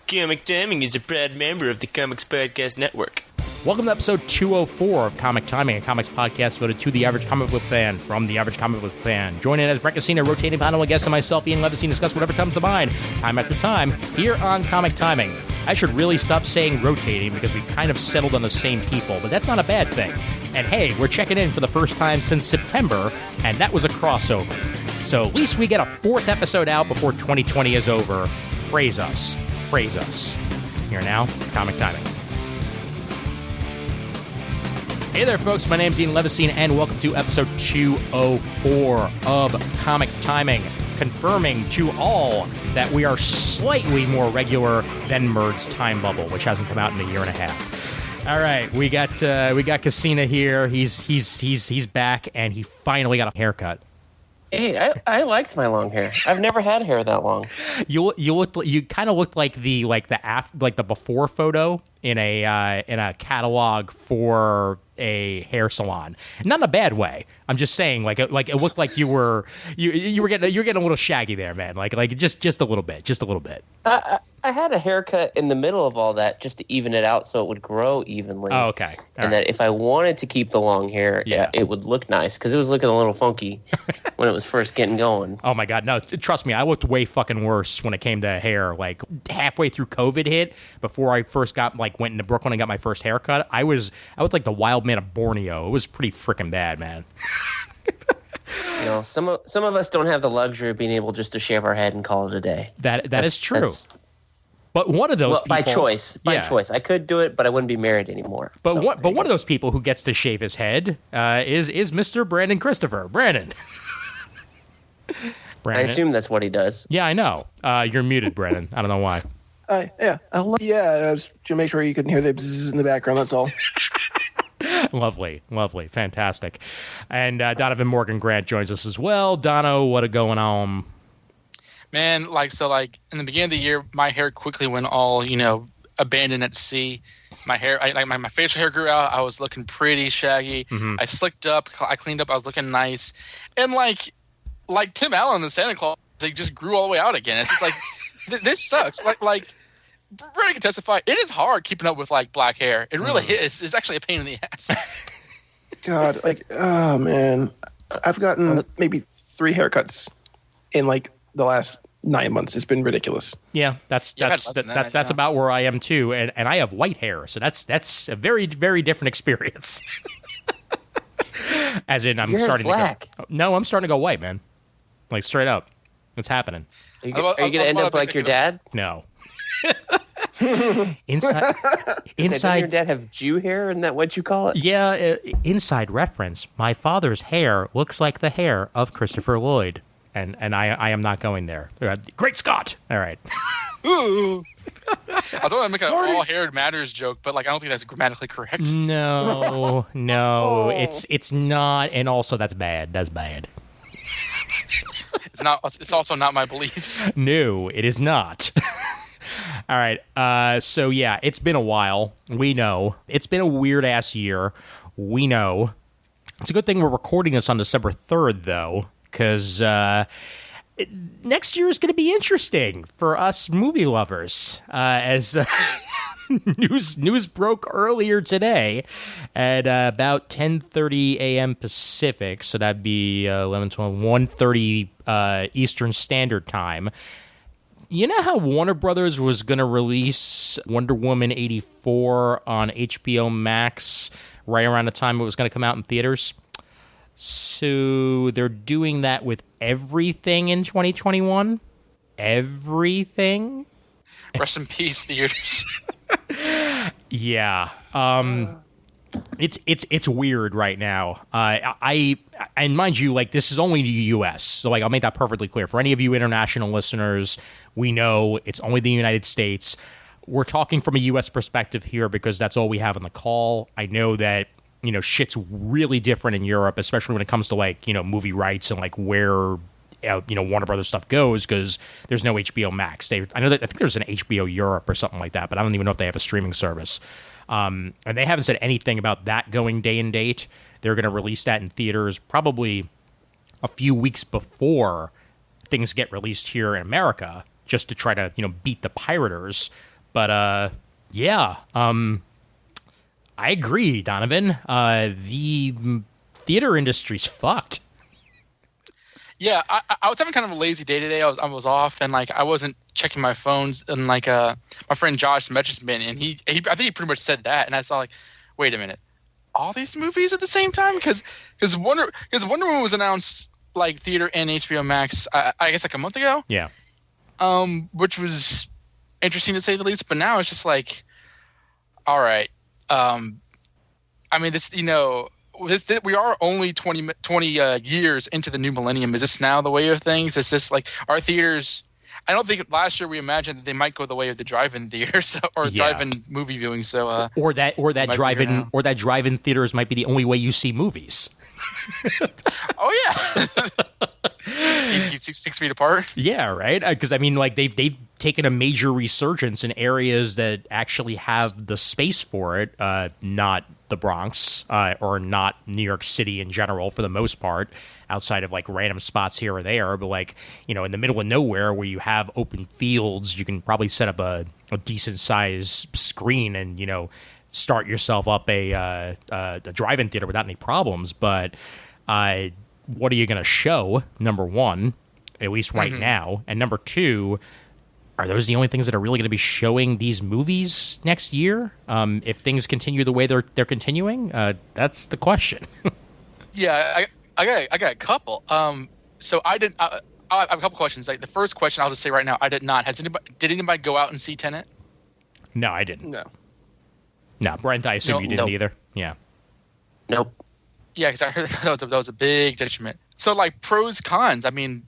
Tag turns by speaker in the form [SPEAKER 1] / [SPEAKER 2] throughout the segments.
[SPEAKER 1] Comic Timing is a proud member of the Comics Podcast Network.
[SPEAKER 2] Welcome to episode 204 of Comic Timing, a comics podcast devoted to the average comic book fan from the average comic book fan. Join in as Brett Cassina, rotating panel of guests, and myself, Ian Levesine, discuss whatever comes to mind, time after time, here on Comic Timing. I should really stop saying rotating because we've kind of settled on the same people, but that's not a bad thing. And hey, we're checking in for the first time since September, and that was a crossover. So at least we get a fourth episode out before 2020 is over. Praise us. Praise us. Here now, Comic Timing. Hey there, folks. My name's Ian Levesine, and welcome to episode 204 of Comic Timing, confirming to all that we are slightly more regular than Murd's Time Bubble, which hasn't come out in a year and a half. All right, we got Cassina here. He's back, and he finally got a haircut.
[SPEAKER 3] Hey, I liked my long hair. I've never had hair that long.
[SPEAKER 2] You kind of looked like the before photo in a catalog for a hair salon. Not in a bad way. I'm just saying, like it looked like you were getting a little shaggy there, man. Like just a little bit.
[SPEAKER 3] I had a haircut in the middle of all that just to even it out so it would grow evenly.
[SPEAKER 2] Oh, okay.
[SPEAKER 3] That if I wanted to keep the long hair, it would look nice because it was looking a little funky when it was first getting going.
[SPEAKER 2] Oh my God, no! Trust me, I looked way fucking worse when it came to hair. Like halfway through COVID hit, before I first went into Brooklyn and got my first haircut, I was like the wild man of Borneo. It was pretty freaking bad, man.
[SPEAKER 3] You know, some of us don't have the luxury of being able just to shave our head and call it a day.
[SPEAKER 2] That is true. But one of those people,
[SPEAKER 3] by choice. I could do it, but I wouldn't be married anymore.
[SPEAKER 2] But one of those people who gets to shave his head is Mr. Brandon Christopher. Brandon.
[SPEAKER 3] I assume that's what he does.
[SPEAKER 2] Yeah, I know. You're muted, Brandon. I don't know why.
[SPEAKER 4] Just to make sure you couldn't hear the bzzz in the background, that's all.
[SPEAKER 2] Lovely, fantastic. And Donovan Morgan Grant joins us as well. Dono, what a going on?
[SPEAKER 5] Man, in the beginning of the year, my hair quickly went all, abandoned at sea. My hair, my facial hair grew out. I was looking pretty shaggy. Mm-hmm. I slicked up. I cleaned up. I was looking nice. And like Tim Allen and Santa Claus, they just grew all the way out again. It's just like, this sucks. Like, Brandon can testify. It is hard keeping up with black hair. It really is. It's actually a pain in the ass.
[SPEAKER 4] God, oh man, I've gotten maybe 3 haircuts in the last 9 months. It's been ridiculous.
[SPEAKER 2] Yeah, that's about where I am too, and I have white hair, so that's a very, very different experience. As in, I'm starting
[SPEAKER 3] black.
[SPEAKER 2] to go. No, I'm starting to go white, man. Like straight up, it's happening.
[SPEAKER 3] Are you going to end up like your dad?
[SPEAKER 2] No. Inside.
[SPEAKER 3] Doesn't your dad have Jew hair? Isn't that what you call it?
[SPEAKER 2] Yeah. Inside reference. My father's hair looks like the hair of Christopher Lloyd, and I am not going there. Great Scott! All right.
[SPEAKER 5] Ooh. I thought I'd make an all-haired matters joke, but I don't think that's grammatically correct.
[SPEAKER 2] No, it's not, and also that's bad. That's bad.
[SPEAKER 5] It's not. It's also not my beliefs.
[SPEAKER 2] No, it is not. All right. So yeah, it's been a while. We know it's been a weird ass year. We know. It's a good thing we're recording this on December 3rd, though, because next year is going to be interesting for us movie lovers. As news broke earlier today at about 10:30 a.m. Pacific, so that'd be 11, 12, 1:30 Eastern Standard Time. You know how Warner Brothers was going to release Wonder Woman 84 on HBO Max right around the time it was going to come out in theaters? So they're doing that with everything in 2021? Everything?
[SPEAKER 5] Rest in peace, theaters.
[SPEAKER 2] Yeah. It's weird right now. And mind you, this is only the U.S., so I'll make that perfectly clear. For any of you international listeners, we know it's only the United States. We're talking from a U.S. perspective here because that's all we have on the call. I know that, shit's really different in Europe, especially when it comes to movie rights and where Warner Brothers stuff goes, because there's no HBO Max. I think there's an HBO Europe or something like that, but I don't even know if they have a streaming service. And they haven't said anything about that going day and date. They're going to release that in theaters probably a few weeks before things get released here in America, just to try to beat the pirators. But yeah, I agree, Donovan. The theater industry's fucked.
[SPEAKER 5] Yeah, I was having kind of a lazy day today. I was off, and like I wasn't checking my phones, and like my friend Josh messaged me, and he I think he pretty much said that, and I saw like, wait a minute, all these movies at the same time? Because Wonder Woman was announced like theater and HBO Max, I guess like a month ago.
[SPEAKER 2] Yeah.
[SPEAKER 5] Which was interesting to say the least, but now it's just like, all right. I mean, this, you know. We are only 20 years into the new millennium. Is this now the way of things? Is this like our theaters? I don't think last year we imagined that they might go the way of the drive-in theaters or drive-in movie viewing. So or that
[SPEAKER 2] drive-in theaters might be the only way you see movies.
[SPEAKER 5] Oh yeah, 6 feet apart.
[SPEAKER 2] Yeah, right. Because I mean, like they've taken a major resurgence in areas that actually have the space for it. Not the Bronx or not New York City in general, for the most part, outside of like random spots here or there. But like, you know, in the middle of nowhere where you have open fields, you can probably set up a decent size screen and, you know, start yourself up a drive-in theater without any problems. But what are you going to show? Number one, at least right now, and number two, are those the only things that are really going to be showing these movies next year? If things continue the way they're continuing, that's the question.
[SPEAKER 5] Yeah, I got a couple. So I didn't. I have a couple questions. Like the first question, I'll just say right now, I did not. Did anybody go out and see Tenet?
[SPEAKER 2] No, I didn't.
[SPEAKER 4] No,
[SPEAKER 2] Brent, I assume you didn't either. Yeah.
[SPEAKER 3] Nope.
[SPEAKER 5] Yeah, because I heard that was a big detriment. So like pros, cons. I mean,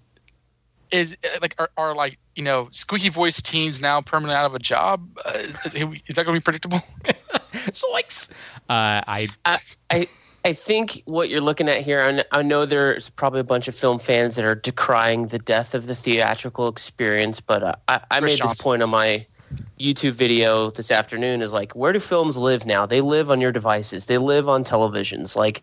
[SPEAKER 5] is like are like, you know, squeaky voice teens now permanently out of a job? Is that going to be predictable?
[SPEAKER 2] So like,
[SPEAKER 3] I think what you're looking at here, I know there's probably a bunch of film fans that are decrying the death of the theatrical experience, but I made this point on my YouTube video this afternoon, is like, where do films live now? They live on your devices. They live on televisions. Like,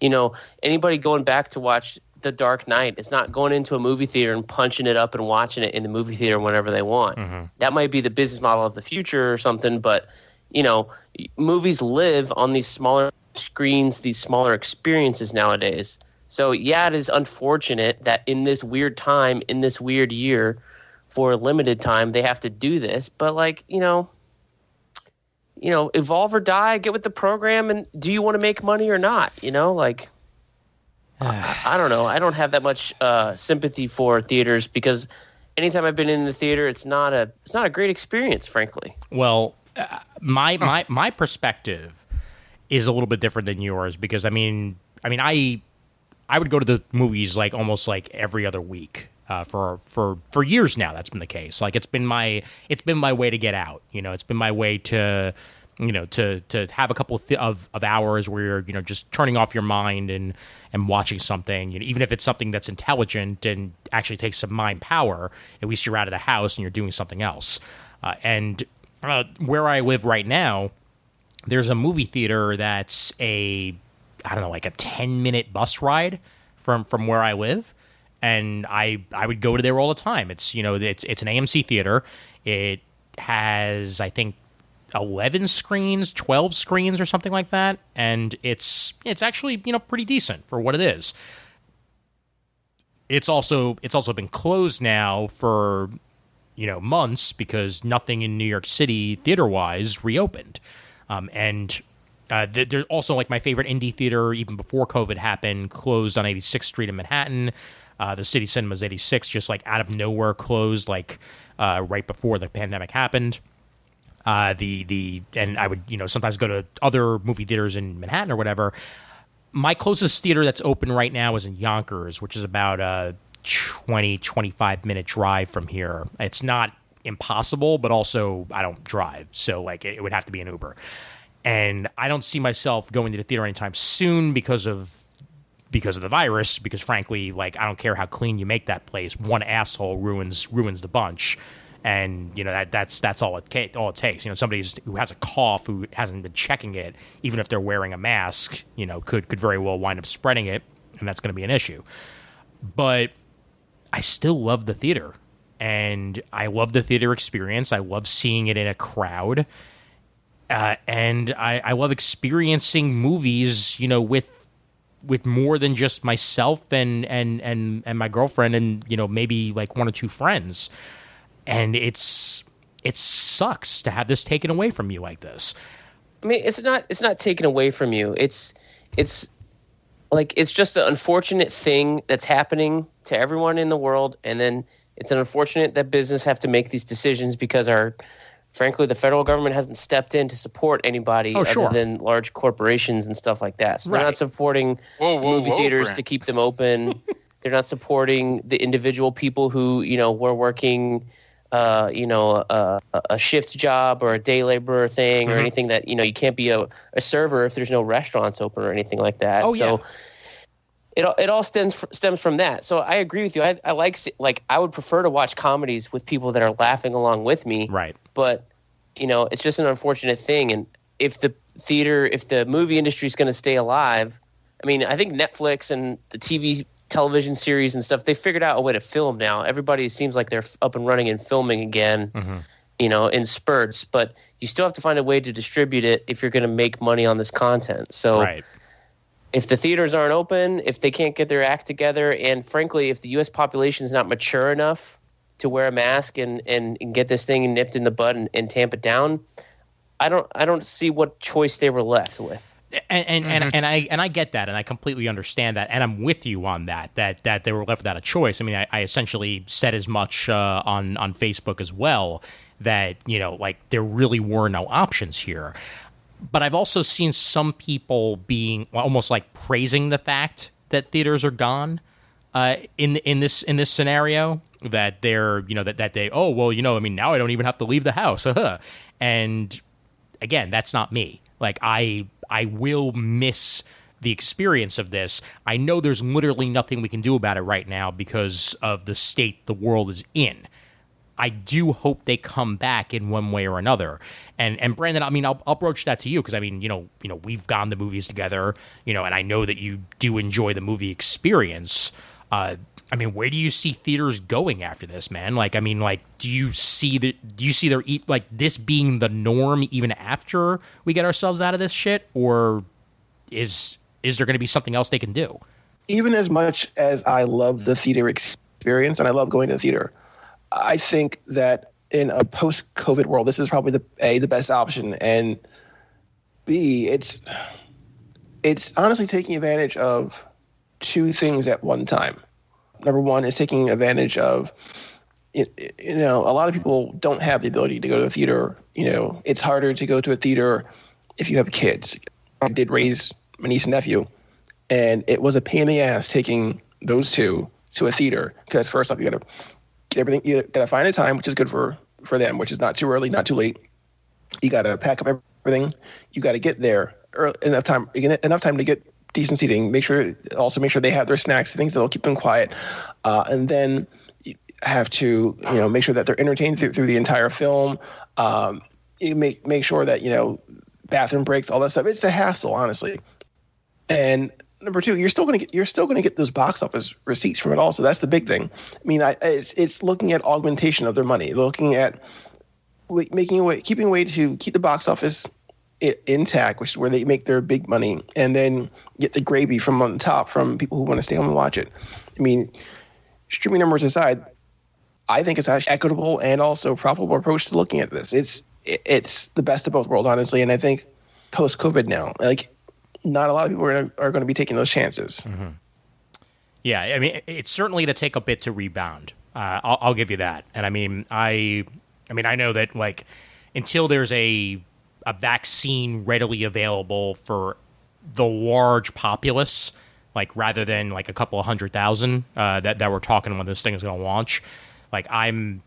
[SPEAKER 3] you know, anybody going back to watch The Dark Knight is not going into a movie theater and punching it up and watching it in the movie theater whenever they want. Mm-hmm. That might be the business model of the future or something, but, you know, movies live on these smaller screens, these smaller experiences nowadays. So, yeah, it is unfortunate that in this weird time, in this weird year, for a limited time, they have to do this. But, like, you know, evolve or die, get with the program, and do you want to make money or not? You know, like, I don't know. I don't have that much sympathy for theaters, because anytime I've been in the theater, it's not a great experience, frankly.
[SPEAKER 2] Well, my perspective is a little bit different than yours, because I would go to the movies like almost like every other week. For years now, that's been the case. Like it's been my way to get out. You know, it's been my way to, you know, to have a couple of hours where you're, you know, just turning off your mind and watching something. You know, even if it's something that's intelligent and actually takes some mind power, at least you're out of the house and you're doing something else. And where I live right now, there's a movie theater that's like a 10-minute bus ride from where I live. And I would go to there all the time. It's, you know, it's an AMC theater. It has, I think, 11 screens, 12 screens or something like that. And it's actually, you know, pretty decent for what it is. It's also been closed now for, you know, months, because nothing in New York City theater-wise reopened. And there's also, like, my favorite indie theater, even before COVID happened, closed on 86th Street in Manhattan. The City Cinemas 86 just like out of nowhere closed, like right before the pandemic happened. And I would, you know, sometimes go to other movie theaters in Manhattan or whatever. My closest theater that's open right now is in Yonkers, which is about a 25 minute drive from here. It's not impossible, but also I don't drive, so like it would have to be an Uber. And I don't see myself going to the theater anytime soon because of the virus, because frankly, like, I don't care how clean you make that place, one asshole ruins the bunch. And, you know, that's all it takes. You know, somebody who has a cough, who hasn't been checking it, even if they're wearing a mask, you know, could very well wind up spreading it, and that's going to be an issue. But I still love the theater, and I love the theater experience. I love seeing it in a crowd. And I love experiencing movies, you know, with more than just myself and my girlfriend and, you know, maybe like one or two friends. And it sucks to have this taken away from you like this.
[SPEAKER 3] I mean, it's not taken away from you. It's like, it's just an unfortunate thing that's happening to everyone in the world. And then it's an unfortunate that business have to make these decisions because frankly, the federal government hasn't stepped in to support anybody other than large corporations and stuff like that. So they're not supporting movie theaters to keep them open. They're not supporting the individual people who, you know, were working, a shift job or a day laborer thing or anything that, you know, you can't be a server if there's no restaurants open or anything like that. It all stems from that. So I agree with you. I like I would prefer to watch comedies with people that are laughing along with me.
[SPEAKER 2] Right.
[SPEAKER 3] But, you know, it's just an unfortunate thing. And if the movie industry is going to stay alive, I mean, I think Netflix and the television series and stuff, they figured out a way to film now. Everybody seems like they're up and running and filming again, you know, in spurts. But you still have to find a way to distribute it if you're going to make money on this content. So if the theaters aren't open, if they can't get their act together, and frankly, if the U.S. population is not mature enough to wear a mask and get this thing nipped in the bud and tamp it down, I don't see what choice they were left with.
[SPEAKER 2] And I get that, and I completely understand that, and I'm with you on that they were left without a choice. I mean, I essentially said as much on Facebook as well, that, you know, like, there really were no options here. But I've also seen some people being almost like praising the fact that theaters are gone in this scenario, that they're, you know, that they, oh, well, you know, I mean, now I don't even have to leave the house. And again, that's not me. Like, I will miss the experience of this. I know there's literally nothing we can do about it right now because of the state the world is in. I do hope they come back in one way or another. And Brandon, I mean, I'll broach that to you because, I mean, you know, we've gone to movies together, you know, and I know that you do enjoy the movie experience. I mean, where do you see theaters going after this, man? Like, I mean, like, do you see this being the norm even after we get ourselves out of this shit, or is there going to be something else they can do?
[SPEAKER 4] Even as much as I love the theater experience and I love going to the theater, I think that in a post-COVID world, this is probably the best option, and B, it's honestly taking advantage of two things at one time. Number one is taking advantage of, you know, a lot of people don't have the ability to go to a theater. You know, it's harder to go to a theater if you have kids. I did raise my niece and nephew, and it was a pain in the ass taking those two to a theater because first off, you got to get everything. You got to find a time which is good for them, which is not too early, not too late. You got to pack up everything. You got to get there enough time to get decent seating. Make sure they have their snacks, things that'll keep them quiet, and then you have to, you know, make sure that they're entertained through the entire film. You make sure that, you know, bathroom breaks, all that stuff. It's a hassle, honestly. And number two, you're still going to get those box office receipts from it also. That's the big thing. I mean, it's looking at augmentation of their money, looking at keeping a way to keep the box office intact, which is where they make their big money, and then get the gravy from on top from people who want to stay home and watch it. I mean, streaming numbers aside, I think it's actually equitable and also profitable approach to looking at this. It's the best of both worlds, honestly, and I think post-COVID now, like, not a lot of people are going to be taking those chances.
[SPEAKER 2] Mm-hmm. Yeah, I mean, it's certainly going to take a bit to rebound. I'll give you that. And I mean, I know that, like, until there's a vaccine readily available for the large populace, like, rather than like a couple of 100,000 that we're talking when this thing is going to launch, like, I'm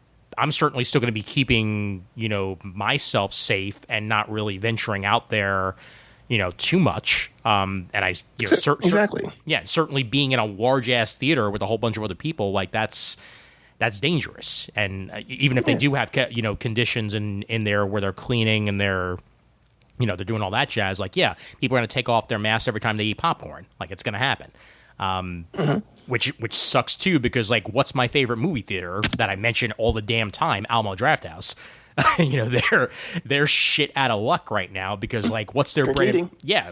[SPEAKER 2] certainly still going to be keeping, you know, myself safe and not really venturing out there, you know, too much. And I, you know,
[SPEAKER 4] exactly.
[SPEAKER 2] Certainly being in a large ass theater with a whole bunch of other people, like, that's dangerous. And even if they do have, you know, conditions in there where they're cleaning and they're doing all that jazz, like, yeah, people are going to take off their masks every time they eat popcorn. Like, it's going to happen. which sucks too, because like, what's my favorite movie theater that I mention all the damn time? Alamo Drafthouse. You know, they're shit out of luck right now because like, what's their bread?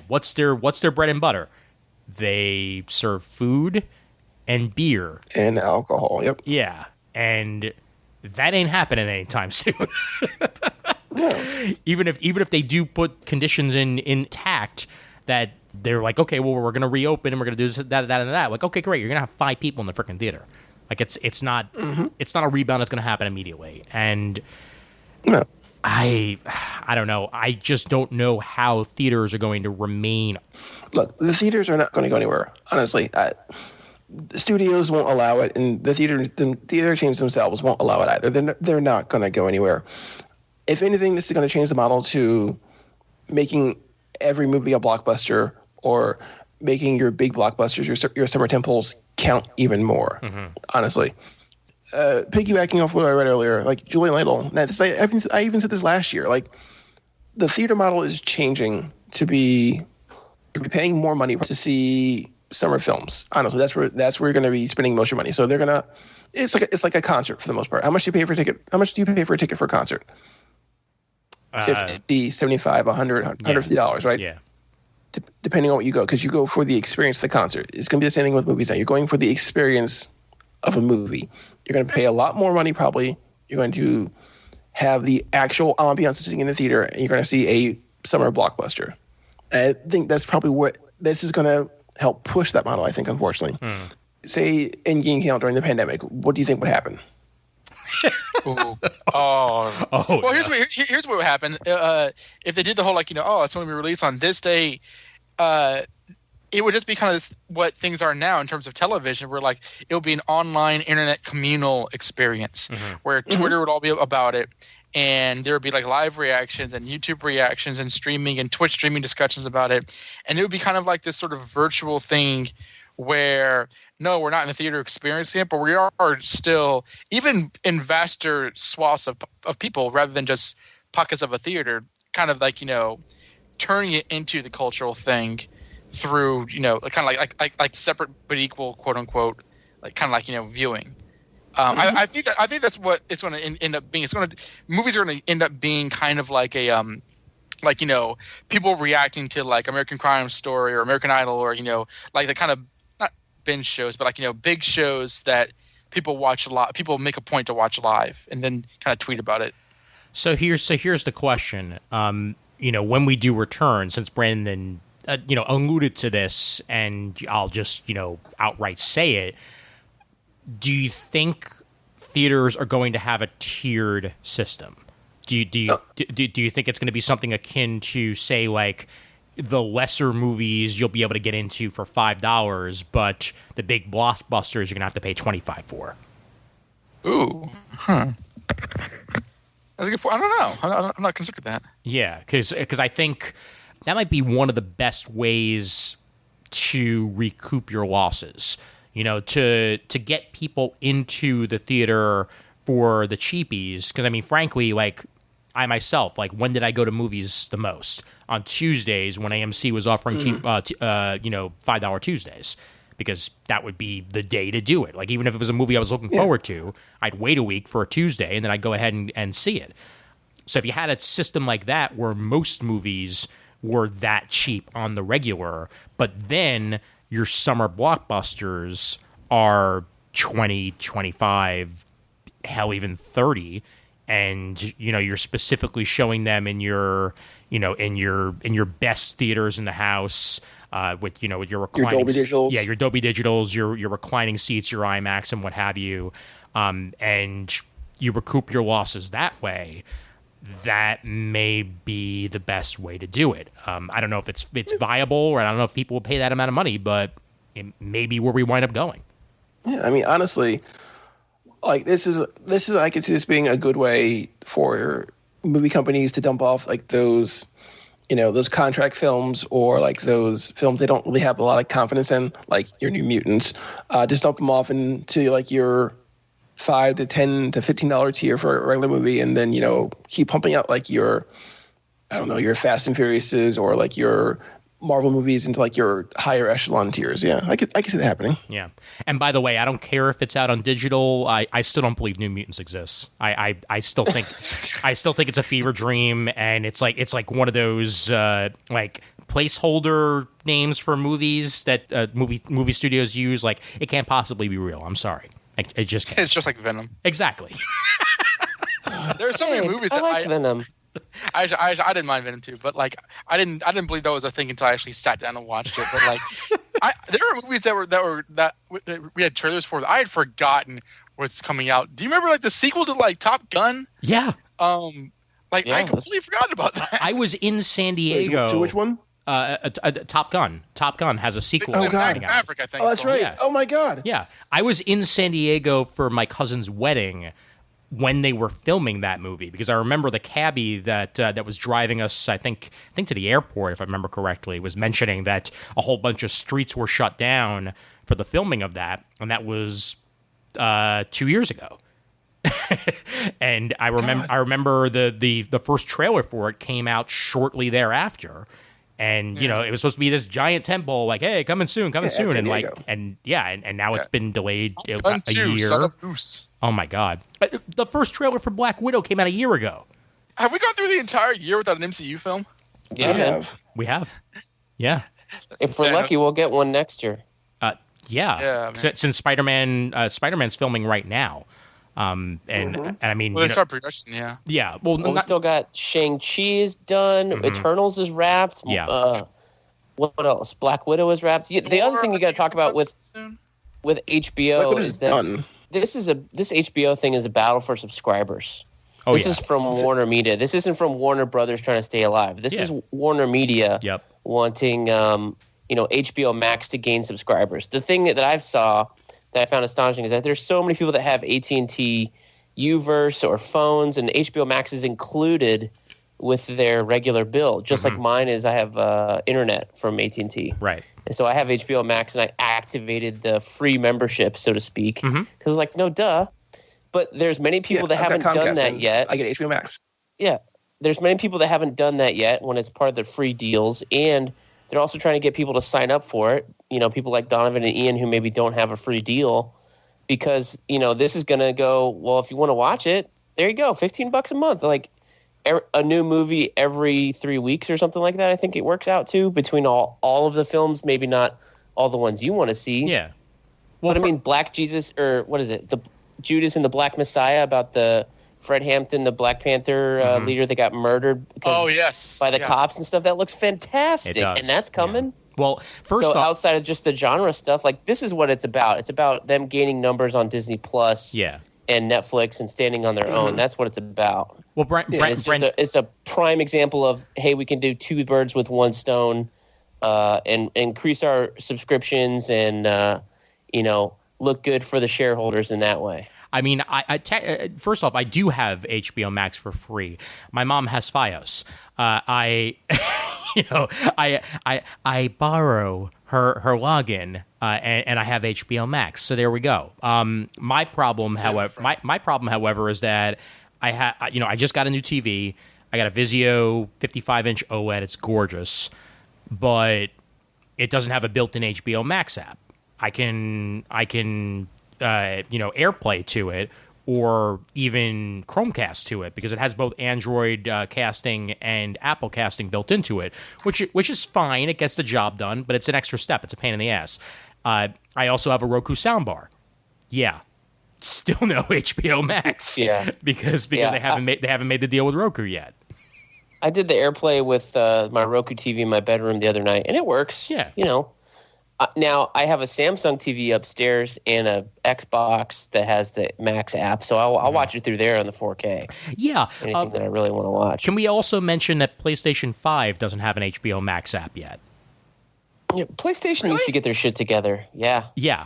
[SPEAKER 2] What's their bread and butter? They serve food and beer
[SPEAKER 4] and alcohol. Yep.
[SPEAKER 2] Yeah, and that ain't happening anytime soon.
[SPEAKER 4] Yeah.
[SPEAKER 2] Even if they do put conditions intact that they're like, okay, well, we're going to reopen and we're going to do this, that, and that. Like, okay, great, you're going to have 5 people in the freaking theater. Like, it's not a rebound that's going to happen immediately. And
[SPEAKER 4] no.
[SPEAKER 2] I don't know. I just don't know how theaters are going to remain.
[SPEAKER 4] Look, the theaters are not going to go anywhere. Honestly, the studios won't allow it, and the theater chains themselves won't allow it either. They're not going to go anywhere. If anything, this is going to change the model to making every movie a blockbuster, or making your big blockbusters, your summer temples, count even more. Honestly. Piggybacking off what I read earlier, like Julian Lytle, I even said this last year, like the theater model is changing to be paying more money to see summer films. Honestly, that's where you're going to be spending most of your money. So it's like a concert for the most part. How much do you pay for a ticket? How much do you pay for a ticket for a concert? $50, $75, $100, $150, right?
[SPEAKER 2] Yeah.
[SPEAKER 4] Depending on what you go, because you go for the experience of the concert. It's going to be the same thing with movies now. You're going for the experience of a movie. You're going to pay a lot more money probably. You're going to have the actual ambiance sitting in the theater, and you're going to see a summer blockbuster. I think that's probably what this is going to help push that model, I think, unfortunately. Say Endgame came out during the pandemic. What do you think would happen?
[SPEAKER 5] Well, here's what would happen. If they did the whole, like, it's going to be released on this day, it would just be kind of what things are now in terms of television, where like it would be an online internet communal experience where Twitter would all be about it, and there would be like live reactions and YouTube reactions and streaming and Twitch streaming discussions about it, and it would be kind of like this sort of virtual thing where no, we're not in the theater experiencing it, but we are still, even in vaster swaths of people rather than just pockets of a theater, kind of like, turning it into the cultural thing through, kind of like separate but equal, quote unquote, like kind of like, viewing. I think that's what it's going to end up being. Movies are going to end up being kind of like a people reacting to like American Crime Story or American Idol, or like the kind of, not binge shows, but like big shows that people watch a lot. People make a point to watch live and then kind of tweet about it.
[SPEAKER 2] So here's the question. When we do return, since Brandon alluded to this, and I'll just, outright say it. Do you think theaters are going to have a tiered system? Do you think it's going to be something akin to, say, like the lesser movies you'll be able to get into for $5, but the big blockbusters you're going to have to pay $25 for?
[SPEAKER 5] Ooh, that's a good point. I don't know. I'm not considered that.
[SPEAKER 2] Yeah, because I think that might be one of the best ways to recoup your losses. To get people into the theater for the cheapies. Because, I mean, frankly, like, I myself, like, when did I go to movies the most? On Tuesdays when AMC was offering $5 Tuesdays. Because that would be the day to do it. Like, even if it was a movie I was looking forward to, I'd wait a week for a Tuesday, and then I'd go ahead and see it. So if you had a system like that where most movies were that cheap on the regular, but then your summer blockbusters are 20, 25, hell, even 30, and you're specifically showing them in your best theaters in the house, with your reclining,
[SPEAKER 4] your Dolby Digitals.
[SPEAKER 2] Yeah, your Dolby Digitals, your reclining seats, your IMAX, and what have you, and you recoup your losses that way. That may be the best way to do it. I don't know if it's viable, or I don't know if people will pay that amount of money, but it may be where we wind up going.
[SPEAKER 4] Yeah, I mean, honestly, like this is I could see this being a good way for movie companies to dump off like those, those contract films, or like those films they don't really have a lot of confidence in, like your New Mutants. Just dump them off into like your $5 to $10 to $15 tier for a regular movie, and then keep pumping out like your Fast and Furiouses, or like your Marvel movies into like your higher echelon tiers. Yeah, I could see that happening.
[SPEAKER 2] Yeah. And by the way, I don't care if it's out on digital. I still don't believe New Mutants exists. I still think it's a fever dream, and it's like one of those like placeholder names for movies that movie studios use. Like, it can't possibly be real. I'm sorry. It just can't.
[SPEAKER 5] It's just like Venom.
[SPEAKER 2] Exactly.
[SPEAKER 5] There are so many movies
[SPEAKER 3] I
[SPEAKER 5] that
[SPEAKER 3] liked Venom.
[SPEAKER 5] I didn't mind Venom too, but like I didn't believe that was a thing until I actually sat down and watched it. But like, there were movies that we had trailers for that I had forgotten what's coming out. Do you remember like the sequel to like Top Gun?
[SPEAKER 2] Yeah.
[SPEAKER 5] I completely forgot about that.
[SPEAKER 2] I was in San Diego.
[SPEAKER 4] To which one?
[SPEAKER 2] Top Gun. Top Gun has a sequel.
[SPEAKER 4] Oh, God.
[SPEAKER 5] Maverick, I think.
[SPEAKER 4] Oh, that's right.
[SPEAKER 2] Yeah.
[SPEAKER 4] Oh my God.
[SPEAKER 2] Yeah. I was in San Diego for my cousin's wedding when they were filming that movie, because I remember the cabbie that was driving us, I think to the airport, if I remember correctly, was mentioning that a whole bunch of streets were shut down for the filming of that, and that was 2 years ago. And I remember the first trailer for it came out shortly thereafter. And you know, it was supposed to be this giant tentpole, like, "Hey, coming soon," and like, and now it's been delayed a year.
[SPEAKER 5] Son of Goose.
[SPEAKER 2] Oh my God! The first trailer for Black Widow came out a year ago.
[SPEAKER 5] Have we gone through the entire year without an MCU film?
[SPEAKER 3] Yeah,
[SPEAKER 2] we have. Yeah.
[SPEAKER 3] If we're lucky, we'll get one next year.
[SPEAKER 2] Yeah. Since Spider-Man's filming right now. And I mean,
[SPEAKER 5] they start production, yeah.
[SPEAKER 2] Yeah.
[SPEAKER 3] Well, we still got Shang-Chi is done. Mm-hmm. Eternals is wrapped.
[SPEAKER 2] Yeah.
[SPEAKER 3] What else? Black Widow is wrapped. The other thing you got to talk about with HBO is that
[SPEAKER 4] done.
[SPEAKER 3] This HBO thing is a battle for subscribers.
[SPEAKER 2] Oh,
[SPEAKER 3] this is from Warner Media. This isn't from Warner Brothers trying to stay alive. This is Warner Media wanting HBO Max to gain subscribers. The thing that I found astonishing is that there's so many people that have AT&T Uverse or phones, and HBO Max is included with their regular bill, just like mine is. I have internet from AT&T.
[SPEAKER 2] Right.
[SPEAKER 3] And so I have HBO Max, and I activated the free membership, so to speak, because it's like, no, duh. But there's many people that haven't done that yet.
[SPEAKER 4] I get HBO Max.
[SPEAKER 3] Yeah. There's many people that haven't done that yet when it's part of the free deals, and they're also trying to get people to sign up for it. You know, people like Donovan and Ian who maybe don't have a free deal, because, this is going to go, well, if you want to watch it, there you go, $15 a month. Like a new movie every 3 weeks or something like that. I think it works out too, between all of the films, maybe not all the ones you want to see.
[SPEAKER 2] Yeah.
[SPEAKER 3] Well, but I mean, Black Jesus, or what is it? The Judas and the Black Messiah, about the Fred Hampton, the Black Panther leader that got murdered by the cops and stuff. That looks fantastic. And that's coming.
[SPEAKER 2] Yeah. Well, first off,
[SPEAKER 3] outside of just the genre stuff, like, this is what it's about. It's about them gaining numbers on Disney Plus and Netflix and standing on their own. That's what it's about.
[SPEAKER 2] Well,
[SPEAKER 3] it's a prime example of, hey, we can do two birds with one stone, and increase our subscriptions and look good for the shareholders in that way.
[SPEAKER 2] I mean, first off, I do have HBO Max for free. My mom has FiOS. I borrow her login, and I have HBO Max. So there we go. My problem, however, is that I just got a new TV. I got a Vizio 55-inch OLED. It's gorgeous, but it doesn't have a built-in HBO Max app. I can AirPlay to it, or even Chromecast to it, because it has both Android casting and Apple casting built into it, which is fine. It gets the job done, but it's an extra step. It's a pain in the ass. I also have a Roku soundbar. Yeah, still no HBO Max.
[SPEAKER 3] Yeah,
[SPEAKER 2] because they haven't made the deal with Roku yet.
[SPEAKER 3] I did the AirPlay with my Roku TV in my bedroom the other night, and it works.
[SPEAKER 2] Yeah,
[SPEAKER 3] now, I have a Samsung TV upstairs and a Xbox that has the Max app, so I'll watch it through there on the 4K.
[SPEAKER 2] Yeah.
[SPEAKER 3] Anything that I really want to watch.
[SPEAKER 2] Can we also mention that PlayStation 5 doesn't have an HBO Max app yet?
[SPEAKER 3] Yeah, PlayStation needs to get their shit together. Yeah.
[SPEAKER 2] Yeah.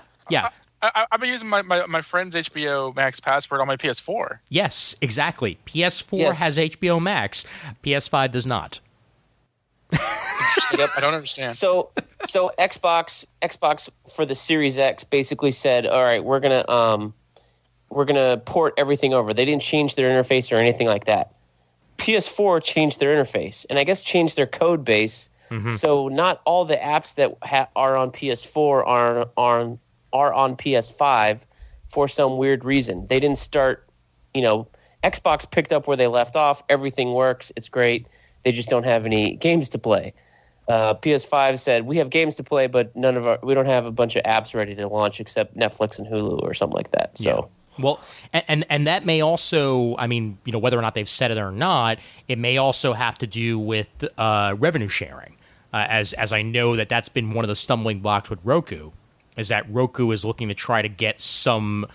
[SPEAKER 5] I've been using my friend's HBO Max password on my PS4.
[SPEAKER 2] Yes, exactly. PS4 has HBO Max. PS5 does not.
[SPEAKER 5] Yep, I don't understand.
[SPEAKER 3] So Xbox for the Series X basically said, all right, we're gonna port everything over. They didn't change their interface or anything like that. PS4 changed their interface, and I guess changed their code base
[SPEAKER 2] Mm-hmm.
[SPEAKER 3] So not all the apps that are on PS4 are on PS5 for some weird reason. They didn't start, Xbox picked up where they left off. Everything works. It's great. They just don't have any games to play. PS5 said, we have games to play, but we don't have a bunch of apps ready to launch except Netflix and Hulu or something like that. So.
[SPEAKER 2] Yeah. Well, and that may also, whether or not they've said it or not, it may also have to do with revenue sharing, as I know that's been one of the stumbling blocks with Roku, is that Roku is looking to try to get some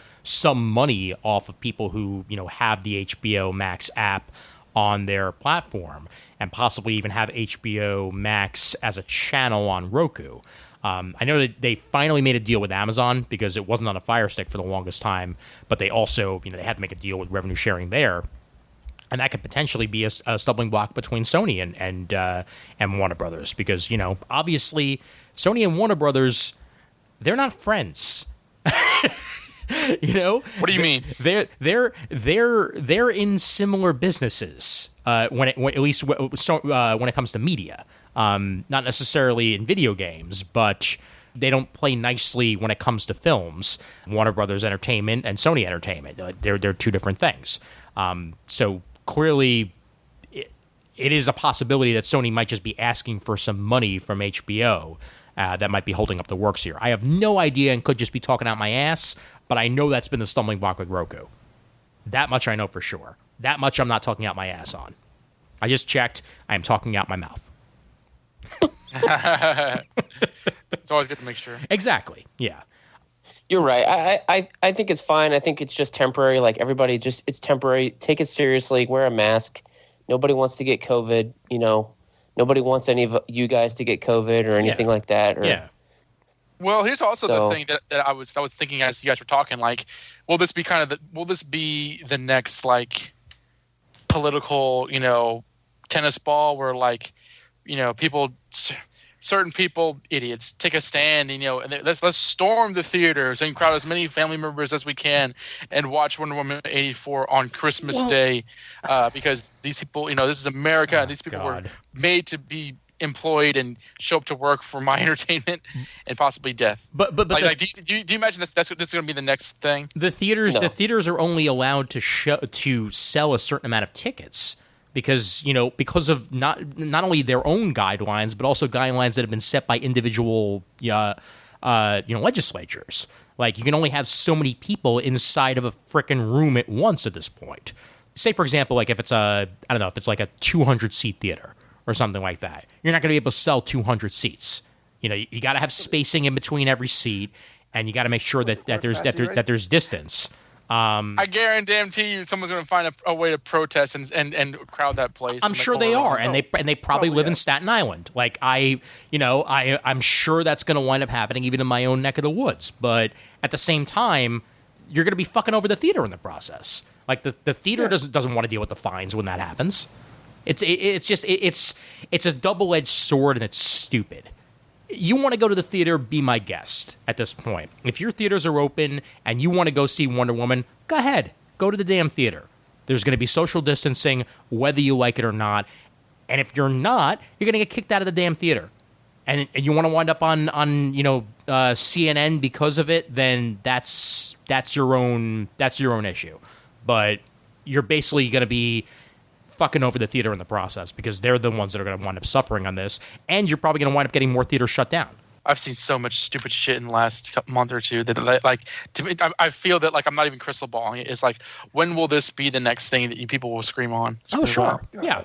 [SPEAKER 2] money off of people who have the HBO Max app on their platform, and possibly even have HBO Max as a channel on Roku. I know that they finally made a deal with Amazon because it wasn't on a Fire Stick for the longest time, but they also, they had to make a deal with revenue sharing there. And that could potentially be a stumbling block between Sony and Warner Brothers, because, obviously Sony and Warner Brothers, they're not friends.
[SPEAKER 5] What do you mean?
[SPEAKER 2] They're in similar businesses when it comes to media. Not necessarily in video games, but they don't play nicely when it comes to films. Warner Brothers Entertainment and Sony Entertainment, they're two different things. So clearly, it is a possibility that Sony might just be asking for some money from HBO. That might be holding up the works here. I have no idea and could just be talking out my ass, but I know that's been the stumbling block with Roku. That much I know for sure. That much I'm not talking out my ass on. I just checked. I am talking out my mouth.
[SPEAKER 5] It's always good to make sure.
[SPEAKER 2] Exactly. Yeah.
[SPEAKER 3] You're right. I think it's fine. I think it's just temporary. Like everybody it's temporary. Take it seriously. Wear a mask. Nobody wants to get COVID, Nobody wants any of you guys to get COVID or anything like that.
[SPEAKER 2] Yeah.
[SPEAKER 5] Well, here's also the thing that I was thinking as you guys were talking. Like, will this be the next political tennis ball where certain people, idiots, take a stand, and let's storm the theaters and crowd as many family members as we can and watch Wonder Woman 84 on Christmas Day, because these people, this is America, and these people were made to be employed and show up to work for my entertainment and possibly death. But do you imagine that's going to be the next thing?
[SPEAKER 2] The theaters are only allowed to sell a certain amount of tickets. Because of not only their own guidelines, but also guidelines that have been set by individual legislatures. Like, you can only have so many people inside of a frickin' room at once at this point. Say, for example, like if it's if it's like a 200-seat theater or something like that, you're not going to be able to sell 200 seats. You got to have spacing in between every seat, and you got to make sure that there's distance.
[SPEAKER 5] I guarantee you, someone's going to find a way to protest and crowd that place.
[SPEAKER 2] I'm sure they are, and they probably live in Staten Island. Like I'm sure that's going to wind up happening even in my own neck of the woods. But at the same time, you're going to be fucking over the theater in the process. Like the theater doesn't want to deal with the fines when that happens. It's a double-edged sword, and it's stupid. You want to go to the theater, be my guest at this point. If your theaters are open and you want to go see Wonder Woman, go ahead. Go to the damn theater. There's going to be social distancing, whether you like it or not. And if you're not, you're going to get kicked out of the damn theater. And you want to wind up on CNN because of it, then that's your own issue. But you're basically going to be fucking over the theater in the process, because they're the ones that are going to wind up suffering on this, and you're probably going to wind up getting more theaters shut down.
[SPEAKER 5] I've seen so much stupid shit in the last month or two that, to me, I feel that I'm not even crystal balling it. It's like, when will this be the next thing that people will scream on?
[SPEAKER 2] Sure. Yeah.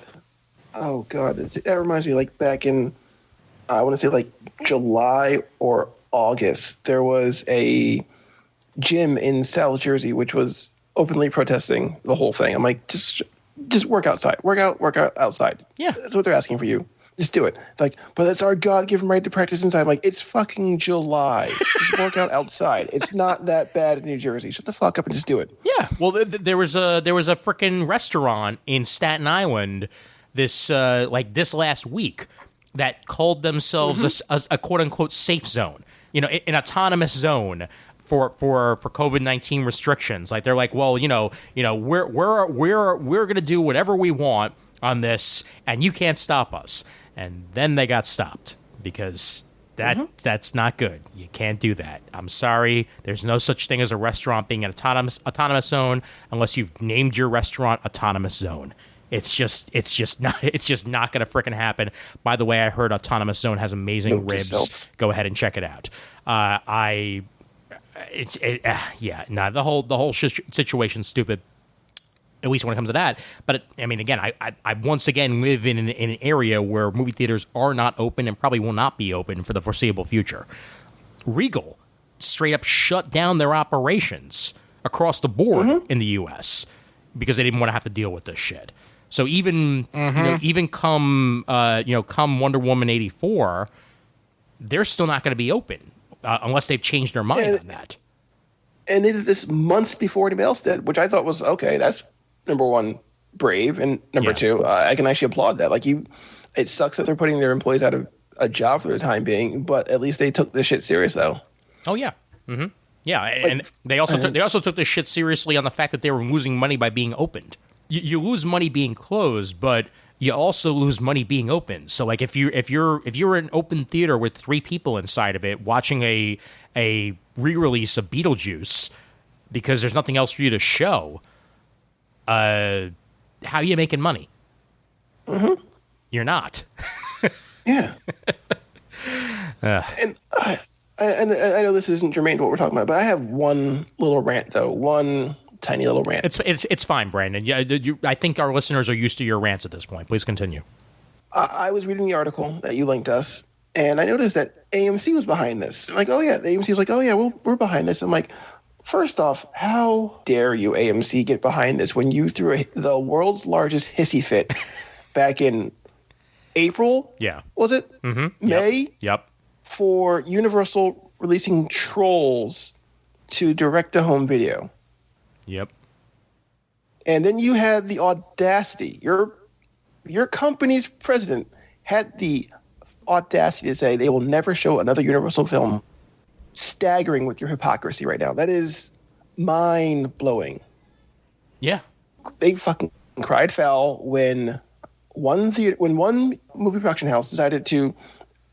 [SPEAKER 4] Oh God, that reminds me. Back in, I want to say July or August, there was a gym in South Jersey which was openly protesting the whole thing. I'm like, just work outside. Work out outside.
[SPEAKER 2] Yeah.
[SPEAKER 4] That's what they're asking for you. Just do it. But it's our God-given right to practice inside. I'm like, it's fucking July. Just work out outside. It's not that bad in New Jersey. Shut the fuck up and just do it.
[SPEAKER 2] Yeah. Well, there was a freaking restaurant in Staten Island this last week that called themselves a quote-unquote safe zone. An autonomous zone for COVID-19 restrictions. Like, they're like, well, we're going to do whatever we want on this, and you can't stop us. and then they got stopped because that's not good. You can't do that. I'm sorry. There's no such thing as a restaurant being an autonomous zone unless you've named your restaurant Autonomous Zone. It's just not going to frickin' happen. By the way, I heard Autonomous Zone has amazing ribs. Go ahead and check it out. The whole situation's stupid. At least when it comes to that. But again, I once again live in an area where movie theaters are not open and probably will not be open for the foreseeable future. Regal straight up shut down their operations across the board in the U.S. because they didn't want to have to deal with this shit. So even come Wonder Woman 84, they're still not going to be open unless they've changed their mind on that.
[SPEAKER 4] And they did this months before anybody else did, which I thought was okay. That's number one, brave, and number two, I can actually applaud that. It sucks that they're putting their employees out of a job for the time being, but at least they took this shit serious, though.
[SPEAKER 2] Oh yeah, yeah, and they also took this shit seriously on the fact that they were losing money by being opened. You lose money being closed, but you also lose money being open. So if you're an open theater with 3 people inside of it watching a re-release of Beetlejuice because there's nothing else for you to show, how are you making money? You're not.
[SPEAKER 4] Yeah. And I know this isn't germane to what we're talking about, but I have one little rant, though. One tiny little rant.
[SPEAKER 2] It's fine, Brandon. Yeah, I think our listeners are used to your rants at this point. Please continue.
[SPEAKER 4] I was reading the article that you linked us, and I noticed that AMC was behind this. The AMC was like, oh yeah, we're behind this. I'm like, first off, how dare you, AMC, get behind this when you threw the world's largest hissy fit back in April?
[SPEAKER 2] Yeah.
[SPEAKER 4] Was it? May?
[SPEAKER 2] Yep.
[SPEAKER 4] For Universal releasing Trolls to direct-to-home video.
[SPEAKER 2] Yep.
[SPEAKER 4] And then you had the audacity. Your company's president had the audacity to say they will never show another Universal film. Staggering with your hypocrisy right now. That is mind-blowing.
[SPEAKER 2] Yeah.
[SPEAKER 4] They fucking cried foul when one movie production house decided to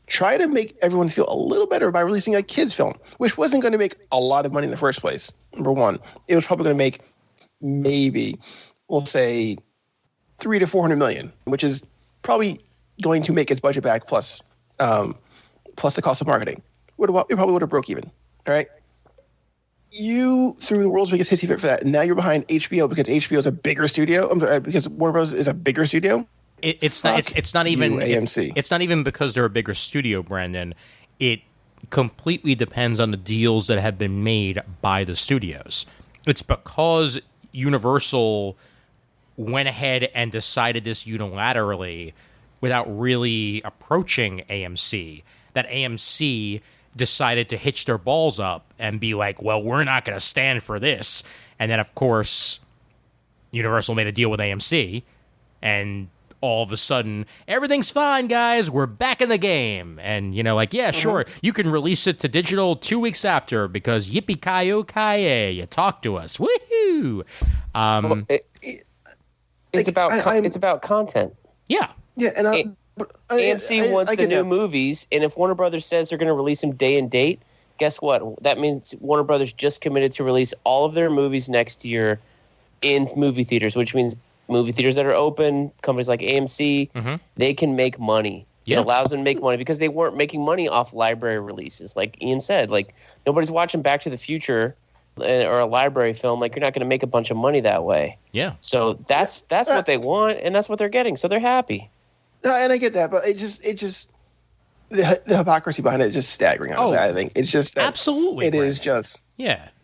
[SPEAKER 4] try to make everyone feel a little better by releasing a kids film, which wasn't going to make a lot of money in the first place. Number one, it was probably going to make maybe, we'll say, $300 to $400 million, which is probably going to make its budget back plus the cost of marketing. It probably would have broke even. All right. You threw the world's biggest hissy fit for that, and now you're behind HBO because HBO is a bigger studio. Because Warner Bros. Is a bigger studio.
[SPEAKER 2] It's not even
[SPEAKER 4] AMC.
[SPEAKER 2] It's not even because they're a bigger studio, Brandon. It completely depends on the deals that have been made by the studios. It's because Universal went ahead and decided this unilaterally without really approaching AMC that AMC decided to hitch their balls up and be like, well, we're not going to stand for this. And then, of course, Universal made a deal with AMC, and all of a sudden, everything's fine, guys. We're back in the game. And, yeah, sure, you can release it to digital 2 weeks after because yippee-ki-yo-ki-yay, you talk to us. Woohoo!
[SPEAKER 3] It's about content.
[SPEAKER 2] Yeah.
[SPEAKER 4] Yeah, and
[SPEAKER 3] AMC wants the new movies, and if Warner Brothers says they're going to release them day and date, guess what? That means Warner Brothers just committed to release all of their movies next year in movie theaters, which means movie theaters that are open, companies like AMC, they can make money. Yeah. It allows them to make money because they weren't making money off library releases. Like Ian said, nobody's watching Back to the Future or a library film. You're not going to make a bunch of money that way.
[SPEAKER 2] Yeah.
[SPEAKER 3] So that's what they want, and that's what they're getting. So they're happy.
[SPEAKER 4] And I get that, but it just the hypocrisy behind it is just staggering. Honestly, I think it's just that
[SPEAKER 2] absolutely
[SPEAKER 4] it is just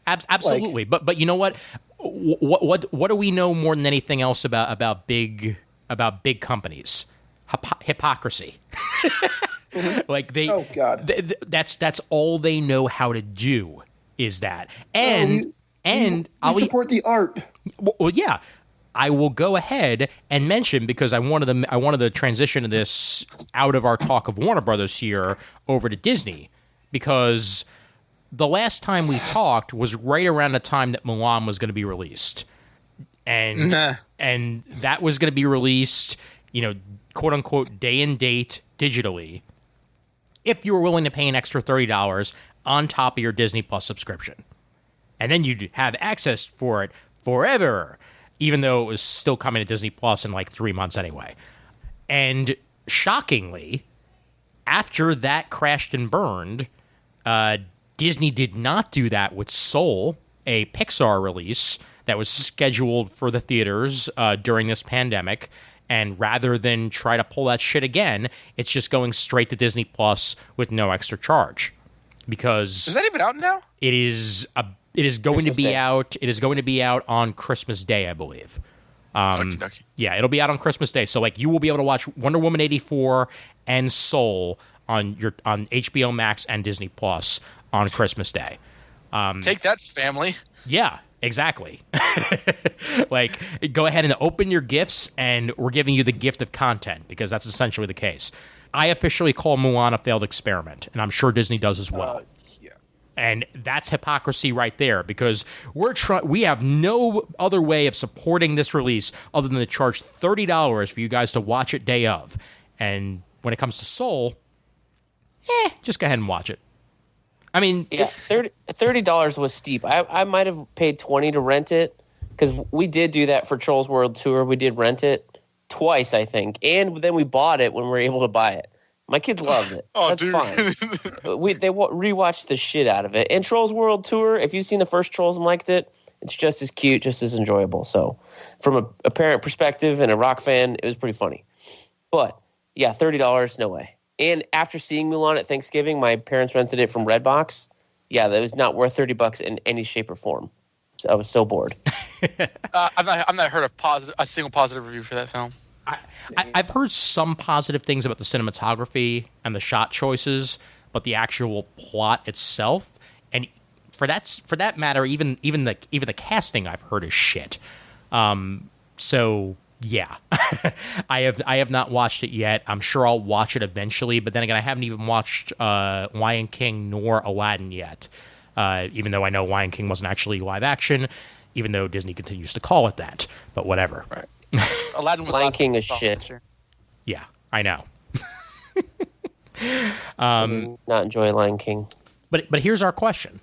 [SPEAKER 2] absolutely. But you know what? What do we know more than anything else about big companies? Hypocrisy.
[SPEAKER 4] Oh God,
[SPEAKER 2] that's all they know how to do is that. And
[SPEAKER 4] we support the art.
[SPEAKER 2] Well, yeah. I will go ahead and mention, because I wanted to transition this out of our talk of Warner Brothers here over to Disney, because the last time we talked was right around the time that Mulan was going to be released, and that was going to be released, quote unquote day and date digitally if you were willing to pay an extra $30 on top of your Disney Plus subscription. And then you'd have access for it forever, even though it was still coming to Disney Plus in like 3 months anyway. And shockingly, after that crashed and burned, Disney did not do that with Soul, a Pixar release that was scheduled for the theaters during this pandemic. And rather than try to pull that shit again, it's just going straight to Disney Plus with no extra charge. Because
[SPEAKER 5] is that even out now?
[SPEAKER 2] It is going to be out. It is going to be out on Christmas Day, I believe.
[SPEAKER 5] Okay.
[SPEAKER 2] Yeah, it'll be out on Christmas Day. So like you will be able to watch Wonder Woman 84 and Soul on HBO Max and Disney Plus on Christmas Day.
[SPEAKER 5] Take that, family.
[SPEAKER 2] Yeah, exactly. Like, go ahead and open your gifts, and we're giving you the gift of content, because that's essentially the case. I officially call Mulan a failed experiment, and I'm sure Disney does as well. And that's hypocrisy right there, because we have no other way of supporting this release other than to charge $30 for you guys to watch it day of. And when it comes to Soul, just go ahead and watch it. I mean,
[SPEAKER 3] yeah, $30 was steep. I might have paid $20 to rent it, because we did do that for Trolls World Tour. We did rent it twice, I think, and then we bought it when we were able to buy it. My kids loved it. That's fine. They rewatched the shit out of it. And Trolls World Tour, if you've seen the first Trolls and liked it, it's just as cute, just as enjoyable. So from a parent perspective and a rock fan, it was pretty funny. But yeah, $30, no way. And after seeing Mulan at Thanksgiving, my parents rented it from Redbox. Yeah, that was not worth $30 in any shape or form. So I was so bored.
[SPEAKER 5] I've not heard a single positive review for that film.
[SPEAKER 2] I've heard some positive things about the cinematography and the shot choices, but the actual plot itself, and for that matter, even the casting I've heard is shit. So yeah, I have not watched it yet. I'm sure I'll watch it eventually, but then again, I haven't even watched Lion King nor Aladdin yet. Even though I know Lion King wasn't actually live action, even though Disney continues to call it that. But whatever.
[SPEAKER 5] Right. Aladdin was
[SPEAKER 3] Lion King is shit.
[SPEAKER 2] Yeah, I know.
[SPEAKER 3] Not enjoy Lion King.
[SPEAKER 2] But here's our question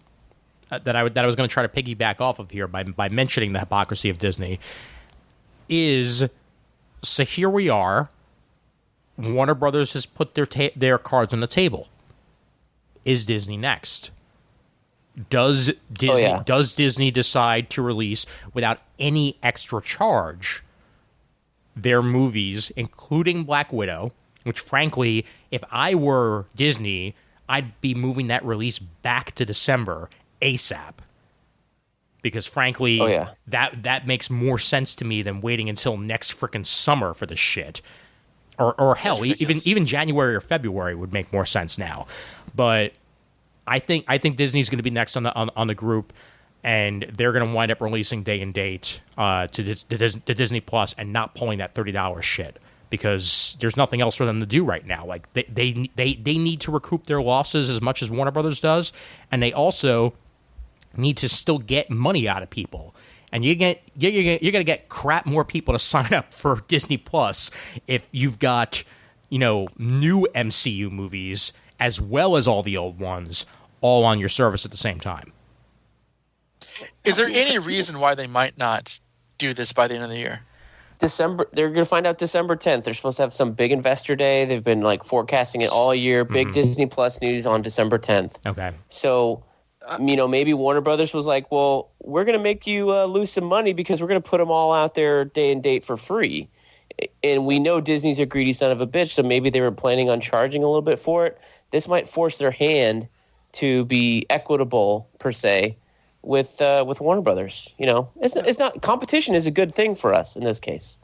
[SPEAKER 2] that I was going to try to piggyback off of here by mentioning the hypocrisy of Disney. So here we are. Warner Brothers has put their cards on the table. Is Disney next? Does Disney decide to release without any extra charge their movies, including Black Widow, which frankly, if I were Disney, I'd be moving that release back to December ASAP. Because frankly, that makes more sense to me than waiting until next frickin' summer for the shit. Or hell, even January or February would make more sense now. But I think Disney's going to be next on the group, and they're going to wind up releasing day and date to Disney Plus and not pulling that $30 shit, because there's nothing else for them to do right now. Like they need to recoup their losses as much as Warner Brothers does, and they also need to still get money out of people. And you're gonna get crap more people to sign up for Disney Plus if you've got new MCU movies as well as all the old ones all on your service at the same time.
[SPEAKER 5] Is there any reason why they might not do this by the end of the year?
[SPEAKER 3] They're going to find out December 10th. They're supposed to have some big investor day. They've been forecasting it all year. Big Disney Plus news on December 10th.
[SPEAKER 2] Okay.
[SPEAKER 3] So, maybe Warner Brothers was like, well, we're going to make you lose some money because we're going to put them all out there day and date for free. And we know Disney's a greedy son of a bitch, so maybe they were planning on charging a little bit for it. This might force their hand to be equitable, per se, with Warner Brothers. It's not competition is a good thing for us in this case.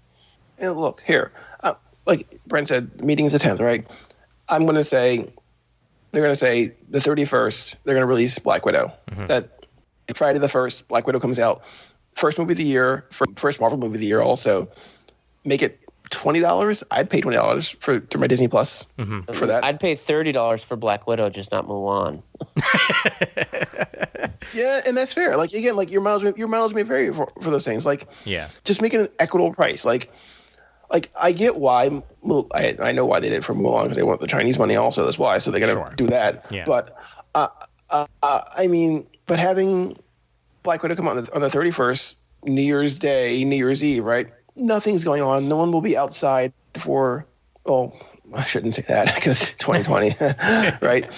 [SPEAKER 4] And look here, like Brent said, the meeting is the 10th, right? I'm going to say they're going to say the 31st they're going to release Black Widow. That Friday the 1st, Black Widow comes out. First movie of the year, first Marvel movie of the year. Also, make it $20. I'd pay $20 for my Disney Plus for that.
[SPEAKER 3] I'd pay $30 for Black Widow, just not Mulan.
[SPEAKER 4] Yeah, and that's fair. Like again, your mileage may vary for those things. Just make it an equitable price. like I get why. I know why they did it for Mulan, because they want the Chinese money also. That's why. So they're gonna do that.
[SPEAKER 2] Yeah.
[SPEAKER 4] But I mean, but having Black Widow come out on the 31st, New Year's Day, New Year's Eve, right? Nothing's going on. No one will be outside for. Oh, I shouldn't say that because 2020, right?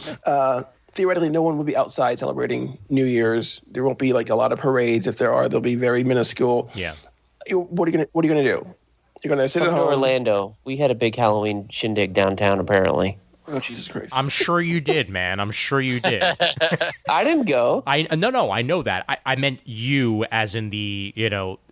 [SPEAKER 4] Theoretically, no one will be outside celebrating New Year's. There won't be like a lot of parades. If there are, they'll be very minuscule.
[SPEAKER 2] Yeah.
[SPEAKER 4] What are you gonna do? You're gonna sit at home.
[SPEAKER 3] Orlando, we had a big Halloween shindig downtown. Apparently.
[SPEAKER 4] Oh, Jesus Christ!
[SPEAKER 2] I'm sure you did, man. I'm sure you did.
[SPEAKER 3] I didn't go.
[SPEAKER 2] No. I know that. I meant you, as in the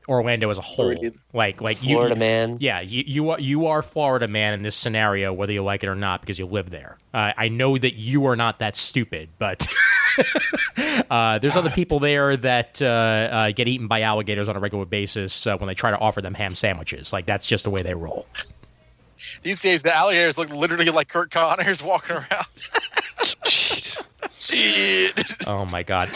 [SPEAKER 2] Orlando as a whole. Like
[SPEAKER 3] Florida man.
[SPEAKER 2] Yeah, you are Florida man in this scenario, whether you like it or not, because you live there. I know that you are not that stupid, but there's other people there that get eaten by alligators on a regular basis when they try to offer them ham sandwiches. Like, that's just the way they roll.
[SPEAKER 5] These days, the alligators look literally like Kurt Connors walking around. Shit.
[SPEAKER 2] Oh, my God.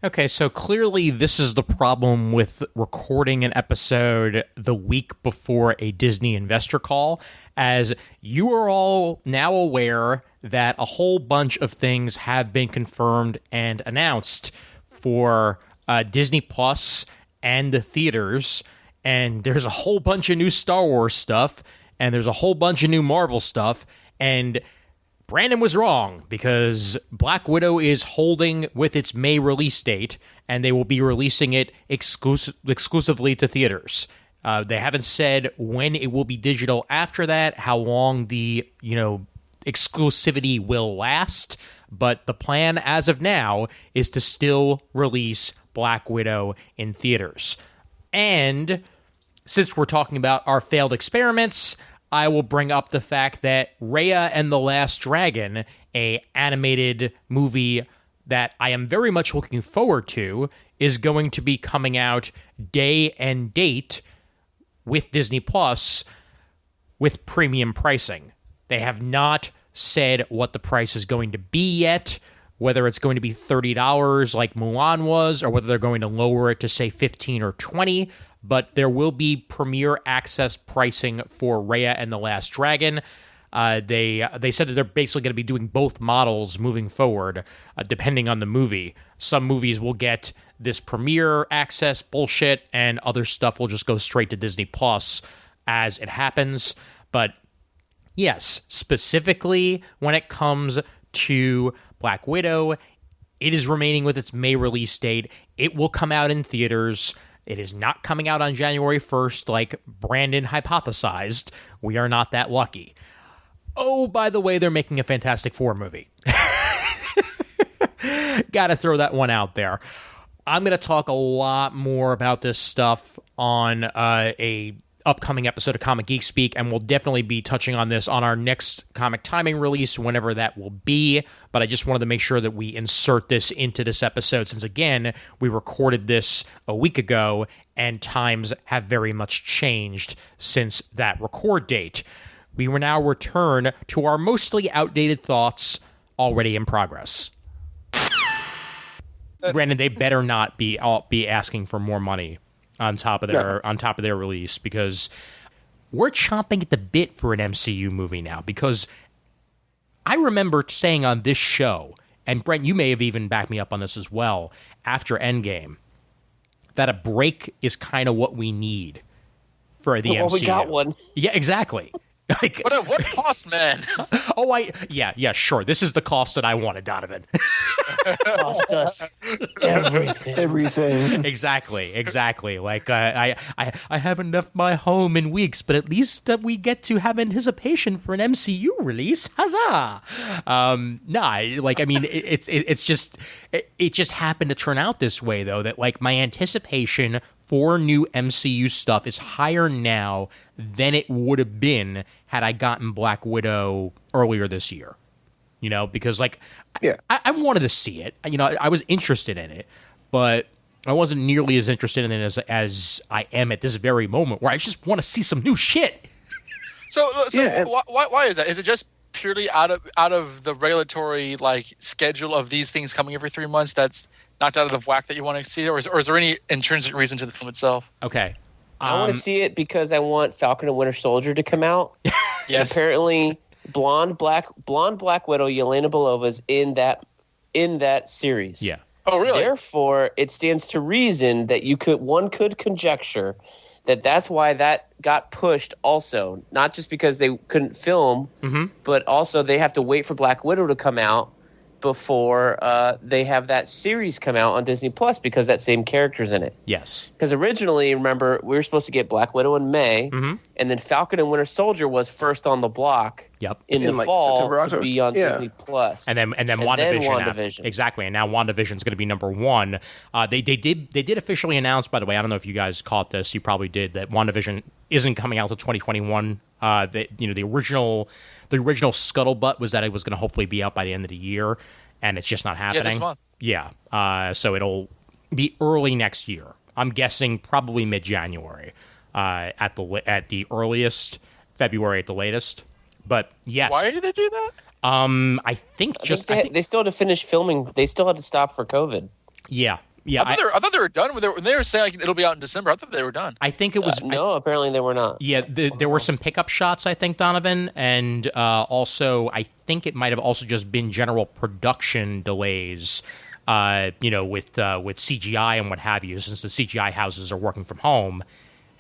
[SPEAKER 2] Okay, so clearly this is the problem with recording an episode the week before a Disney investor call, as you are all now aware that a whole bunch of things have been confirmed and announced for Disney Plus and the theaters. And there's a whole bunch of new Star Wars stuff, and there's a whole bunch of new Marvel stuff, and Brandon was wrong, because Black Widow is holding with its May release date, and they will be releasing it exclusively to theaters. They haven't said when it will be digital after that, how long the exclusivity will last, but the plan as of now is to still release Black Widow in theaters. And since we're talking about our failed experiments, I will bring up the fact that Raya and the Last Dragon, a animated movie that I am very much looking forward to, is going to be coming out day and date with Disney Plus with premium pricing. They have not said what the price is going to be yet, whether it's going to be $30 like Mulan was, or whether they're going to lower it to, say, $15 or $20, but there will be premiere access pricing for Raya and the Last Dragon. They said that they're basically going to be doing both models moving forward, depending on the movie. Some movies will get this premiere access bullshit, and other stuff will just go straight to Disney Plus as it happens. But yes, specifically when it comes to Black Widow, it is remaining with its May release date. It will come out in theaters. It is not coming out on January 1st like Brandon hypothesized. We are not that lucky. Oh, by the way, they're making a Fantastic Four movie. Gotta throw that one out there. I'm going to talk a lot more about this stuff on a upcoming episode of Comic Geek Speak, and we'll definitely be touching on this on our next Comic Timing release, whenever that will be. But I just wanted to make sure that we insert this into this episode, since, again, we recorded this a week ago, and times have very much changed since that record date. We will now return to our mostly outdated thoughts already in progress. Brandon, they better not be asking for more money on top of their release, because we're chomping at the bit for an MCU movie now. Because I remember saying on this show, and Brent, you may have even backed me up on this as well, after Endgame, that a break is kind of what we need for the MCU.
[SPEAKER 3] We got one.
[SPEAKER 2] Yeah, exactly. Like,
[SPEAKER 5] what cost, man?
[SPEAKER 2] Sure. This is the cost that I wanted, Donovan.
[SPEAKER 3] Cost us everything.
[SPEAKER 2] Exactly. Like, I haven't left my home in weeks, but at least we get to have anticipation for an MCU release. Huzzah! It just happened to turn out this way, though, that like my anticipation for new MCU stuff is higher now than it would have been had I gotten Black Widow earlier this year. Because like, yeah. I wanted to see it. I was interested in it, but I wasn't nearly as interested in it as I am at this very moment, where I just want to see some new shit.
[SPEAKER 5] So yeah. Why is that? Is it just purely out of the regulatory like schedule of these things coming every 3 months that's knocked out of the whack that you want to see, or is there any intrinsic reason to the film itself?
[SPEAKER 2] Okay.
[SPEAKER 3] I want to see it because I want Falcon and Winter Soldier to come out.
[SPEAKER 5] Yes.
[SPEAKER 3] And apparently, blonde Black Widow Yelena Belova's in that series.
[SPEAKER 2] Yeah.
[SPEAKER 5] Oh, really?
[SPEAKER 3] Therefore, it stands to reason that one could conjecture that that's why that got pushed also. Not just because they couldn't film, but also they have to wait for Black Widow to come out before they have that series come out on Disney Plus because that same character's in it.
[SPEAKER 2] Yes.
[SPEAKER 3] Because originally, remember, we were supposed to get Black Widow in May, and then Falcon and Winter Soldier was first on the block.
[SPEAKER 2] Yep.
[SPEAKER 3] In the fall to be on Disney Plus.
[SPEAKER 2] And then WandaVision. Exactly. And now WandaVision's going to be number 1. They did officially announce, by the way, I don't know if you guys caught this, you probably did, that WandaVision isn't coming out till 2021. The original scuttlebutt was that it was going to hopefully be out by the end of the year, and it's just not happening.
[SPEAKER 5] Yeah, this month.
[SPEAKER 2] Yeah. So it'll be early next year. I'm guessing probably mid-January at the earliest, February at the latest. But yes.
[SPEAKER 5] Why did they do that?
[SPEAKER 2] I think
[SPEAKER 3] they still had to finish filming. They still had to stop for COVID.
[SPEAKER 2] Yeah. Yeah,
[SPEAKER 5] I thought they were done. When they were saying it'll be out in December, I thought they were done.
[SPEAKER 2] I think it was.
[SPEAKER 3] No, apparently they were not.
[SPEAKER 2] Yeah, there were some pickup shots, I think, Donovan, and also I think it might have also just been general production delays. With CGI and what have you, since the CGI houses are working from home.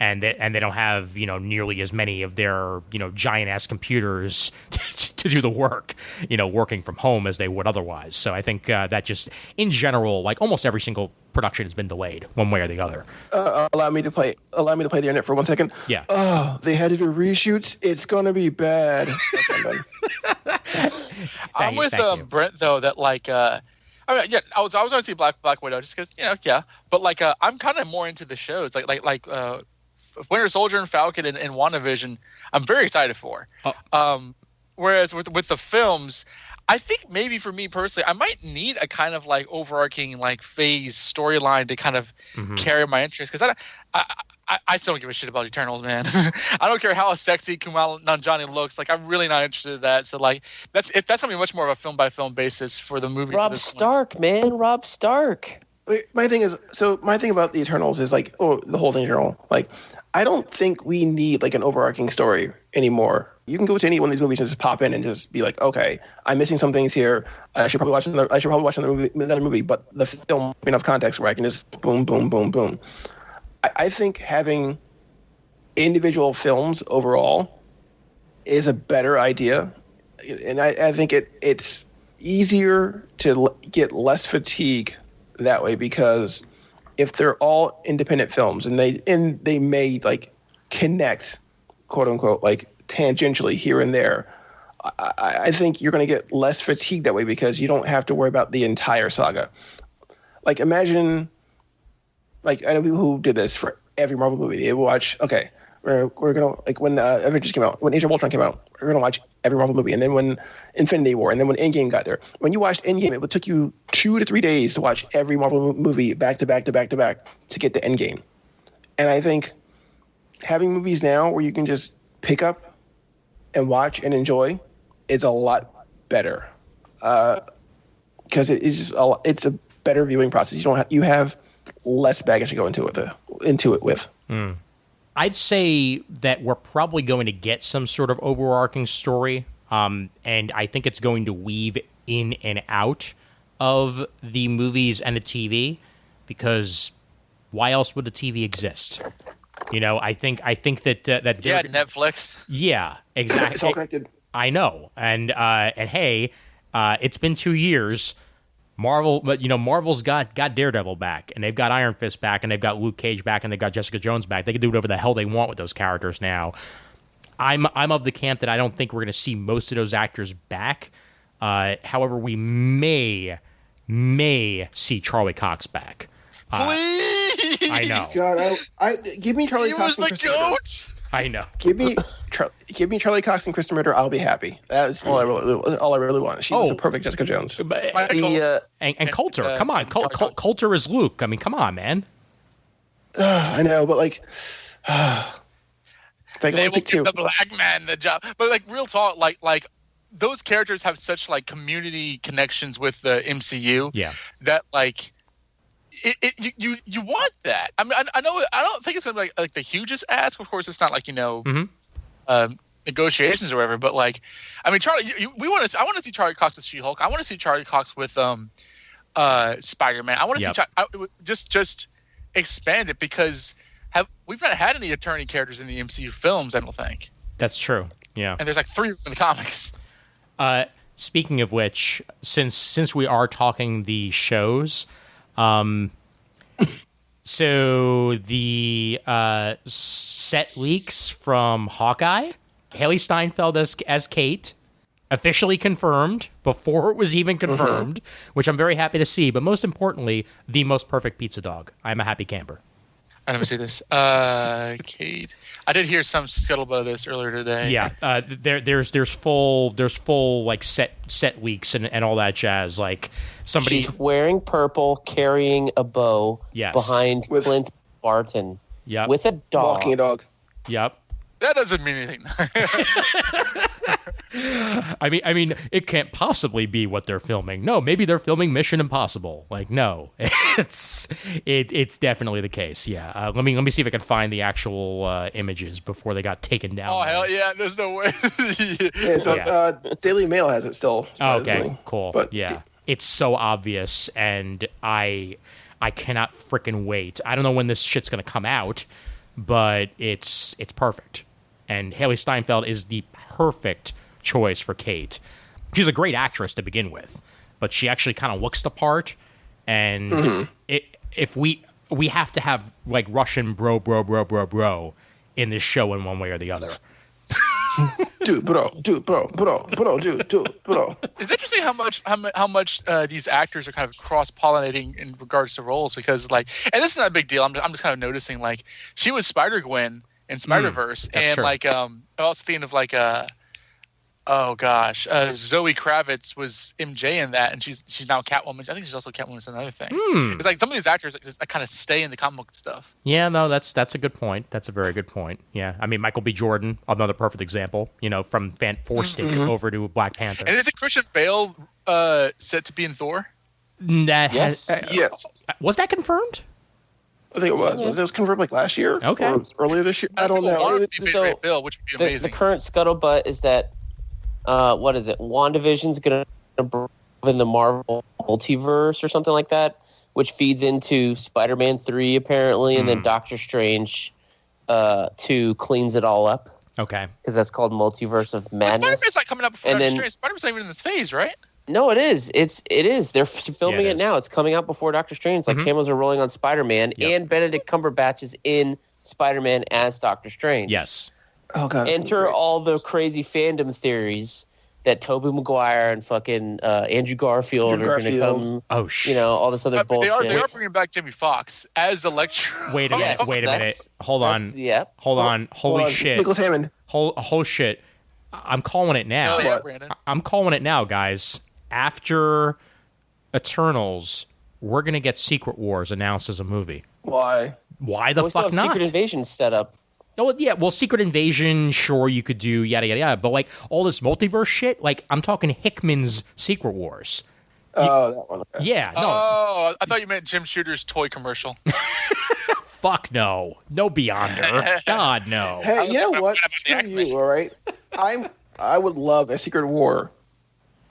[SPEAKER 2] And they don't have nearly as many of their giant ass computers to do the work working from home as they would otherwise. So I think that just in general, like almost every single production has been delayed one way or the other.
[SPEAKER 4] Allow me to play the internet for 1 second.
[SPEAKER 2] Yeah.
[SPEAKER 4] Oh, they had to do reshoots. It's gonna be bad.
[SPEAKER 5] I'm with Brent though that like. I mean, yeah, I was going to see Black Widow just because but I'm kind of more into the shows like Winter Soldier and Falcon and WandaVision, I'm very excited for. Whereas with the films, I think maybe for me personally, I might need a kind of like overarching like phase storyline to kind of carry my interest because I still don't give a shit about Eternals, man. I don't care how sexy Kumail Nanjiani looks. Like I'm really not interested in that. So like that's gonna be much more of a film by film basis for the movie.
[SPEAKER 3] Rob Stark, man, Rob Stark.
[SPEAKER 4] My thing about the Eternals is like, the whole thing in general, like. I don't think we need like an overarching story anymore. You can go to any one of these movies and just pop in and just be like, okay, I'm missing some things here. I should probably watch another movie, but the film enough context where I can just boom, boom, boom, boom. I think having individual films overall is a better idea, and I think it's easier to get less fatigue that way because. If they're all independent films and they may like connect, quote unquote, like tangentially here and there, I think you're going to get less fatigue that way because you don't have to worry about the entire saga. Like imagine, like I know people who did this for every Marvel movie. They will watch. Okay, we're gonna like when Avengers came out, when Age of Ultron came out, we're gonna watch every Marvel movie, and then when Infinity War, and then when Endgame got there. When you watched Endgame, it took you 2 to 3 days to watch every Marvel movie back to back to back to back to get to Endgame. And I think having movies now where you can just pick up and watch and enjoy is a lot better because it's a better viewing process. You have less baggage to go into it with.
[SPEAKER 2] I'd say that we're probably going to get some sort of overarching story, and I think it's going to weave in and out of the movies and the TV, because why else would the TV exist? I think that
[SPEAKER 5] Netflix.
[SPEAKER 2] Yeah, exactly.
[SPEAKER 4] It's all connected.
[SPEAKER 2] I know, and hey, it's been 2 years. Marvel's got Daredevil back, and they've got Iron Fist back, and they've got Luke Cage back, and they've got Jessica Jones back. They can do whatever the hell they want with those characters now. I'm of the camp that I don't think we're going to see most of those actors back. However, we may see Charlie Cox back.
[SPEAKER 5] Please,
[SPEAKER 2] I know.
[SPEAKER 4] God, give me Charlie Cox.
[SPEAKER 5] He was the GOAT.
[SPEAKER 2] I know.
[SPEAKER 4] Give me Charlie Cox and Kristen Ritter. I'll be happy. That's all I really want. She's the perfect Jessica Jones.
[SPEAKER 2] And Coulter, come on, Coulter is Luke. I mean, come on, man.
[SPEAKER 4] I know, but like,
[SPEAKER 5] they will give the black man the job. But like, real talk, like those characters have such like community connections with the MCU.
[SPEAKER 2] Yeah.
[SPEAKER 5] That like, you want that. I mean, I know I don't think it's gonna be like the hugest ask. Of course, it's not like negotiations or whatever. But like, I mean, Charlie, I want to see Charlie Cox with She-Hulk. I want to see Charlie Cox with Spider-Man. I want to see just expand it because we've not had any attorney characters in the MCU films. I don't think
[SPEAKER 2] that's true. Yeah,
[SPEAKER 5] and there's like 3 in the comics.
[SPEAKER 2] Speaking of which, since we are talking the shows, so the set leaks from Hawkeye, Haley Steinfeld as Kate, officially confirmed before it was even confirmed, which I'm very happy to see. But most importantly, the most perfect pizza dog. I'm a happy camper.
[SPEAKER 5] Let me see this. Kate. I did hear some scuttlebutt of this earlier today.
[SPEAKER 2] Yeah, there's full like set leaks and all that jazz. Like somebody
[SPEAKER 3] she's wearing purple, carrying a bow behind Clint Barton.
[SPEAKER 2] Yep.
[SPEAKER 3] With a dog.
[SPEAKER 4] Walking a dog.
[SPEAKER 2] Yep.
[SPEAKER 5] That doesn't mean anything.
[SPEAKER 2] I mean, it can't possibly be what they're filming. No, maybe they're filming Mission Impossible. Like, no, it's definitely the case. Yeah. Let me see if I can find the actual images before they got taken down.
[SPEAKER 5] Oh hell yeah! There's no way.
[SPEAKER 4] Daily Mail has it still.
[SPEAKER 2] Oh, okay, cool. But yeah, it's so obvious, and I cannot freaking wait. I don't know when this shit's gonna come out, but it's perfect. And Haley Steinfeld is the perfect choice for Kate. She's a great actress to begin with, but she actually kind of looks the part. And if we have to have like Russian bro in this show in one way or the other.
[SPEAKER 4] dude, bro.
[SPEAKER 5] It's interesting how much these actors are kind of cross-pollinating in regards to roles because like, and this is not a big deal. I'm just kind of noticing like she was Spider-Gwen in Spider-Verse, and true. Like I'm also thinking of like Zoe Kravitz was MJ in that, and she's now Catwoman. I think she's also Catwoman in another thing. It's like some of these actors just kind of stay in the comic book stuff.
[SPEAKER 2] Yeah, no, that's a good point. That's a very good point. Yeah, I mean Michael B. Jordan, another perfect example. You know, from Van Forstig over to Black Panther.
[SPEAKER 5] And isn't Christian Bale set to be in Thor?
[SPEAKER 2] Yes. Was that confirmed?
[SPEAKER 4] I think it was. Yeah. It was confirmed like last year or earlier this year. I don't know.
[SPEAKER 5] So Bill, which would be amazing.
[SPEAKER 3] The current scuttlebutt is that what is it? WandaVision's going to bring in the Marvel multiverse or something like that, which feeds into Spider-Man 3 apparently, and then Doctor Strange 2 cleans it all up.
[SPEAKER 2] Okay.
[SPEAKER 3] Because that's called Multiverse of Madness.
[SPEAKER 5] Spider-Man's not coming out before Doctor Strange. Spider-Man's not even in this phase, right?
[SPEAKER 3] No, it is. It is. They're filming it now. It's coming out before Doctor Strange. Like cameras are rolling on Spider-Man, and Benedict Cumberbatch is in Spider-Man as Doctor Strange.
[SPEAKER 2] Yes.
[SPEAKER 4] Oh god.
[SPEAKER 3] Enter all the crazy fandom theories that Tobey Maguire and fucking Andrew Garfield are going to come.
[SPEAKER 2] Oh shit!
[SPEAKER 3] You know, all this other bullshit.
[SPEAKER 5] They are bringing back Jamie Foxx as the lecturer.
[SPEAKER 2] Wait a minute. Hold on.
[SPEAKER 3] Yep.
[SPEAKER 2] Hold on. Holy shit.
[SPEAKER 4] Nicholas Hammond.
[SPEAKER 2] Whole shit. I'm calling it now.
[SPEAKER 5] Oh, yeah, Brandon.
[SPEAKER 2] I'm calling it now, guys. After Eternals, we're going to get Secret Wars announced as a movie.
[SPEAKER 4] Why?
[SPEAKER 2] Why the fuck not?
[SPEAKER 3] Secret Invasion set up.
[SPEAKER 2] Oh, yeah, well, Secret Invasion, sure, you could do yada, yada, yada. But, like, all this multiverse shit, like, I'm talking Hickman's Secret Wars.
[SPEAKER 4] That one. Okay.
[SPEAKER 2] Yeah, no.
[SPEAKER 5] Oh, I thought you meant Jim Shooter's toy commercial.
[SPEAKER 2] Fuck no. No Beyonder. God, no.
[SPEAKER 4] Hey, you know what? Screw you, all right? I would love a Secret War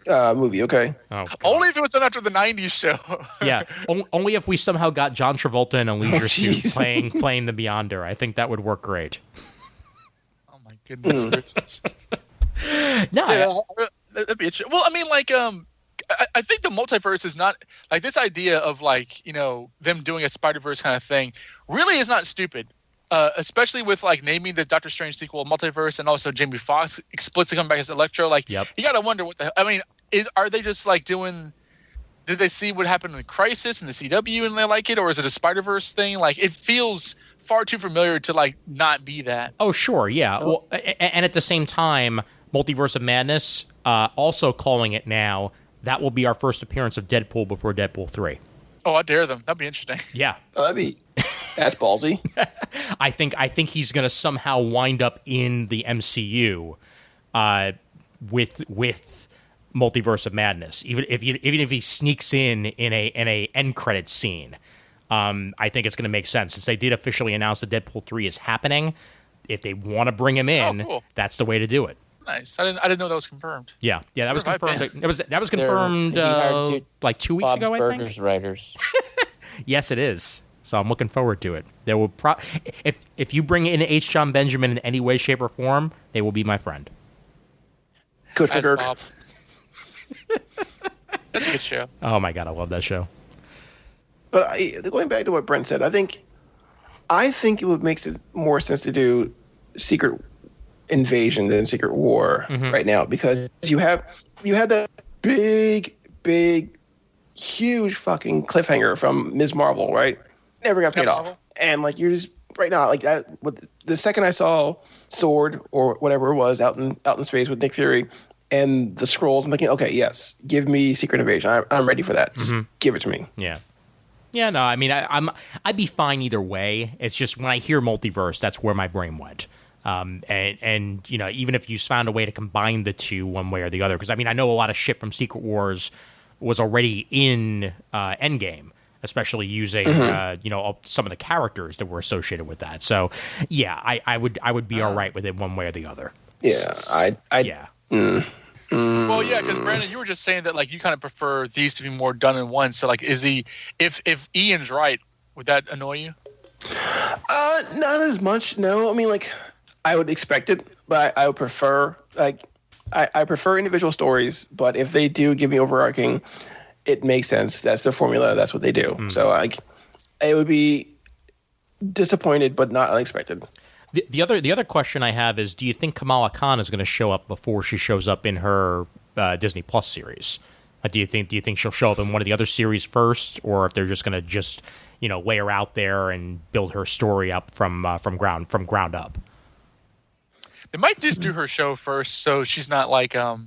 [SPEAKER 4] movie, okay?
[SPEAKER 2] Oh,
[SPEAKER 5] only if it was done after the 90s show.
[SPEAKER 2] Yeah, only if we somehow got John Travolta in a leisure suit playing the Beyonder. I think that would work great.
[SPEAKER 5] Oh my goodness.
[SPEAKER 2] No,
[SPEAKER 5] that'd be interesting. Well, I mean, like, I think the multiverse is not like this idea of like, you know, them doing a Spider-Verse kind of thing really is not stupid. Especially with like naming the Doctor Strange sequel Multiverse and also Jamie Foxx explicitly coming back as Electro. Like, you got to wonder what the hell. I mean, are they just like doing? Did they see what happened in Crisis and the CW and they like it, or is it a Spider-Verse thing? Like, it feels far too familiar to like not be that.
[SPEAKER 2] Oh, sure, yeah. Well, and at the same time, Multiverse of Madness, also calling it now. That will be our first appearance of Deadpool before Deadpool 3.
[SPEAKER 5] Oh, I dare them. That'd be interesting.
[SPEAKER 2] Yeah.
[SPEAKER 4] That's ballsy.
[SPEAKER 2] I think he's going to somehow wind up in the MCU with Multiverse of Madness. Even if he sneaks in a end credit scene, I think it's going to make sense since they did officially announce that Deadpool 3 is happening. If they want to bring him in,
[SPEAKER 5] cool.
[SPEAKER 2] That's the way to do it.
[SPEAKER 5] Nice. I didn't know that was confirmed.
[SPEAKER 2] Yeah, that was confirmed. That was confirmed like 2 weeks ago, I think.
[SPEAKER 3] Burgers writers.
[SPEAKER 2] Yes, it is. So I'm looking forward to it. There will if you bring in H. John Benjamin in any way, shape, or form, they will be my friend.
[SPEAKER 4] Coach McGurk.
[SPEAKER 5] That's a good show.
[SPEAKER 2] Oh my god, I love that show.
[SPEAKER 4] But going back to what Brent said, I think it would make more sense to do Secret Invasion than Secret War right now, because you have that big, huge fucking cliffhanger from Ms. Marvel, right? Never got paid off, and like you're just right now like that. With the second I saw Sword or whatever it was out in space with Nick Fury and the scrolls, I'm thinking, okay, yes, give me Secret Invasion. I'm ready for that. Just give it to me.
[SPEAKER 2] Yeah. Yeah, no, I mean, I'd be fine either way. It's just when I hear multiverse, that's where my brain went. And you know, even if you found a way to combine the two one way or the other, because I mean, I know a lot of shit from Secret Wars was already in Endgame, especially using you know, some of the characters that were associated with that. So yeah, I would be all right with it one way or the other.
[SPEAKER 4] Yeah,
[SPEAKER 2] yeah.
[SPEAKER 5] Well, yeah, because Brandon, you were just saying that like you kind of prefer these to be more done in one. So like, if Ian's right, would that annoy you?
[SPEAKER 4] Not as much. No, I mean like I would expect it, but I would prefer like I prefer individual stories. But if they do give me overarching, it makes sense. That's their formula. That's what they do. So like, it would be disappointed, but not unexpected.
[SPEAKER 2] The other question I have is, do you think Kamala Khan is going to show up before she shows up in her Disney Plus series? Do you think she'll show up in one of the other series first, or if they're just going to you know, lay her out there and build her story up from ground up?
[SPEAKER 5] They might just do her show first, so she's not like I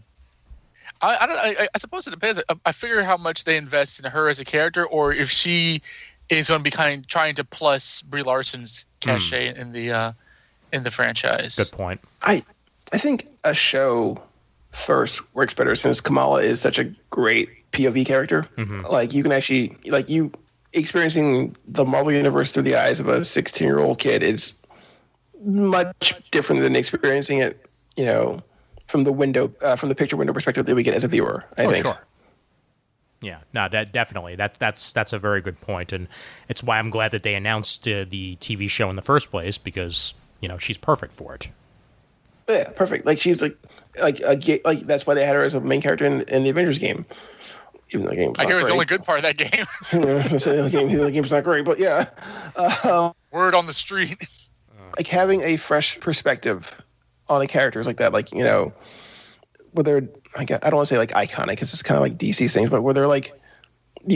[SPEAKER 5] suppose it depends. I figure how much they invest in her as a character, or if she is going to be trying to plus Brie Larson's cachet in the franchise.
[SPEAKER 2] Good point.
[SPEAKER 4] I think a show first works better since Kamala is such a great POV character. Like you can actually you experiencing the Marvel universe through the eyes of a 16-year-old kid is much different than experiencing it, you know, from the picture window perspective that we get as a viewer. I think.
[SPEAKER 2] Sure. Yeah, no, definitely. That's a very good point, and it's why I'm glad that they announced the TV show in the first place, because you know she's perfect for it.
[SPEAKER 4] Yeah, perfect. Like she's like that's why they had her as a main character in the Avengers game. Even though the game's
[SPEAKER 5] I hear it's the only good part of that game.
[SPEAKER 4] the game's not great, but yeah.
[SPEAKER 5] Word on the street.
[SPEAKER 4] Like having a fresh perspective on the characters like that, like, you know, where they're, I don't want to say like iconic because it's kind of like DC's things, but where they're like,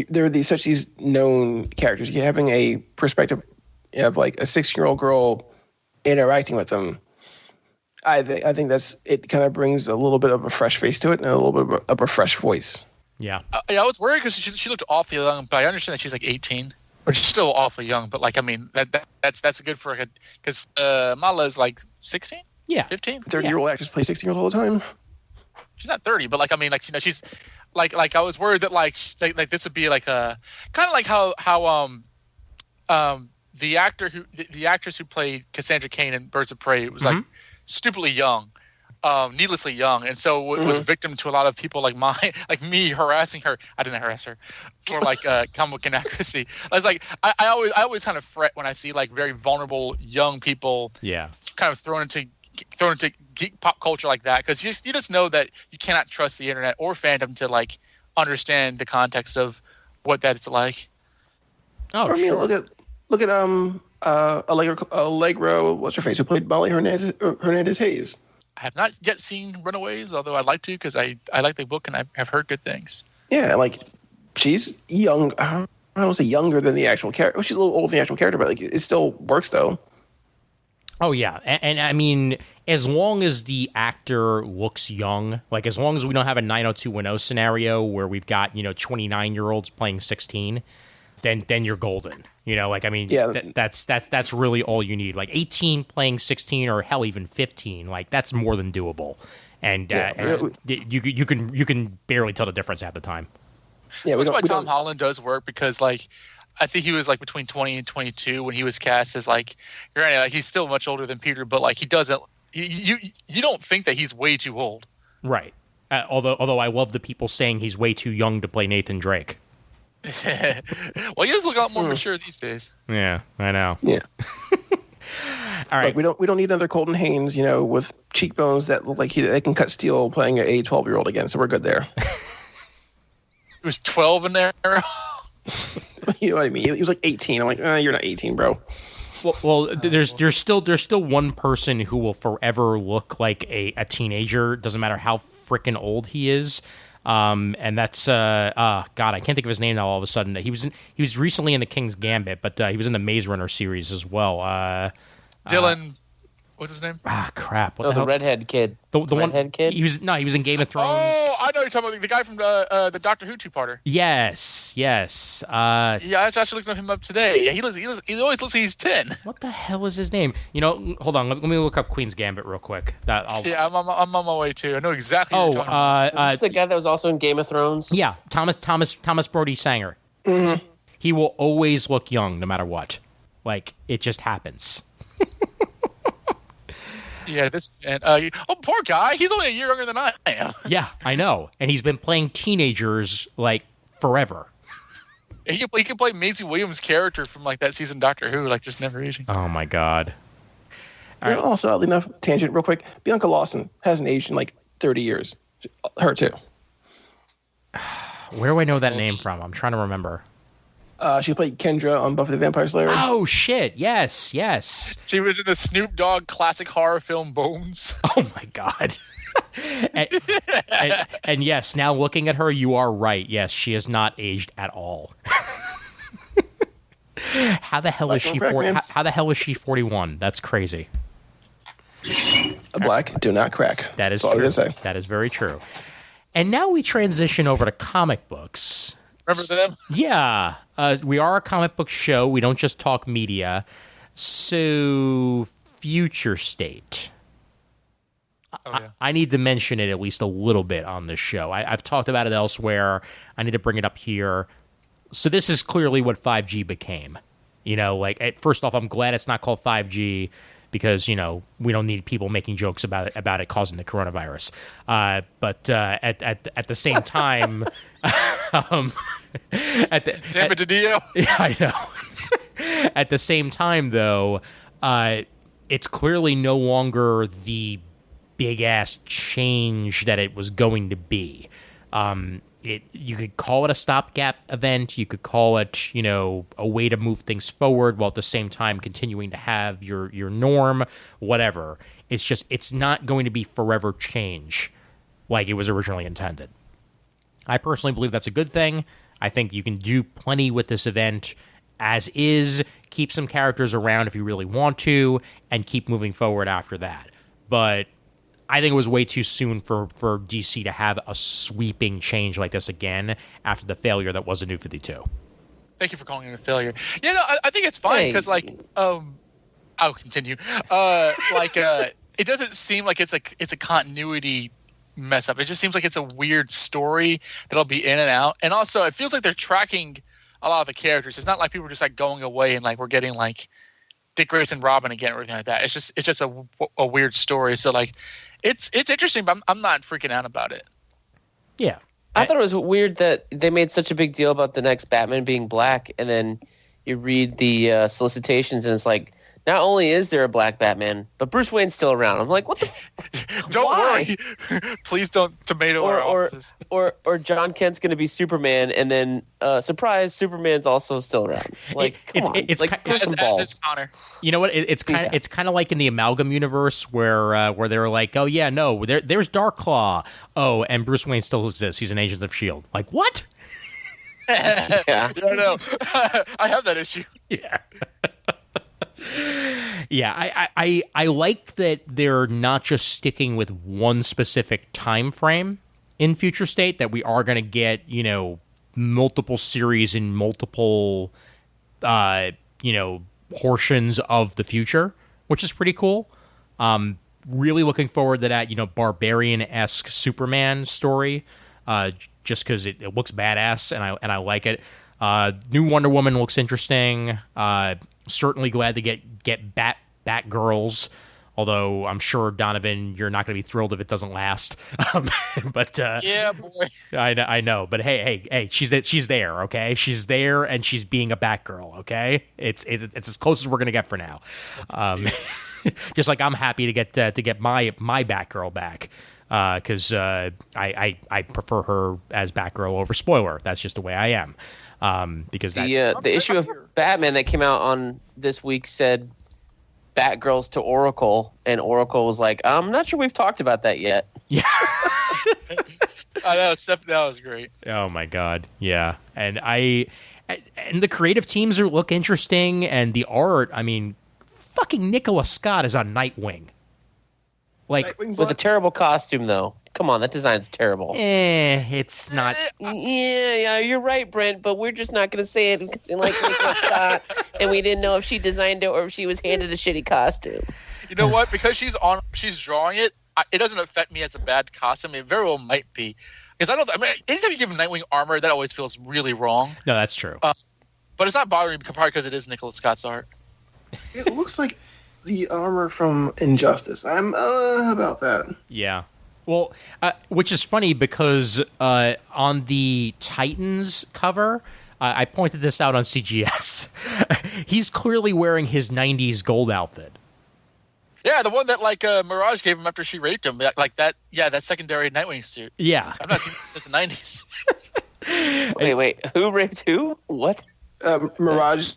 [SPEAKER 4] they're these known characters. You're having a perspective of like a 16-year-old girl interacting with them. I think it kind of brings a little bit of a fresh face to it and a little bit of a fresh voice.
[SPEAKER 2] Yeah.
[SPEAKER 5] I was worried because she looked awfully young, but I understand that she's like 18. Or she's still awfully young, but like I mean that's good for her because Mala is like 16, 15.
[SPEAKER 4] 30-year-old actors play 16-year-olds all the time.
[SPEAKER 5] She's not 30, but like I mean like, you know, she's like I was worried that like this would be like a kind of like how the actress who played Cassandra Cain in Birds of Prey was like stupidly young. Needlessly young, and so was victim to a lot of people like me harassing her. I didn't harass her for like comic inaccuracy. I was like, I always kind of fret when I see like very vulnerable young people, kind of thrown into geek pop culture like that, because you just know that you cannot trust the internet or fandom to like understand the context of what that is like.
[SPEAKER 4] Oh, I mean, sure. Look at Allegra, what's her face, who played Molly Hernandez Hayes.
[SPEAKER 5] I have not yet seen Runaways, although I'd like to because I like the book and I have heard good things.
[SPEAKER 4] Yeah, like she's young. I don't say younger than the actual character. She's a little older than the actual character, but like it still works though.
[SPEAKER 2] Oh yeah, and I mean, as long as the actor looks young, like as long as we don't have a 90210 scenario where we've got 29-year-olds playing 16, then you're golden. You know, like I mean, that's really all you need. Like 18 playing 16, or hell, even 15. Like that's more than doable, and you can barely tell the difference at the time.
[SPEAKER 5] Yeah, that's why Tom Holland does work, because like I think he was like between 20 and 22 when he was cast as like, granted, like he's still much older than Peter, but like he doesn't. You don't think that he's way too old,
[SPEAKER 2] right? Although I love the people saying he's way too young to play Nathan Drake.
[SPEAKER 5] Well, he does look a lot more mature these days.
[SPEAKER 2] Yeah, I know.
[SPEAKER 4] Yeah.
[SPEAKER 2] All right.
[SPEAKER 4] Look, we don't need another Colton Haynes, with cheekbones that look like they can cut steel playing a 12-year-old again. So we're good there.
[SPEAKER 5] He was 12 in there.
[SPEAKER 4] You know what I mean? He was like 18. I'm like, you're not 18, bro.
[SPEAKER 2] Well, there's still one person who will forever look like a teenager. Doesn't matter how freaking old he is. And that's God, I can't think of his name now. All of a sudden, he was recently in the King's Gambit, but he was in the Maze Runner series as well.
[SPEAKER 5] Dylan, what's his name?
[SPEAKER 2] Crap!
[SPEAKER 3] The redhead kid.
[SPEAKER 2] The
[SPEAKER 3] redhead kid.
[SPEAKER 2] He was in Game of Thrones.
[SPEAKER 5] Oh, I know you're talking about the guy from the Doctor Who two-parter.
[SPEAKER 2] Yes.
[SPEAKER 5] Yeah, I was actually looking him up today. Yeah, he always looks like he's 10.
[SPEAKER 2] What the hell is his name? Hold on. Let me look up Queen's Gambit real quick.
[SPEAKER 5] Yeah, I'm on my way too. I know exactly. What you're talking about.
[SPEAKER 3] Is this the guy that was also in Game of Thrones?
[SPEAKER 2] Yeah, Thomas Brody Sanger.
[SPEAKER 4] Mm-hmm.
[SPEAKER 2] He will always look young, no matter what. Like it just happens.
[SPEAKER 5] Yeah, poor guy. He's only a year younger than I am.
[SPEAKER 2] Yeah, I know, and he's been playing teenagers like forever.
[SPEAKER 5] He can play Maisie Williams' character from like that season Doctor Who, like just never aging.
[SPEAKER 2] Oh my god. All right.
[SPEAKER 4] Also, oddly enough, tangent real quick. Bianca Lawson hasn't aged in like 30 years. Her too.
[SPEAKER 2] Where do I know that name from? I'm trying to remember.
[SPEAKER 4] She played Kendra on Buffy the Vampire Slayer.
[SPEAKER 2] Oh shit! Yes.
[SPEAKER 5] She was in the Snoop Dogg classic horror film Bones.
[SPEAKER 2] Oh my god. and yes, now looking at her, you are right. Yes, she has not aged at all. How the hell is she? How the hell is she 41? That's crazy.
[SPEAKER 4] Black do not crack.
[SPEAKER 2] That is
[SPEAKER 4] That's all
[SPEAKER 2] true.
[SPEAKER 4] I'm gonna say.
[SPEAKER 2] That is very true. And now we transition over to comic books.
[SPEAKER 5] Remember them?
[SPEAKER 2] Yeah. We are a comic book show. We don't just talk media. So, Future State.
[SPEAKER 5] Oh, yeah.
[SPEAKER 2] I need to mention it at least a little bit on this show. I've talked about it elsewhere. I need to bring it up here. So this is clearly what 5G became. First off, I'm glad it's not called 5G because, we don't need people making jokes about it causing the coronavirus. But at the same time...
[SPEAKER 5] Damn it, Didio.
[SPEAKER 2] Yeah, I know. At the same time, though, it's clearly no longer the big-ass change that it was going to be. You could call it a stopgap event. You could call it, a way to move things forward while at the same time continuing to have your norm, whatever. It's not going to be forever change like it was originally intended. I personally believe that's a good thing. I think you can do plenty with this event as is, keep some characters around if you really want to, and keep moving forward after that. But I think it was way too soon for DC to have a sweeping change like this again after the failure that was a New 52.
[SPEAKER 5] Thank you for calling it a failure. Yeah, no, I think it's fine because, I'll continue. It doesn't seem like it's a continuity mess up. It just seems like it's a weird story that'll be in and out, and also it feels like they're tracking a lot of the characters. It's not like people are just like going away and like we're getting like Dick Grayson, Robin again, or anything like that. It's just a weird story. So like, it's interesting, but I'm not freaking out about it.
[SPEAKER 2] Yeah,
[SPEAKER 3] I thought it was weird that they made such a big deal about the next Batman being black, and then you read the solicitations, and it's like, not only is there a black Batman, but Bruce Wayne's still around. I'm like, what the?
[SPEAKER 5] Don't
[SPEAKER 3] why?
[SPEAKER 5] worry. Please don't tomato our offices.
[SPEAKER 3] Or John Kent's going to be Superman, and then surprise, Superman's also still around. Like,
[SPEAKER 2] it's
[SPEAKER 5] Connor.
[SPEAKER 2] You know what? It's kind of like in the Amalgam universe where they were like, oh yeah, no, there's Darkclaw. Oh, and Bruce Wayne still exists. He's an agent of S.H.I.E.L.D. Like what?
[SPEAKER 5] Yeah, I know. I have that issue.
[SPEAKER 2] Yeah. Yeah, I like that they're not just sticking with one specific time frame in Future State, that we are going to get, multiple series in multiple, portions of the future, which is pretty cool. Really looking forward to that, Barbarian-esque Superman story, just because it looks badass and I like it. New Wonder Woman looks interesting. Certainly glad to get Batgirls. Although I'm sure, Donovan, you're not going to be thrilled if it doesn't last. But
[SPEAKER 5] yeah, boy,
[SPEAKER 2] I know. But hey, she's there. Okay, she's there, and she's being a Batgirl. Okay, it's as close as we're going to get for now. Just like I'm happy to get my Batgirl back. Because I prefer her as Batgirl over Spoiler. That's just the way I am. Because
[SPEAKER 3] the issue of Batman that came out on this week said Batgirls to Oracle, and Oracle was like, I'm not sure we've talked about that yet.
[SPEAKER 2] Yeah.
[SPEAKER 5] That was great.
[SPEAKER 2] Oh my god, yeah. And the creative teams look interesting, and the art. I mean, fucking Nicola Scott is on Nightwing. Like
[SPEAKER 3] with a terrible costume, though. Come on, that design's terrible.
[SPEAKER 2] It's not.
[SPEAKER 3] Yeah, you're right, Brent. But we're just not going to say it like Nicola Scott, and we didn't know if she designed it or if she was handed a shitty costume.
[SPEAKER 5] You know what? Because she's drawing it. It doesn't affect me as a bad costume. It very well might be, because anytime you give Nightwing armor, that always feels really wrong.
[SPEAKER 2] No, that's true.
[SPEAKER 5] But it's not bothering me, probably because it is Nicola Scott's art.
[SPEAKER 4] It looks like the armor from Injustice. I'm about that.
[SPEAKER 2] Yeah. Well, which is funny because on the Titans cover, I pointed this out on CGS. He's clearly wearing his 90s gold outfit.
[SPEAKER 5] Yeah, the one that Mirage gave him after she raped him, like that. Yeah, that secondary Nightwing suit.
[SPEAKER 2] Yeah,
[SPEAKER 5] I've not seen it in the 90s.
[SPEAKER 3] Wait, who raped who? What?
[SPEAKER 4] Mirage.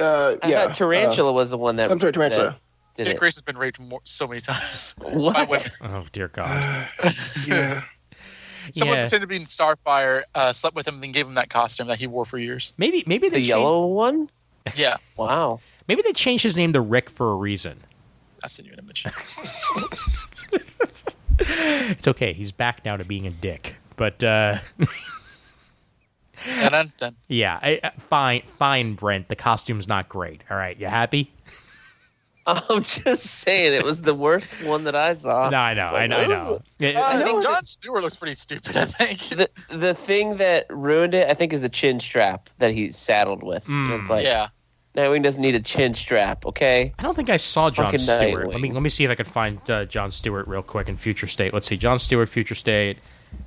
[SPEAKER 3] I thought Tarantula was the one that.
[SPEAKER 4] I'm sorry, Tarantula.
[SPEAKER 5] Dick Grayson has been raped so many times.
[SPEAKER 3] What?
[SPEAKER 5] By women.
[SPEAKER 2] Oh dear God.
[SPEAKER 4] Yeah.
[SPEAKER 5] Someone pretended to be in Starfire, slept with him, and then gave him that costume that he wore for years.
[SPEAKER 2] Maybe
[SPEAKER 3] the yellow one.
[SPEAKER 5] Yeah.
[SPEAKER 3] Wow.
[SPEAKER 2] Maybe they changed his name to Rick for a reason.
[SPEAKER 5] I'll send you an image.
[SPEAKER 2] It's okay. He's back now to being a dick. But yeah, fine, Brent. The costume's not great. All right, you happy?
[SPEAKER 3] I'm just saying, it was the worst one that I saw.
[SPEAKER 2] No, I know.
[SPEAKER 5] I think Jon Stewart looks pretty stupid, I think.
[SPEAKER 3] The thing that ruined it, I think, is the chin strap that he's saddled with. It's like, Nightwing doesn't need a chin strap, okay?
[SPEAKER 2] I don't think I saw Jon Stewart.
[SPEAKER 3] Nightwing.
[SPEAKER 2] Let me see if I can find Jon Stewart real quick in Future State. Let's see, Jon Stewart, Future State.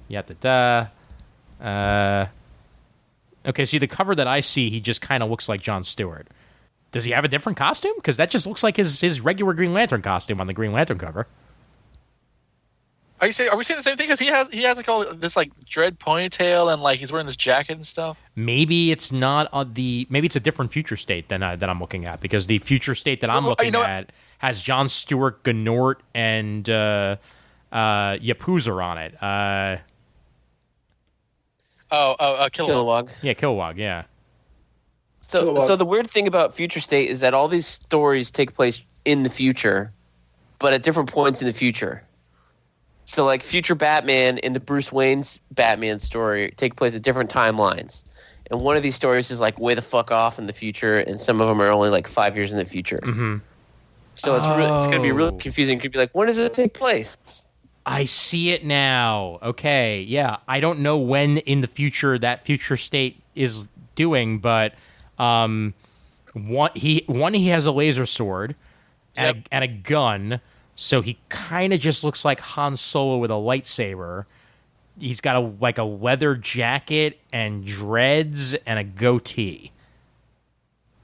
[SPEAKER 2] Okay, see, the cover that I see, he just kind of looks like Jon Stewart. Does he have a different costume? Because that just looks like his regular Green Lantern costume on the Green Lantern cover.
[SPEAKER 5] Are we saying the same thing? Because he has like all this like dread ponytail and like he's wearing this jacket and stuff.
[SPEAKER 2] Maybe it's not maybe it's a different Future State than I'm looking at, because the Future State that I'm looking at has Jon Stewart, Gnort, and Yapuza on it.
[SPEAKER 3] Kilowog.
[SPEAKER 2] Yeah, Kilowog. Yeah.
[SPEAKER 3] So the weird thing about Future State is that all these stories take place in the future, but at different points in the future. So like Future Batman and the Bruce Wayne's Batman story take place at different timelines. And one of these stories is like way the fuck off in the future, and some of them are only like 5 years in the future.
[SPEAKER 2] Mm-hmm.
[SPEAKER 3] So it's going to be really confusing. It could be like, when does it take place?
[SPEAKER 2] I see it now. Okay, yeah. I don't know when in the future that Future State is doing, but he has a laser sword and a gun, so he kind of just looks like Han Solo with a lightsaber. He's got a leather jacket and dreads and a goatee.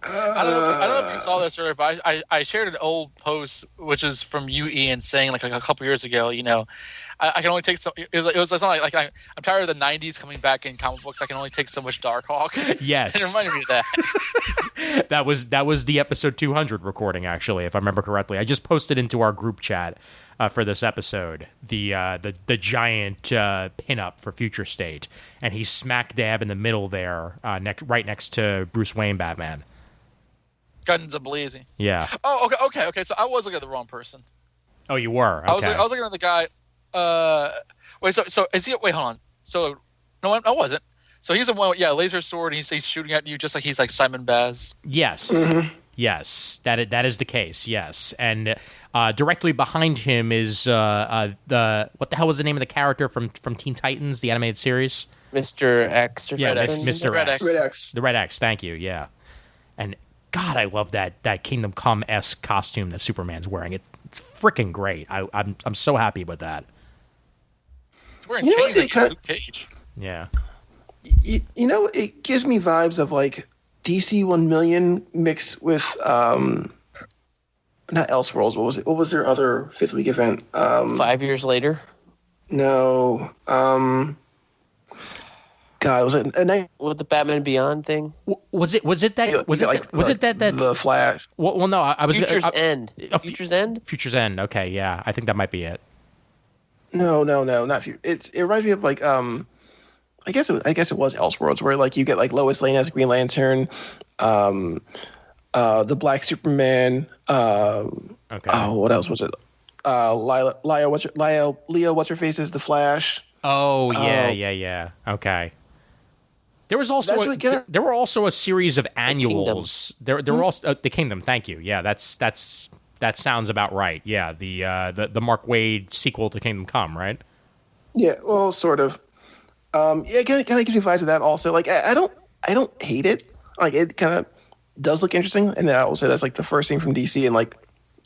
[SPEAKER 5] I don't know if you saw this earlier, but I shared an old post, which is from you, Ian, saying like a couple years ago, I can only take so. It was something like I'm tired of the '90s coming back in comic books. I can only take so much Darkhawk.
[SPEAKER 2] Yes,
[SPEAKER 5] it reminded me of that.
[SPEAKER 2] that was the episode 200 recording, actually, if I remember correctly. I just posted into our group chat for this episode the giant pinup for Future State, and he's smack dab in the middle there, right next to Bruce Wayne Batman.
[SPEAKER 5] Guns a-blazing.
[SPEAKER 2] Yeah.
[SPEAKER 5] Oh, okay. So I was looking at the wrong person.
[SPEAKER 2] Oh, you were? Okay.
[SPEAKER 5] I was looking at the guy. Wait, so is he? Wait, hold on. So, no, I wasn't. So he's the one. Yeah, laser sword. He's shooting at you just like he's like Simon Baz.
[SPEAKER 2] Yes. Mm-hmm. Yes, that is the case. Yes, and directly behind him is what the hell was the name of the character from Teen Titans, the animated series?
[SPEAKER 3] Mr. X or
[SPEAKER 2] yeah,
[SPEAKER 3] something.
[SPEAKER 2] Mr. X.
[SPEAKER 4] Red X.
[SPEAKER 2] The Red X. Thank you. Yeah, and God, I love that Kingdom Come-esque costume that Superman's wearing. It's freaking great. I'm so happy with that.
[SPEAKER 5] He's wearing chains like Luke Cage.
[SPEAKER 2] Yeah.
[SPEAKER 4] You know, it gives me vibes of like DC 1 Million mixed with not Elseworlds. What was their other fifth week event?
[SPEAKER 3] 5 years later.
[SPEAKER 4] No. God, was it a night
[SPEAKER 3] with the Batman Beyond thing?
[SPEAKER 2] Was it that
[SPEAKER 4] the Flash?
[SPEAKER 2] Well, no, I was
[SPEAKER 3] Future's End. Future's End.
[SPEAKER 2] Future's End. Okay, yeah, I think that might be it.
[SPEAKER 4] No, not Future. It reminds me of like I guess it was Elseworlds, where like you get like Lois Lane as Green Lantern, the Black Superman.
[SPEAKER 2] Okay.
[SPEAKER 4] Oh, what else was it? Leo, what's her face is the Flash.
[SPEAKER 2] Oh yeah. Okay. There was also there were also a series of annuals. There were also the Kingdom. Thank you. Yeah, that sounds about right. Yeah, the Mark Waid sequel to Kingdom Come, right?
[SPEAKER 4] Yeah, well, sort of. Yeah, kind of gives you vibes of that also. Like, I don't hate it. Like, it kind of does look interesting, and I will say that's like the first thing from DC and like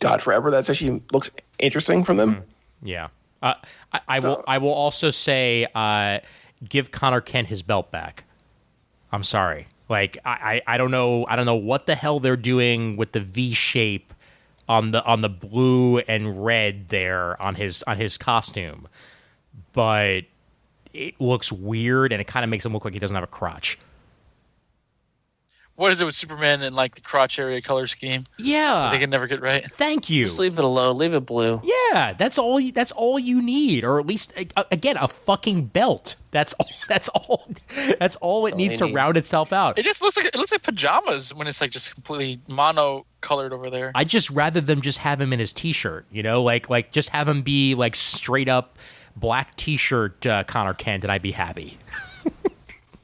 [SPEAKER 4] God Forever that's actually looks interesting from them.
[SPEAKER 2] Yeah. I will also say give Connor Kent his belt back. I'm sorry. Like I don't know what the hell they're doing with the V shape on the blue and red there on his costume, but it looks weird and it kind of makes him look like he doesn't have a crotch.
[SPEAKER 5] What is it with Superman and like the crotch area color scheme?
[SPEAKER 2] Yeah,
[SPEAKER 5] they can never get right.
[SPEAKER 2] Thank you.
[SPEAKER 3] Just leave it alone. Leave it blue.
[SPEAKER 2] Yeah, that's all you need, or at least again a fucking belt. That's all it needs to round itself out.
[SPEAKER 5] It just looks like pajamas when it's like just completely mono colored over there.
[SPEAKER 2] I'd just rather them just have him in his t-shirt, like just have him be like straight up black t-shirt Connor Kent, and I'd be happy.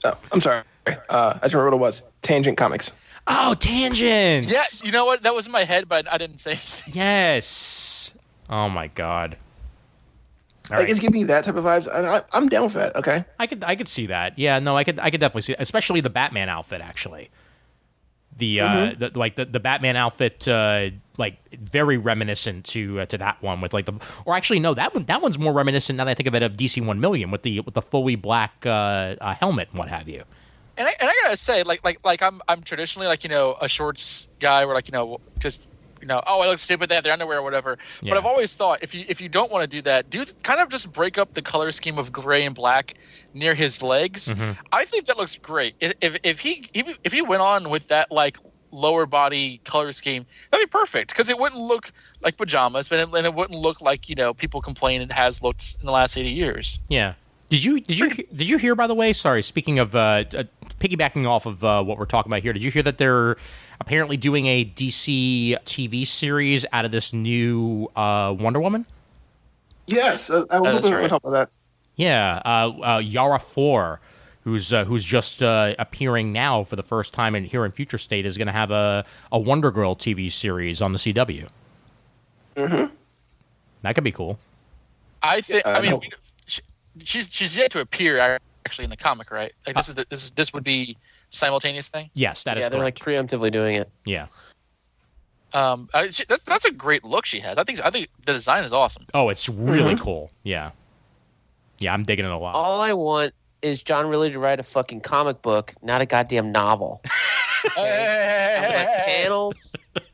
[SPEAKER 4] Oh, I'm sorry. I just remember what it was. Tangent Comics.
[SPEAKER 2] Oh, Tangent!
[SPEAKER 5] Yeah, you know what? That was in my head, but I didn't say anything.
[SPEAKER 2] Yes. Oh my god.
[SPEAKER 4] All right. It's giving me that type of vibes. I'm down with that. Okay.
[SPEAKER 2] I could see that. Yeah. No, I could definitely see it. Especially the Batman outfit. Actually, the Batman outfit, like very reminiscent to that one with like or actually no, that one's more reminiscent now that I think of it of DC 1 Million with the fully black helmet and what have you.
[SPEAKER 5] And I gotta say, like I'm traditionally like a shorts guy where like just oh, I look stupid, they have their underwear or whatever. Yeah. But I've always thought if you don't want to do that, kind of just break up the color scheme of gray and black near his legs. Mm-hmm. I think that looks great. If he went on with that like lower body color scheme, that'd be perfect because it wouldn't look like pajamas, and it wouldn't look like people complain it has looked in the last 80 years.
[SPEAKER 2] Yeah. Did you hear, by the way, sorry, speaking of piggybacking off of what we're talking about here, did you hear that they're apparently doing a DC TV series out of this new Wonder Woman?
[SPEAKER 4] Yes, I was hoping to talk about that.
[SPEAKER 2] Yeah, Yara Flor, who's just appearing now for the first time here in Future State, is going to have a Wonder Girl TV series on the CW. Mm-hmm. That could be cool.
[SPEAKER 5] I think. She's yet to appear actually in the comic, right? Like this would be simultaneous thing.
[SPEAKER 2] Yes, that is.
[SPEAKER 3] Yeah, they're
[SPEAKER 2] correct.
[SPEAKER 3] Like preemptively doing it.
[SPEAKER 2] Yeah.
[SPEAKER 5] That's a great look she has. I think the design is awesome.
[SPEAKER 2] Oh, it's really cool. Yeah. Yeah, I'm digging it a lot.
[SPEAKER 3] All I want is John Ridley to write a fucking comic book, not a goddamn novel. I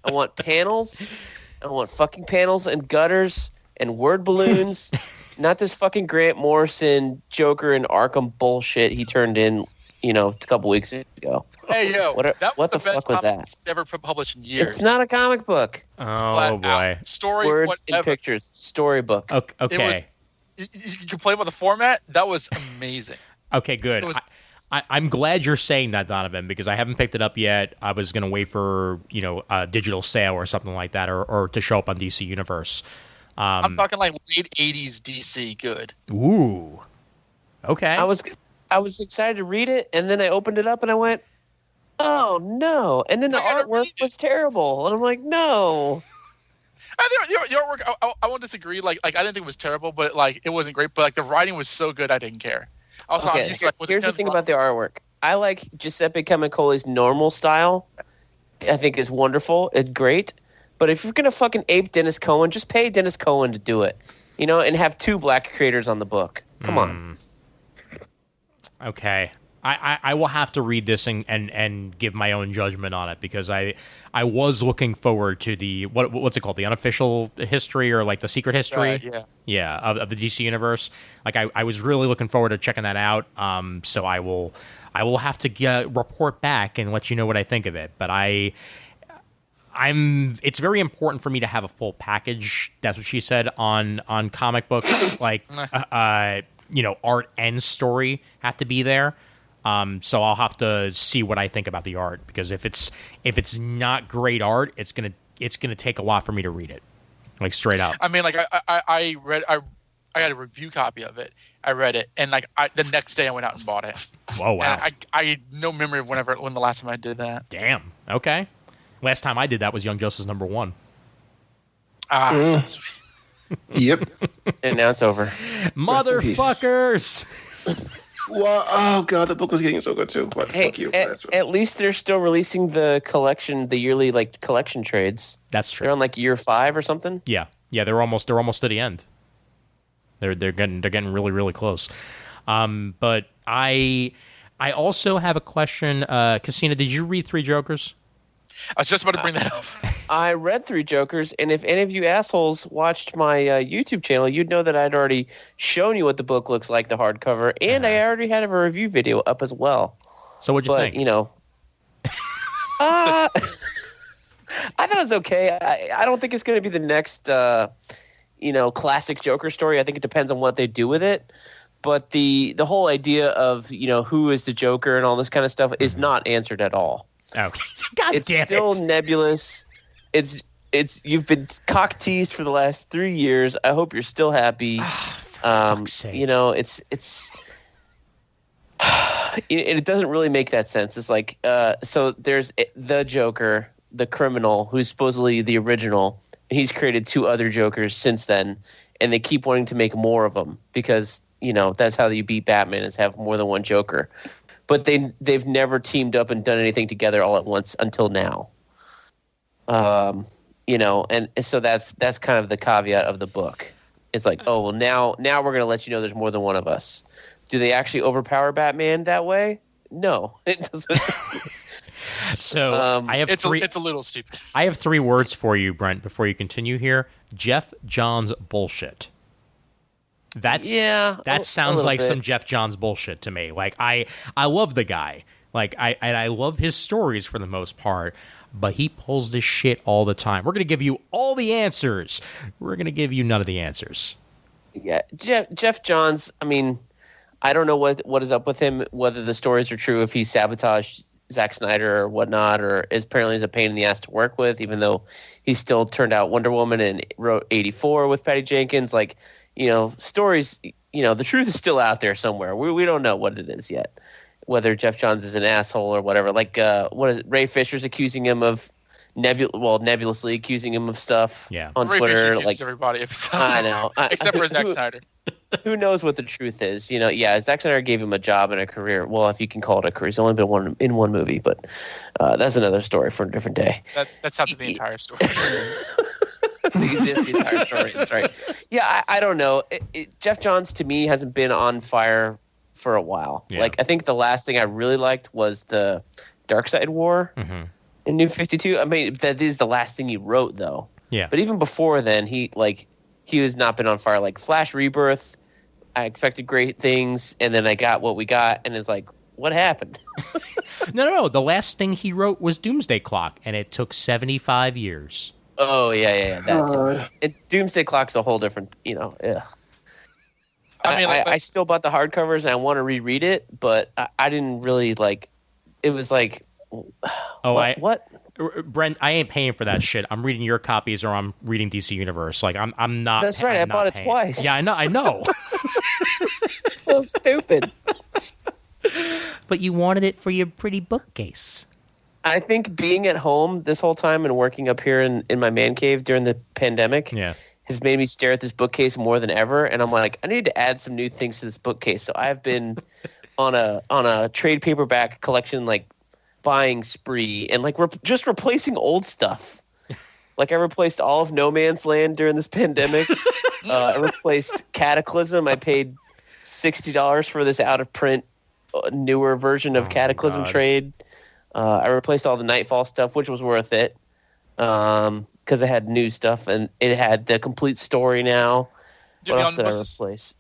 [SPEAKER 3] want panels. I want fucking panels and gutters and word balloons. Not this fucking Grant Morrison Joker and Arkham bullshit he turned in, a couple weeks ago.
[SPEAKER 5] Hey, yo.
[SPEAKER 3] What the fuck was that?
[SPEAKER 5] Ever published in years.
[SPEAKER 3] It's not a comic book.
[SPEAKER 2] Oh, boy.
[SPEAKER 5] Story,
[SPEAKER 3] words
[SPEAKER 5] whatever.
[SPEAKER 3] and pictures. Storybook.
[SPEAKER 2] Okay.
[SPEAKER 5] You complain about the format? That was amazing.
[SPEAKER 2] Okay, good. I'm glad you're saying that, Donovan, because I haven't picked it up yet. I was going to wait for, a digital sale or something like that or to show up on DC Universe.
[SPEAKER 5] I'm talking like late 80s DC good.
[SPEAKER 2] Ooh. Okay.
[SPEAKER 3] I was excited to read it, and then I opened it up and I went, oh, no. And then the artwork was terrible. And I'm like, no.
[SPEAKER 5] The artwork, I won't disagree. Like I didn't think it was terrible, but like it wasn't great. But like the writing was so good, I didn't care. Also,
[SPEAKER 3] okay, here's the thing about the artwork. I like Giuseppe Camicoli's normal style. I think is wonderful. It's great. But if you're going to fucking ape Dennis Cohen, just pay Dennis Cohen to do it. And have 2 black creators on the book. Come on.
[SPEAKER 2] Okay. I will have to read this and give my own judgment on it, because I was looking forward to the what's it called, the unofficial history, or like the secret history, of the DC universe. Like I was really looking forward to checking that out. So I will have to report back and let you know what I think of it. But it's very important for me to have a full package. That's what she said on comic books. Like art and story have to be there. So I'll have to see what I think about the art, because if it's not great art, it's gonna take a lot for me to read it, like straight up.
[SPEAKER 5] I mean, like I had a review copy of it. I read it, and like the next day I went out and bought it.
[SPEAKER 2] Oh wow!
[SPEAKER 5] And I had no memory of when the last time I did that.
[SPEAKER 2] Damn. Okay. Last time I did that was Young Justice #1.
[SPEAKER 4] Yep.
[SPEAKER 3] And now it's over.
[SPEAKER 2] Motherfuckers.
[SPEAKER 4] Well, oh god, the book was getting so good too. But
[SPEAKER 3] hey,
[SPEAKER 4] fuck you.
[SPEAKER 3] At least they're still releasing the collection, the yearly collection trades.
[SPEAKER 2] That's true.
[SPEAKER 3] They're on year 5 or something.
[SPEAKER 2] Yeah. They're almost to the end. They're getting really, really close. But I also have a question. Cassina, did you read 3 Jokers?
[SPEAKER 5] I was just about to bring that up.
[SPEAKER 3] I read 3 Jokers, and if any of you assholes watched my YouTube channel, you'd know that I'd already shown you what the book looks like, the hardcover, and I already had a review video up as well.
[SPEAKER 2] So what'd you think?
[SPEAKER 3] I thought it was okay. I don't think it's going to be the next, classic Joker story. I think it depends on what they do with it. But the whole idea of, who is the Joker and all this kind of stuff is not answered at all.
[SPEAKER 2] Okay. God
[SPEAKER 3] it's
[SPEAKER 2] damn it.
[SPEAKER 3] Still nebulous. It's you've been cock teased for the last 3 years. I hope you're still happy. It's it doesn't really make that sense. It's like so there's the Joker, the criminal, who's supposedly the original, and he's created 2 other Jokers since then, and they keep wanting to make more of them because that's how you beat Batman, is have more than one Joker. But they've never teamed up and done anything together all at once until now. And so that's kind of the caveat of the book. It's like, oh well, now we're gonna let you know there's more than one of us. Do they actually overpower Batman that way? No, it doesn't.
[SPEAKER 2] So I have
[SPEAKER 5] it's a little stupid.
[SPEAKER 2] I have 3 words for you, Brent, before you continue here. Jeff Johns bullshit. That sounds like some Jeff Johns bullshit to me. Like I love the guy. Like I love his stories for the most part, but he pulls this shit all the time. We're gonna give you all the answers. We're gonna give you none of the answers.
[SPEAKER 3] Yeah, Jeff Johns. I mean, I don't know what is up with him. Whether the stories are true, if he sabotaged Zack Snyder or whatnot, or is apparently is a pain in the ass to work with, even though he still turned out Wonder Woman and wrote 84 with Patty Jenkins. Like. Stories, the truth is still out there somewhere. We don't know what it is yet, whether Jeff Johns is an asshole or whatever. Like, Ray Fisher's accusing him of nebulously accusing him of stuff on
[SPEAKER 5] Ray
[SPEAKER 3] Twitter.
[SPEAKER 5] Fisher
[SPEAKER 3] like
[SPEAKER 5] everybody,
[SPEAKER 3] I know,
[SPEAKER 5] except for Zack Snyder.
[SPEAKER 3] Who knows what the truth is? Zack Snyder gave him a job and a career. Well, if you can call it a career, he's only been in one movie, but that's another story for a different day.
[SPEAKER 5] That's half the entire story.
[SPEAKER 3] The entire story. That's right. Yeah, I don't know. Jeff Johns to me hasn't been on fire for a while. Yeah. Like I think the last thing I really liked was the Darkseid War in New 52. I mean, that is the last thing he wrote though.
[SPEAKER 2] Yeah.
[SPEAKER 3] But even before then, he has not been on fire. Like Flash Rebirth, I expected great things, and then I got what we got, and it's like, what happened?
[SPEAKER 2] No. The last thing he wrote was Doomsday Clock, and it took 75 years.
[SPEAKER 3] Oh yeah. Doomsday Clock's a whole different, Yeah. I still bought the hardcovers and I want to reread it, but I didn't really like. It was like, what?
[SPEAKER 2] Brent, I ain't paying for that shit. I'm reading your copies or I'm reading DC Universe. Like I'm not.
[SPEAKER 3] That's right. I bought it twice.
[SPEAKER 2] Yeah, I know.
[SPEAKER 3] So stupid.
[SPEAKER 2] But you wanted it for your pretty bookcase.
[SPEAKER 3] I think being at home this whole time and working up here in my man cave during the pandemic has made me stare at this bookcase more than ever. And I'm like, I need to add some new things to this bookcase. So I've been on a trade paperback collection, like buying spree and like just replacing old stuff. Like I replaced all of No Man's Land during this pandemic. I replaced Cataclysm. I paid $60 for this out of print newer version of Cataclysm trade. I replaced all the Nightfall stuff, which was worth it. Because it had new stuff and it had the complete story now. What else did I replace?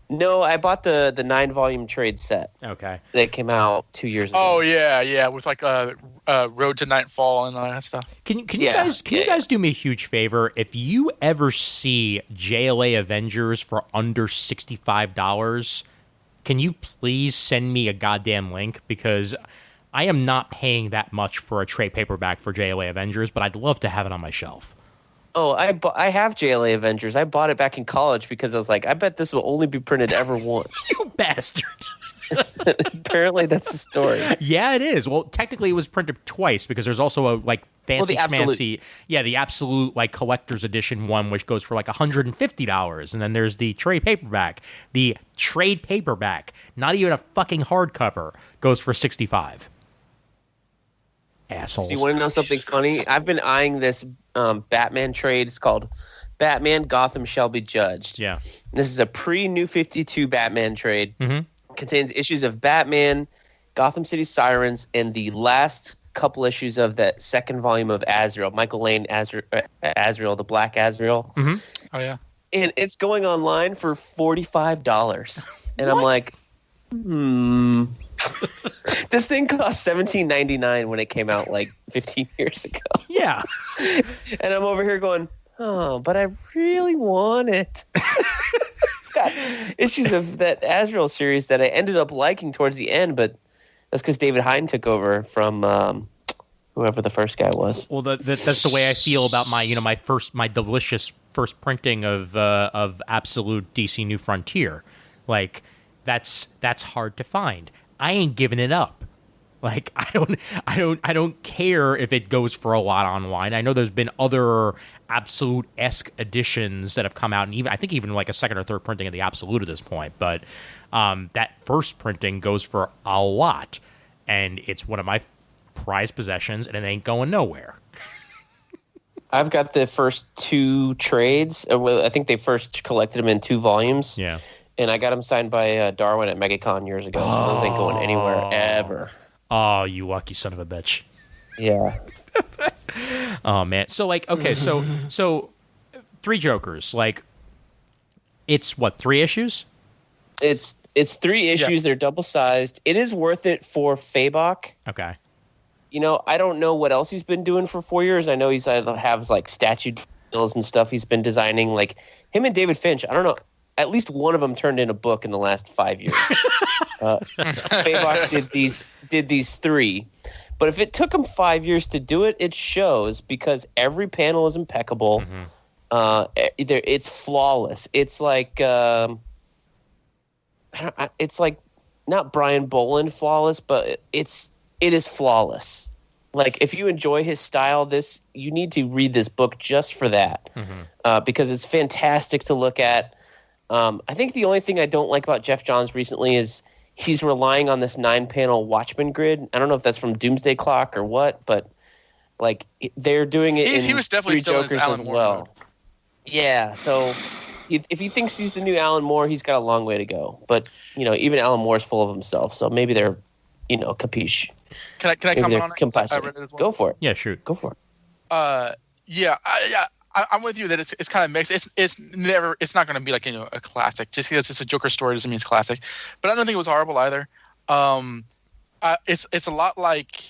[SPEAKER 3] No, I bought the 9-volume trade set.
[SPEAKER 2] Okay.
[SPEAKER 3] That came out 2 years ago.
[SPEAKER 5] Oh yeah, with like Road to Nightfall and all that stuff.
[SPEAKER 2] Can you guys do me a huge favor? If you ever see JLA Avengers for under $65, can you please send me a goddamn link? Because I am not paying that much for a trade paperback for JLA Avengers, but I'd love to have it on my shelf.
[SPEAKER 3] Oh, I have JLA Avengers. I bought it back in college because I was like, I bet this will only be printed ever once.
[SPEAKER 2] You bastard.
[SPEAKER 3] Apparently, that's the story.
[SPEAKER 2] Yeah, it is. Well, technically, it was printed twice because there's also a like fancy schmancy. Yeah, the absolute like collector's edition one, which goes for like $150, and then there's the trade paperback. The trade paperback, not even a fucking hardcover, goes for $65. Assholes.
[SPEAKER 3] So you want to know something funny? I've been eyeing this Batman trade. It's called Batman Gotham Shall Be Judged.
[SPEAKER 2] Yeah.
[SPEAKER 3] And this is a pre-New 52 Batman trade.
[SPEAKER 2] Mm-hmm.
[SPEAKER 3] Contains issues of Batman, Gotham City Sirens, and the last couple issues of that second volume of Azrael, Michael Lane Azrael, the Black Azrael.
[SPEAKER 2] Mm-hmm.
[SPEAKER 5] Oh, yeah.
[SPEAKER 3] And it's going online for $45. And I'm like, This thing cost $17.99 when it came out like 15 years ago.
[SPEAKER 2] Yeah.
[SPEAKER 3] And I'm over here going, oh, but I really want it. It's got issues of that Azrael series that I ended up liking towards the end, but that's because David Hine took over from whoever the first guy was.
[SPEAKER 2] Well, that's the way I feel about my delicious first printing of Absolute DC New Frontier. Like that's hard to find. I ain't giving it up. Like I don't care if it goes for a lot online. I know there's been other Absolute-esque editions that have come out, and even like a second or third printing of the Absolute at this point. But that first printing goes for a lot, and it's one of my prized possessions, and it ain't going nowhere.
[SPEAKER 3] I've got the first two trades. I think they first collected them in 2 volumes.
[SPEAKER 2] Yeah.
[SPEAKER 3] And I got them signed by Darwin at MegaCon years ago. So those ain't going anywhere ever.
[SPEAKER 2] Oh, you lucky son of a bitch.
[SPEAKER 3] Yeah.
[SPEAKER 2] Oh, man. So, like, okay, so 3 Jokers. Like, it's, what, 3 issues?
[SPEAKER 3] It's 3 issues. Yeah. They're double-sized. It is worth it for Fabok.
[SPEAKER 2] Okay.
[SPEAKER 3] You know, I don't know what else he's been doing for 4 years. I know he's has, like, statue deals and stuff he's been designing. Like, him and David Finch, I don't know. At least one of them turned in a book in the last 5 years. Fabok did these 3. But if it took him 5 years to do it, it shows because every panel is impeccable. Mm-hmm. It's flawless. It's like not Brian Boland flawless, but it is flawless. Like if you enjoy his style, you need to read this book just for that, because it's fantastic to look at. I think the only thing I don't like about Jeff Johns recently is he's relying on this 9-panel Watchmen grid. I don't know if that's from Doomsday Clock or what, but like they're doing it.
[SPEAKER 5] He was definitely still in Alan Moore
[SPEAKER 3] well.
[SPEAKER 5] Mode.
[SPEAKER 3] Yeah, so if he thinks he's the new Alan Moore, he's got a long way to go. But even Alan Moore's full of himself, so maybe they're
[SPEAKER 5] Can
[SPEAKER 3] capiche.
[SPEAKER 5] I comment on it?
[SPEAKER 3] I read it as well. Go for it.
[SPEAKER 2] Yeah, shoot.
[SPEAKER 3] Go for it.
[SPEAKER 5] I'm with you that it's kind of mixed. It's not going to be like a classic. Just because it's a Joker story doesn't mean it's classic. But I don't think it was horrible either. It's a lot like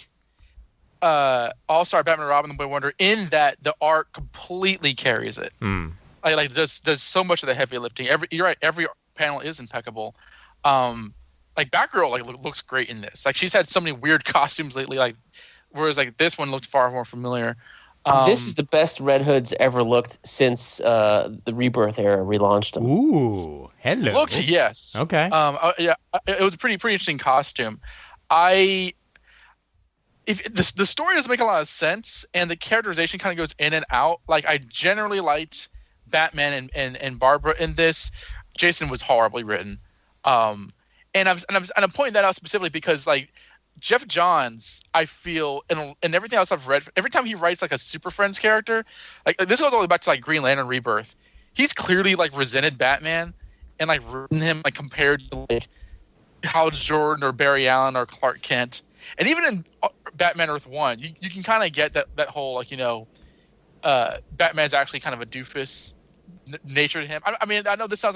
[SPEAKER 5] All-Star Batman Robin the Boy Wonder in that the art completely carries it. Like does so much of the heavy lifting. You're right. Every panel is impeccable. Like Batgirl looks great in this. Like she's had so many weird costumes lately. Like whereas like this one looked far more familiar.
[SPEAKER 3] This is the best Red Hood's ever looked since the Rebirth era relaunched them.
[SPEAKER 2] Ooh, hello.
[SPEAKER 5] Looked, yes.
[SPEAKER 2] Okay.
[SPEAKER 5] It was a pretty interesting costume. The story doesn't make a lot of sense, and the characterization kind of goes in and out. Like I generally liked Batman and Barbara in this, Jason was horribly written. And I'm pointing that out specifically because like Geoff Johns, I feel, and everything else I've read, every time he writes like a Super Friends character, like this goes all the way back to like Green Lantern Rebirth. He's clearly like resented Batman and like written him like compared to like Hal Jordan or Barry Allen or Clark Kent. And even in Batman Earth 1, you can kind of get that whole like, Batman's actually kind of a doofus nature to him. I mean, I know this sounds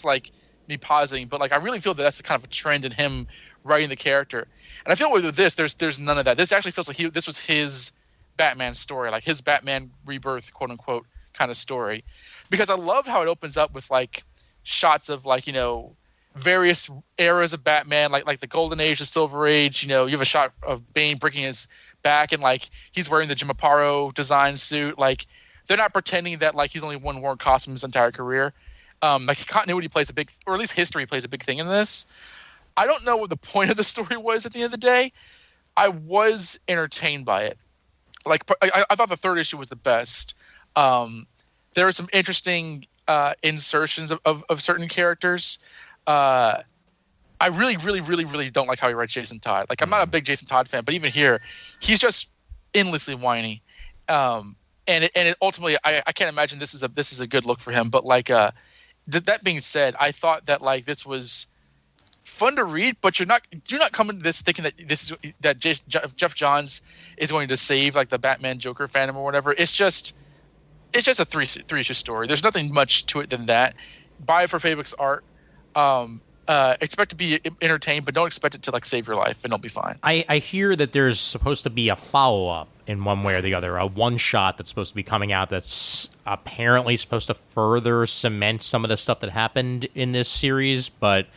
[SPEAKER 5] like me positing, but like I really feel that that's kind of a trend in him writing the character. And I feel with this, there's none of that. This actually feels like this was his Batman story, like his Batman Rebirth, quote unquote, kind of story. Because I love how it opens up with like shots of like various eras of Batman, like the Golden Age, the Silver Age. You have a shot of Bane breaking his back and like he's wearing the Jim Aparo design suit. Like they're not pretending that like he's only worn costume his entire career. Like continuity plays a big, or at least history plays a big thing in this. I don't know what the point of the story was at the end of the day. I was entertained by it. Like I thought the third issue was the best. There were some interesting insertions of certain characters. I really, really, really, really don't like how he writes Jason Todd. Like, I'm not a big Jason Todd fan, but even here, he's just endlessly whiny. And it ultimately, I can't imagine this is a good look for him. But like, that being said, I thought that like this was fun to read, but you're not coming to this thinking that Geoff Johns is going to save like the Batman Joker fandom or whatever. It's just a three issue story. There's nothing much to it than that. Buy it for Fabick's art. Expect to be entertained, but don't expect it to like save your life, and it'll be fine.
[SPEAKER 2] I hear that there's supposed to be a follow-up in one way or the other, a one-shot that's supposed to be coming out that's apparently supposed to further cement some of the stuff that happened in this series, but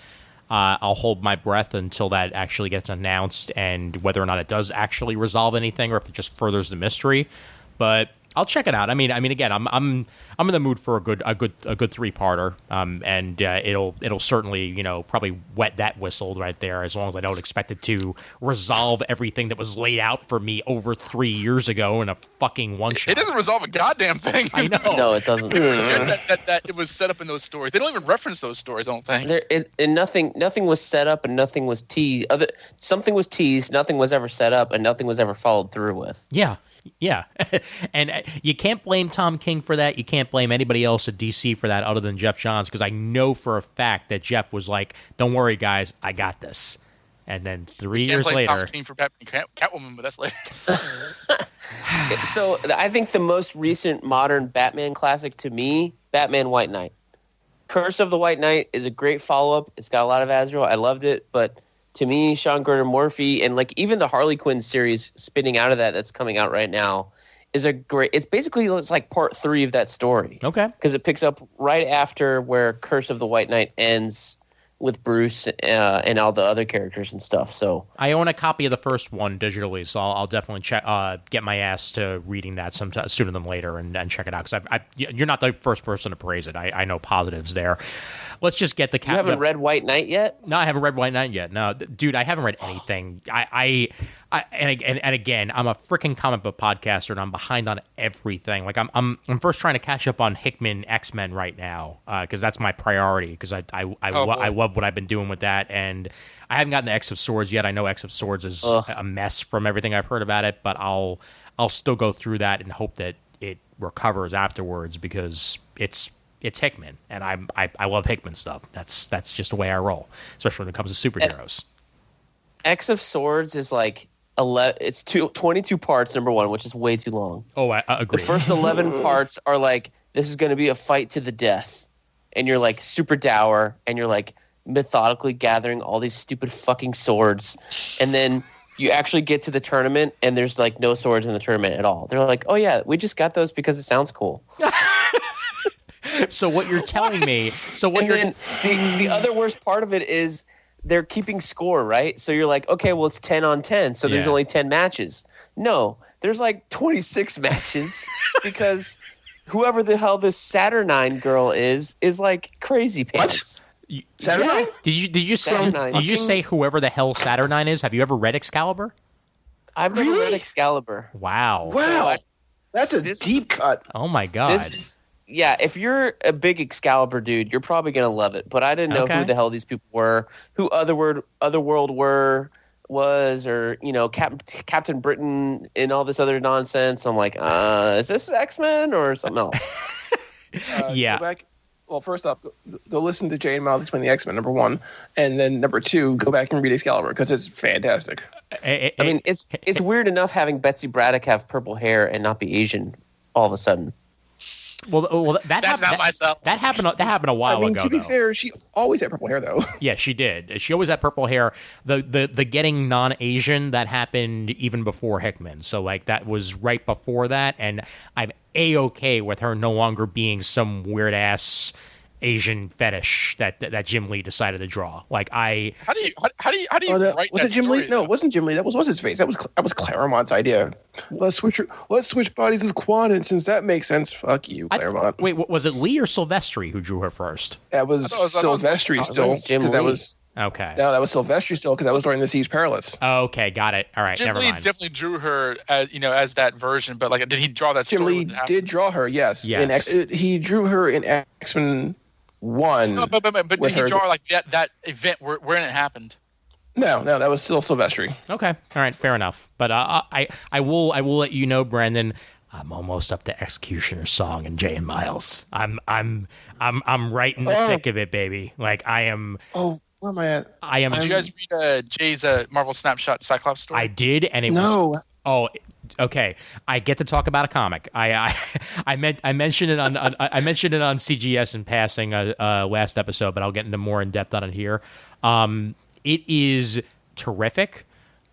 [SPEAKER 2] I'll hold my breath until that actually gets announced and whether or not it does actually resolve anything or if it just furthers the mystery. But I'll check it out. I mean, again, I'm in the mood for a good 3-parter, and it'll certainly probably wet that whistle right there, as long as I don't expect it to resolve everything that was laid out for me over 3 years ago in a fucking one shot.
[SPEAKER 5] It doesn't resolve a goddamn thing.
[SPEAKER 2] I know.
[SPEAKER 3] No, it doesn't.
[SPEAKER 5] that it was set up in those stories. They don't even reference those stories, I don't think.
[SPEAKER 3] And nothing was set up and nothing was teased. Something was teased, nothing was ever set up, and nothing was ever followed through with.
[SPEAKER 2] Yeah. And you can't blame Tom King for that. You can't blame anybody else at DC for that other than Geoff Johns, because I know for a fact that Jeff was like, don't worry, guys, I got this. And then 3 years later...
[SPEAKER 5] Tom King for Catwoman, but that's later.
[SPEAKER 3] So I think the most recent modern Batman classic to me, Batman White Knight. Curse of the White Knight is a great follow-up. It's got a lot of Azrael. I loved it, but... To me, Sean Gardner-Murphy and like even the Harley Quinn series spinning out of that's coming out right now is a great. It's like part 3 of that story.
[SPEAKER 2] Okay,
[SPEAKER 3] because it picks up right after where Curse of the White Knight ends with Bruce and all the other characters and stuff. So
[SPEAKER 2] I own a copy of the first one digitally, so I'll definitely get my ass to reading that sometime sooner than later and check it out, because you're not the first person to praise it. I know positives there. Let's just get the.
[SPEAKER 3] You haven't read White Knight yet?
[SPEAKER 2] No, I haven't read White Knight yet. No, dude, I haven't read anything. And again, I'm a freaking comic book podcaster, and I'm behind on everything. Like I'm first trying to catch up on Hickman X-Men right now, because that's my priority. Because I love what I've been doing with that, and I haven't gotten to X of Swords yet. I know X of Swords is a mess from everything I've heard about it, but I'll still go through that and hope that it recovers afterwards, because it's Hickman, and I love Hickman stuff. That's just the way I roll, especially when it comes to superheroes.
[SPEAKER 3] X of Swords is like 22 parts, number one, which is way too long.
[SPEAKER 2] Oh, I agree.
[SPEAKER 3] The first 11 parts are like, this is going to be a fight to the death, and you're like super dour, and you're like methodically gathering all these stupid fucking swords, and then you actually get to the tournament, and there's like no swords in the tournament at all. They're like, oh yeah, we just got those because it sounds cool.
[SPEAKER 2] So what you're telling me?
[SPEAKER 3] The other worst part of it is they're keeping score, right? So you're like, okay, well it's 10 on 10, so there's only 10 matches. No, there's like 26 matches because whoever the hell this Saturnine girl is like crazy pants.
[SPEAKER 2] What? Saturnine? Did you say whoever the hell Saturnine is? Have you ever read Excalibur?
[SPEAKER 3] I've never read Excalibur.
[SPEAKER 2] Wow.
[SPEAKER 4] That's a deep cut.
[SPEAKER 2] Oh my god.
[SPEAKER 3] yeah, if you're a big Excalibur dude, you're probably gonna love it. But I didn't know who the hell these people were, who Otherworld was, or Captain Britain and all this other nonsense. I'm like, is this X-Men or something else?
[SPEAKER 2] Yeah.
[SPEAKER 4] Well, first off, go listen to Jay and Miles explain the X-Men, number one, and then number two, go back and read Excalibur because it's fantastic.
[SPEAKER 3] I mean, it's weird enough having Betsy Braddock have purple hair and not be Asian all of a sudden.
[SPEAKER 2] Well,
[SPEAKER 5] that's not myself.
[SPEAKER 2] That happened a while ago.
[SPEAKER 4] To be fair, she always had purple hair, though.
[SPEAKER 2] Yeah, she did. She always had purple hair. The getting non-Asian that happened even before Hickman. So like that was right before that, and I'm A-okay with her no longer being some weird ass Asian fetish that Jim Lee decided to draw. Like
[SPEAKER 5] how do you write
[SPEAKER 4] was
[SPEAKER 5] that
[SPEAKER 4] it Jim
[SPEAKER 5] story,
[SPEAKER 4] Lee? No, it wasn't Jim Lee. That was what's his face. That was Claremont's idea. Let's switch bodies with Quan, since that makes sense. Fuck you, Claremont.
[SPEAKER 2] Wait, was it Lee or Silvestri who drew her first?
[SPEAKER 4] That was Silvestri still.
[SPEAKER 3] Jim Lee.
[SPEAKER 4] That was
[SPEAKER 2] okay.
[SPEAKER 4] No, that was Silvestri still because that was during the Siege Perilous.
[SPEAKER 2] Okay, got it. All right,
[SPEAKER 5] Jim
[SPEAKER 2] never
[SPEAKER 5] Lee
[SPEAKER 2] mind.
[SPEAKER 5] definitely drew her as that version, but like, did he draw that?
[SPEAKER 4] Jim Lee did draw her. Yes. He drew her in X-Men 1.
[SPEAKER 5] No, but did he draw like that event where it happened?
[SPEAKER 4] No, that was still Silvestri.
[SPEAKER 2] Okay, all right, fair enough. But I will let you know, Brandon. I'm almost up to Executioner Song and Jay and Miles. I'm right in the thick of it, baby. Like I am.
[SPEAKER 4] Oh, where am I at?
[SPEAKER 5] Did you guys read Jay's Marvel Snapshot Cyclops story?
[SPEAKER 2] I did, and it was. Oh, okay. I get to talk about a comic. I mentioned it on CGS in passing last episode, but I'll get into more in depth on it here. It is terrific,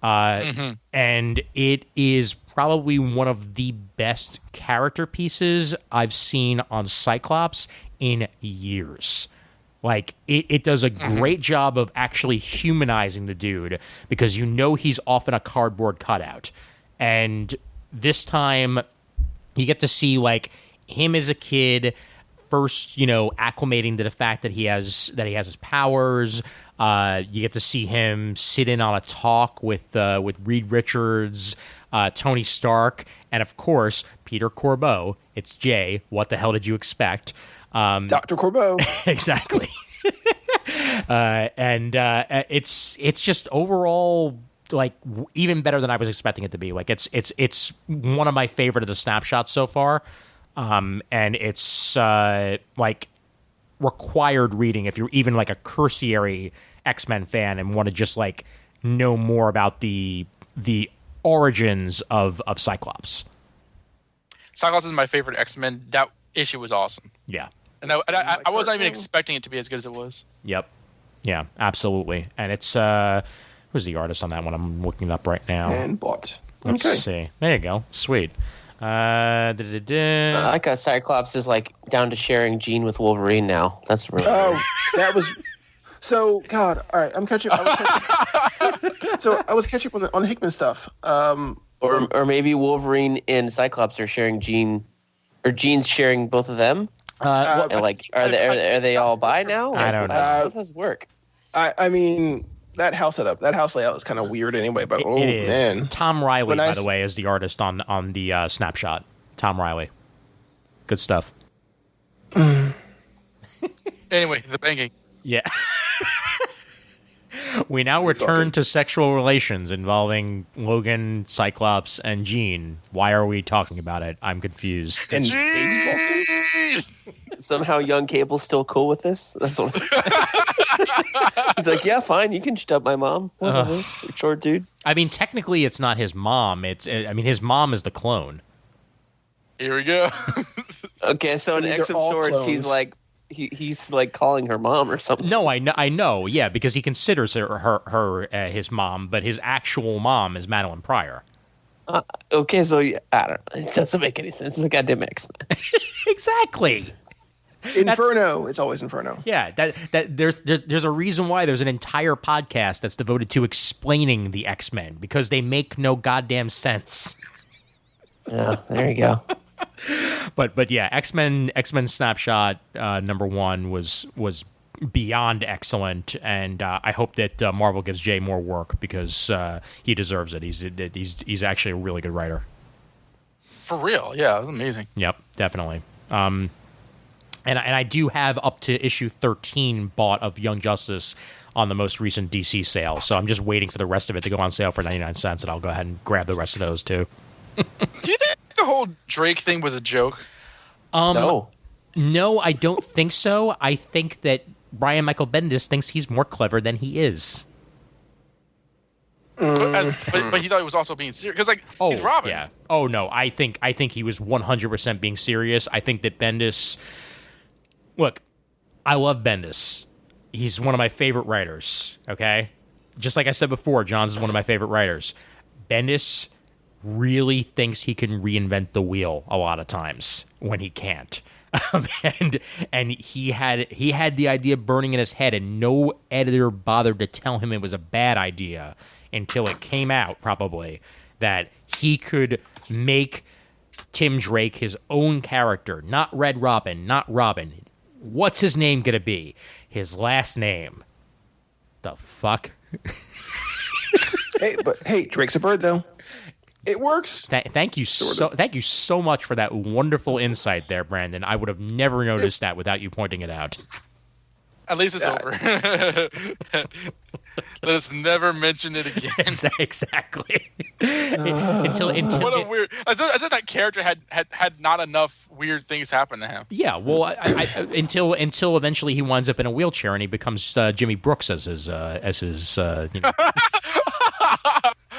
[SPEAKER 2] and it is probably one of the best character pieces I've seen on Cyclops in years. Like, it does a great job of actually humanizing the dude because he's often a cardboard cutout. And this time, you get to see, like, him as a kid first, acclimating to the fact that he has his powers. You get to see him sit in on a talk with Reed Richards, Tony Stark, and, of course, Peter Corbeau. It's Jay. What the hell did you expect?
[SPEAKER 4] Dr. Corbeau.
[SPEAKER 2] Exactly. And it's just overall like even better than I was expecting it to be. Like it's one of my favorite of the snapshots so far. And it's like required reading if you're even like a cursory X-Men fan and want to just like know more about the origins of Cyclops.
[SPEAKER 5] Cyclops is my favorite X-Men. That issue was awesome.
[SPEAKER 2] Yeah.
[SPEAKER 5] And I wasn't even expecting it to be as good as it was.
[SPEAKER 2] Yep. Yeah, absolutely. And it's who's the artist on that one? I'm looking it up right now.
[SPEAKER 4] And bought.
[SPEAKER 2] Let's see. There you go. Sweet.
[SPEAKER 3] I like how Cyclops is like down to sharing Jean with Wolverine now. That's really weird.
[SPEAKER 4] That was so. God, all right. I'm catching. So I was catching up on the Hickman stuff.
[SPEAKER 3] Or maybe Wolverine and Cyclops are sharing Jean, or Jean's sharing both of them. Are they all bi now?
[SPEAKER 2] I don't know.
[SPEAKER 3] How does this work?
[SPEAKER 4] I mean, that house layout is kind of weird anyway. But
[SPEAKER 2] it is.
[SPEAKER 4] Man,
[SPEAKER 2] Tom Riley, by the way, is the artist on the snapshot. Tom Riley, good stuff.
[SPEAKER 5] Anyway, the banging.
[SPEAKER 2] Yeah. We now return to sexual relations involving Logan, Cyclops, and Jean. Why are we talking about it? I'm confused.
[SPEAKER 4] And
[SPEAKER 3] somehow young Cable's still cool with this? That's what he's like, yeah, fine, you can stub my mom. Short dude.
[SPEAKER 2] I mean, technically it's not his mom. His mom is the clone.
[SPEAKER 5] Here we go.
[SPEAKER 3] Okay, so in X of Swords, he's like he's like calling her mom or something.
[SPEAKER 2] No, I know, yeah, because he considers her his mom, but his actual mom is Madeline Pryor.
[SPEAKER 3] Okay, so I don't know. It doesn't make any sense. It's a goddamn X-Men.
[SPEAKER 2] Exactly.
[SPEAKER 4] Inferno. It's always Inferno.
[SPEAKER 2] Yeah, that there's a reason why there's an entire podcast that's devoted to explaining the X-Men because they make no goddamn sense.
[SPEAKER 3] Yeah, there you go.
[SPEAKER 2] But yeah, X-Men Snapshot number 1 was beyond excellent, and I hope that Marvel gives Jay more work because he deserves it. He's actually a really good writer.
[SPEAKER 5] For real, yeah, it was amazing.
[SPEAKER 2] Yep, definitely. And I do have up to issue 13 bought of Young Justice on the most recent DC sale. So I'm just waiting for the rest of it to go on sale for 99 cents, and I'll go ahead and grab the rest of those too.
[SPEAKER 5] Do you think the whole Drake thing was a joke?
[SPEAKER 3] No,
[SPEAKER 2] I don't think so. I think that Brian Michael Bendis thinks he's more clever than he is.
[SPEAKER 5] But he thought he was also being serious because, he's Robin.
[SPEAKER 2] Yeah. Oh no, I think he was 100% being serious. I think that Bendis. Look, I love Bendis. He's one of my favorite writers. Okay, just like I said before, Johns is one of my favorite writers. Bendis really thinks he can reinvent the wheel a lot of times when he can't. And he had the idea burning in his head, and no editor bothered to tell him it was a bad idea until it came out, probably, that he could make Tim Drake his own character, not Red Robin, not Robin. What's his name gonna be? His last name. The fuck?
[SPEAKER 4] Hey, Drake's a bird though. It works.
[SPEAKER 2] Thank you so much for that wonderful insight there, Brandon. I would have never noticed that without you pointing it out.
[SPEAKER 5] At least it's over. Let us never mention it again.
[SPEAKER 2] Exactly. Until
[SPEAKER 5] what a weird. I said that character had not enough weird things happen to him.
[SPEAKER 2] Yeah, well, until eventually he winds up in a wheelchair and he becomes Jimmy Brooks as his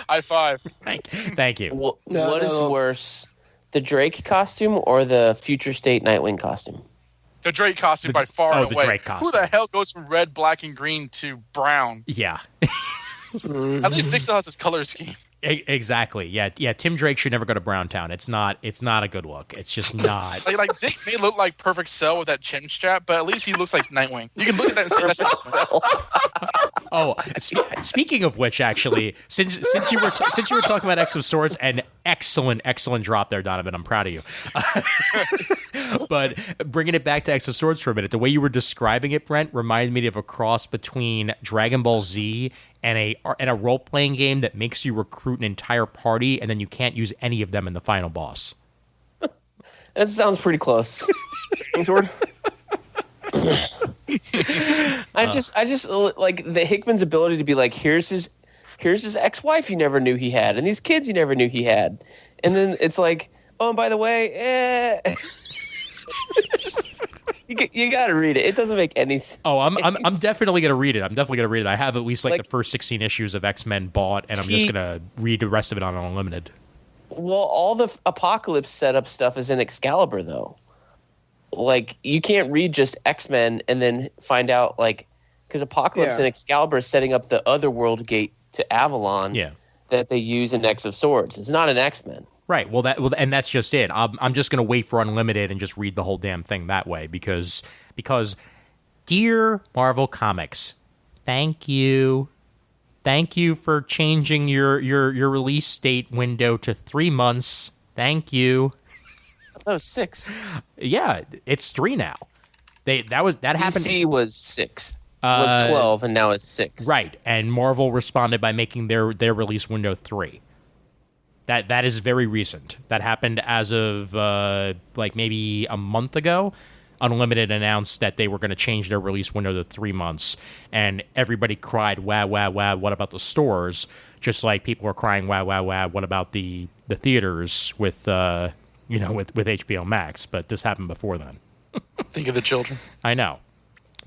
[SPEAKER 5] High five.
[SPEAKER 2] Thank you.
[SPEAKER 3] What is worse, the Drake costume or the Future State Nightwing costume?
[SPEAKER 5] The Drake costume by far away.
[SPEAKER 2] The Drake costume.
[SPEAKER 5] Who the hell goes from red, black, and green to brown?
[SPEAKER 2] Yeah.
[SPEAKER 5] At least Dick still has his color scheme.
[SPEAKER 2] Exactly. Yeah. Tim Drake should never go to Browntown. It's not a good look. It's just not.
[SPEAKER 5] like Dick may look like Perfect Cell with that chin strap, but at least he looks like Nightwing. You can look at that and say that's Nightwing.
[SPEAKER 2] Oh, speaking of which, actually, since you were talking about X of Swords, an excellent drop there, Donovan. I'm proud of you. But bringing it back to X of Swords for a minute, the way you were describing it, Brent, reminded me of a cross between Dragon Ball Z and a role-playing game that makes you recruit an entire party, and then you can't use any of them in the final boss.
[SPEAKER 3] That sounds pretty close. I just like the Hickman's ability to be like, here's his ex-wife you never knew he had, and these kids you never knew he had, and then it's like, oh, and by the way, you got to read it. It doesn't make any sense.
[SPEAKER 2] Oh, I'm definitely gonna read it. I have at least like the first 16 issues of X-Men bought, and I'm just gonna read the rest of it on Unlimited.
[SPEAKER 3] Well, all the Apocalypse setup stuff is in Excalibur, though. Like, you can't read just X-Men and then find out, like, because Apocalypse and Excalibur is setting up the Otherworld gate to Avalon that they use in X of Swords. It's not an X-Men.
[SPEAKER 2] Right. And that's just it. I'm just going to wait for Unlimited and just read the whole damn thing that way because dear Marvel Comics, thank you for changing your release date window to 3 months. Thank you.
[SPEAKER 3] That was 6.
[SPEAKER 2] Yeah, it's 3 now. That happened.
[SPEAKER 3] DC was 6. Was 12 and now it's 6.
[SPEAKER 2] Right, and Marvel responded by making their release window 3. That is very recent. That happened as of like maybe a month ago. Unlimited announced that they were going to change their release window to 3 months, and everybody cried, "Wow, wow, wow! What about the stores?" Just like people are crying, "Wow, wow, wow! What about the theaters with with HBO Max?" But this happened before then.
[SPEAKER 5] Think of the children.
[SPEAKER 2] I know.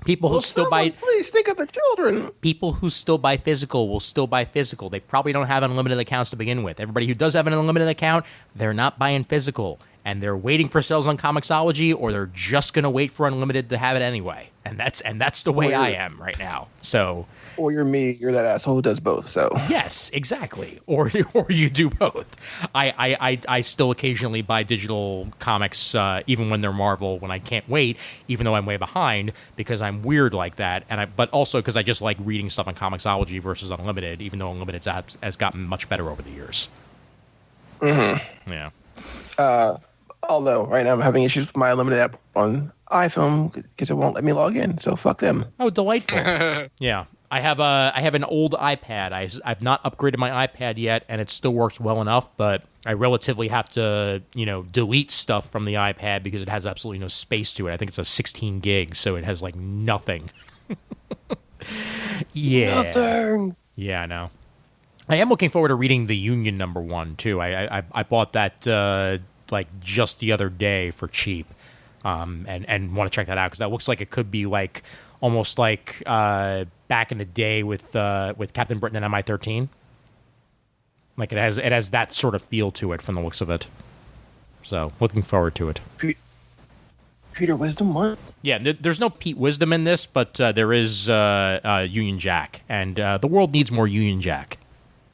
[SPEAKER 2] People who still buy,
[SPEAKER 4] please think of the children.
[SPEAKER 2] People who still buy physical will still buy physical. They probably don't have unlimited accounts to begin with. Everybody who does have an unlimited account, they're not buying physical, and they're waiting for sales on Comixology, or they're just going to wait for unlimited to have it anyway. And that's the way I am right now. So,
[SPEAKER 4] or you're me, you're that asshole who does both. So
[SPEAKER 2] yes, exactly. Or you do both. I still occasionally buy digital comics, even when they're Marvel, when I can't wait, even though I'm way behind, because I'm weird like that. But also because I just like reading stuff on Comixology versus Unlimited, even though Unlimited has gotten much better over the years.
[SPEAKER 4] Mm-hmm.
[SPEAKER 2] Yeah.
[SPEAKER 4] Although right now I'm having issues with my Unlimited app on iPhone because it won't let me log in. So fuck them.
[SPEAKER 2] Oh, delightful. Yeah. I have an old iPad. I've not upgraded my iPad yet, and it still works well enough. But I relatively have to delete stuff from the iPad because it has absolutely no space to it. I think it's a 16 gig, so it has like nothing. Yeah,
[SPEAKER 3] Nothing.
[SPEAKER 2] Yeah, I know. I am looking forward to reading The Union #1 too. I bought that like just the other day for cheap, and want to check that out because that looks like it could be like almost like back in the day with Captain Britain and MI13. Like it has that sort of feel to it from the looks of it. So looking forward to it.
[SPEAKER 4] Peter Wisdom, what?
[SPEAKER 2] Yeah, there's no Pete Wisdom in this, but there is Union Jack, and the world needs more Union Jack.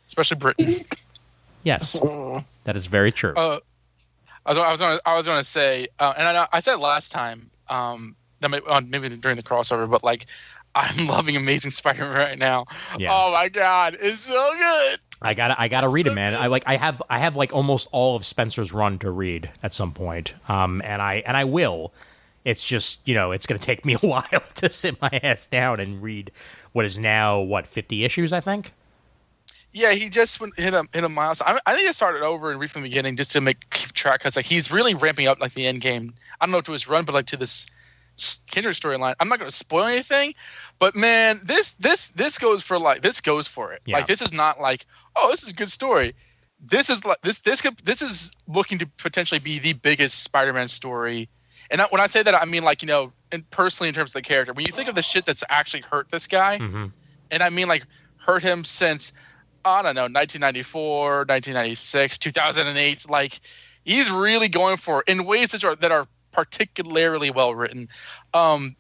[SPEAKER 5] Especially Britain.
[SPEAKER 2] Yes, that is very true.
[SPEAKER 5] I was going to say, and I said last time, maybe during the crossover, but like, I'm loving Amazing Spider-Man right now. Yeah. Oh my god, it's so good.
[SPEAKER 2] I gotta read it, man. I have like almost all of Spencer's run to read at some point, and I will. It's just it's gonna take me a while to sit my ass down and read what is now 50 issues, I think.
[SPEAKER 5] Yeah, he just hit a milestone. I need to start it over and read from the beginning just to keep track because like he's really ramping up like the end game. I don't know to his run, but like to this Kindred storyline. I'm not going to spoil anything, but man, this goes for it. Yeah. Like this is not like, oh, this is a good story. This is like this is looking to potentially be the biggest Spider-Man story. And when I say that, I mean like and personally in terms of the character. When you think of the shit that's actually hurt this guy, and I mean like hurt him since I don't know 1994, 1996, 2008. Like he's really going for it in ways that are particularly well written. I'm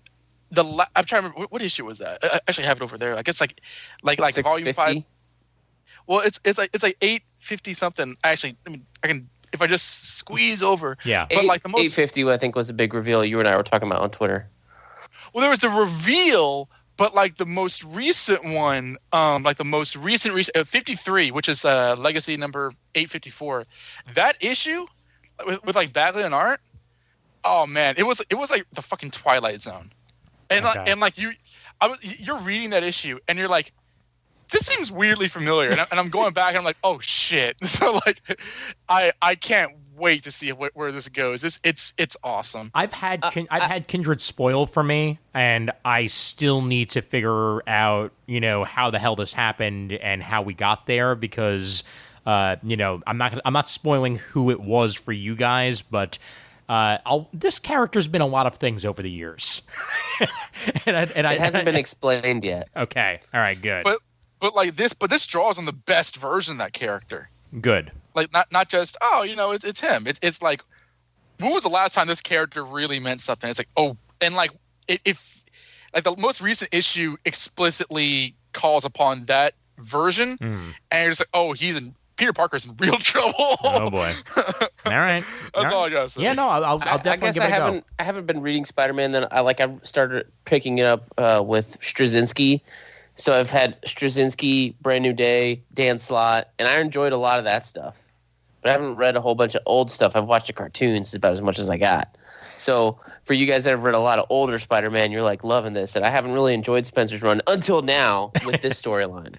[SPEAKER 5] trying to remember what issue was that. I actually have it over there. Like it's like volume 5. Well, it's like 850 something. Actually, I mean, I can if I just squeeze over.
[SPEAKER 2] Yeah,
[SPEAKER 3] but like the most 850, I think was the big reveal you and I were talking about on Twitter.
[SPEAKER 5] Well, there was the reveal, but like the most recent one, like the most recent 53, which is Legacy number 854. That issue with like Bagley and art. Oh man, it was like the fucking Twilight Zone, and okay. And like you're reading that issue and you're like, this seems weirdly familiar, and I'm going back and I'm like, oh shit. So like, I can't wait to see where this goes. It's awesome.
[SPEAKER 2] I've had Kindred spoiled for me, and I still need to figure out how the hell this happened and how we got there because I'm not spoiling who it was for you guys, but. This character's been a lot of things over the years, and it
[SPEAKER 3] hasn't been explained yet.
[SPEAKER 2] Okay, all right, good.
[SPEAKER 5] But this draws on the best version of that character.
[SPEAKER 2] Good.
[SPEAKER 5] Like not just it's him. It's like when was the last time this character really meant something? It's like and like if like the most recent issue explicitly calls upon that version, and you're just like Peter Parker's in real trouble.
[SPEAKER 2] Oh boy! All right,
[SPEAKER 5] that's all I gotta say.
[SPEAKER 2] Yeah, no, I'll definitely give it a go.
[SPEAKER 3] I haven't been reading Spider-Man. Then I started picking it up with Straczynski. So I've had Straczynski, Brand New Day, Dan Slott, and I enjoyed a lot of that stuff. But I haven't read a whole bunch of old stuff. I've watched the cartoons about as much as I got. So for you guys that have read a lot of older Spider-Man, you're like loving this, and I haven't really enjoyed Spencer's run until now with this storyline.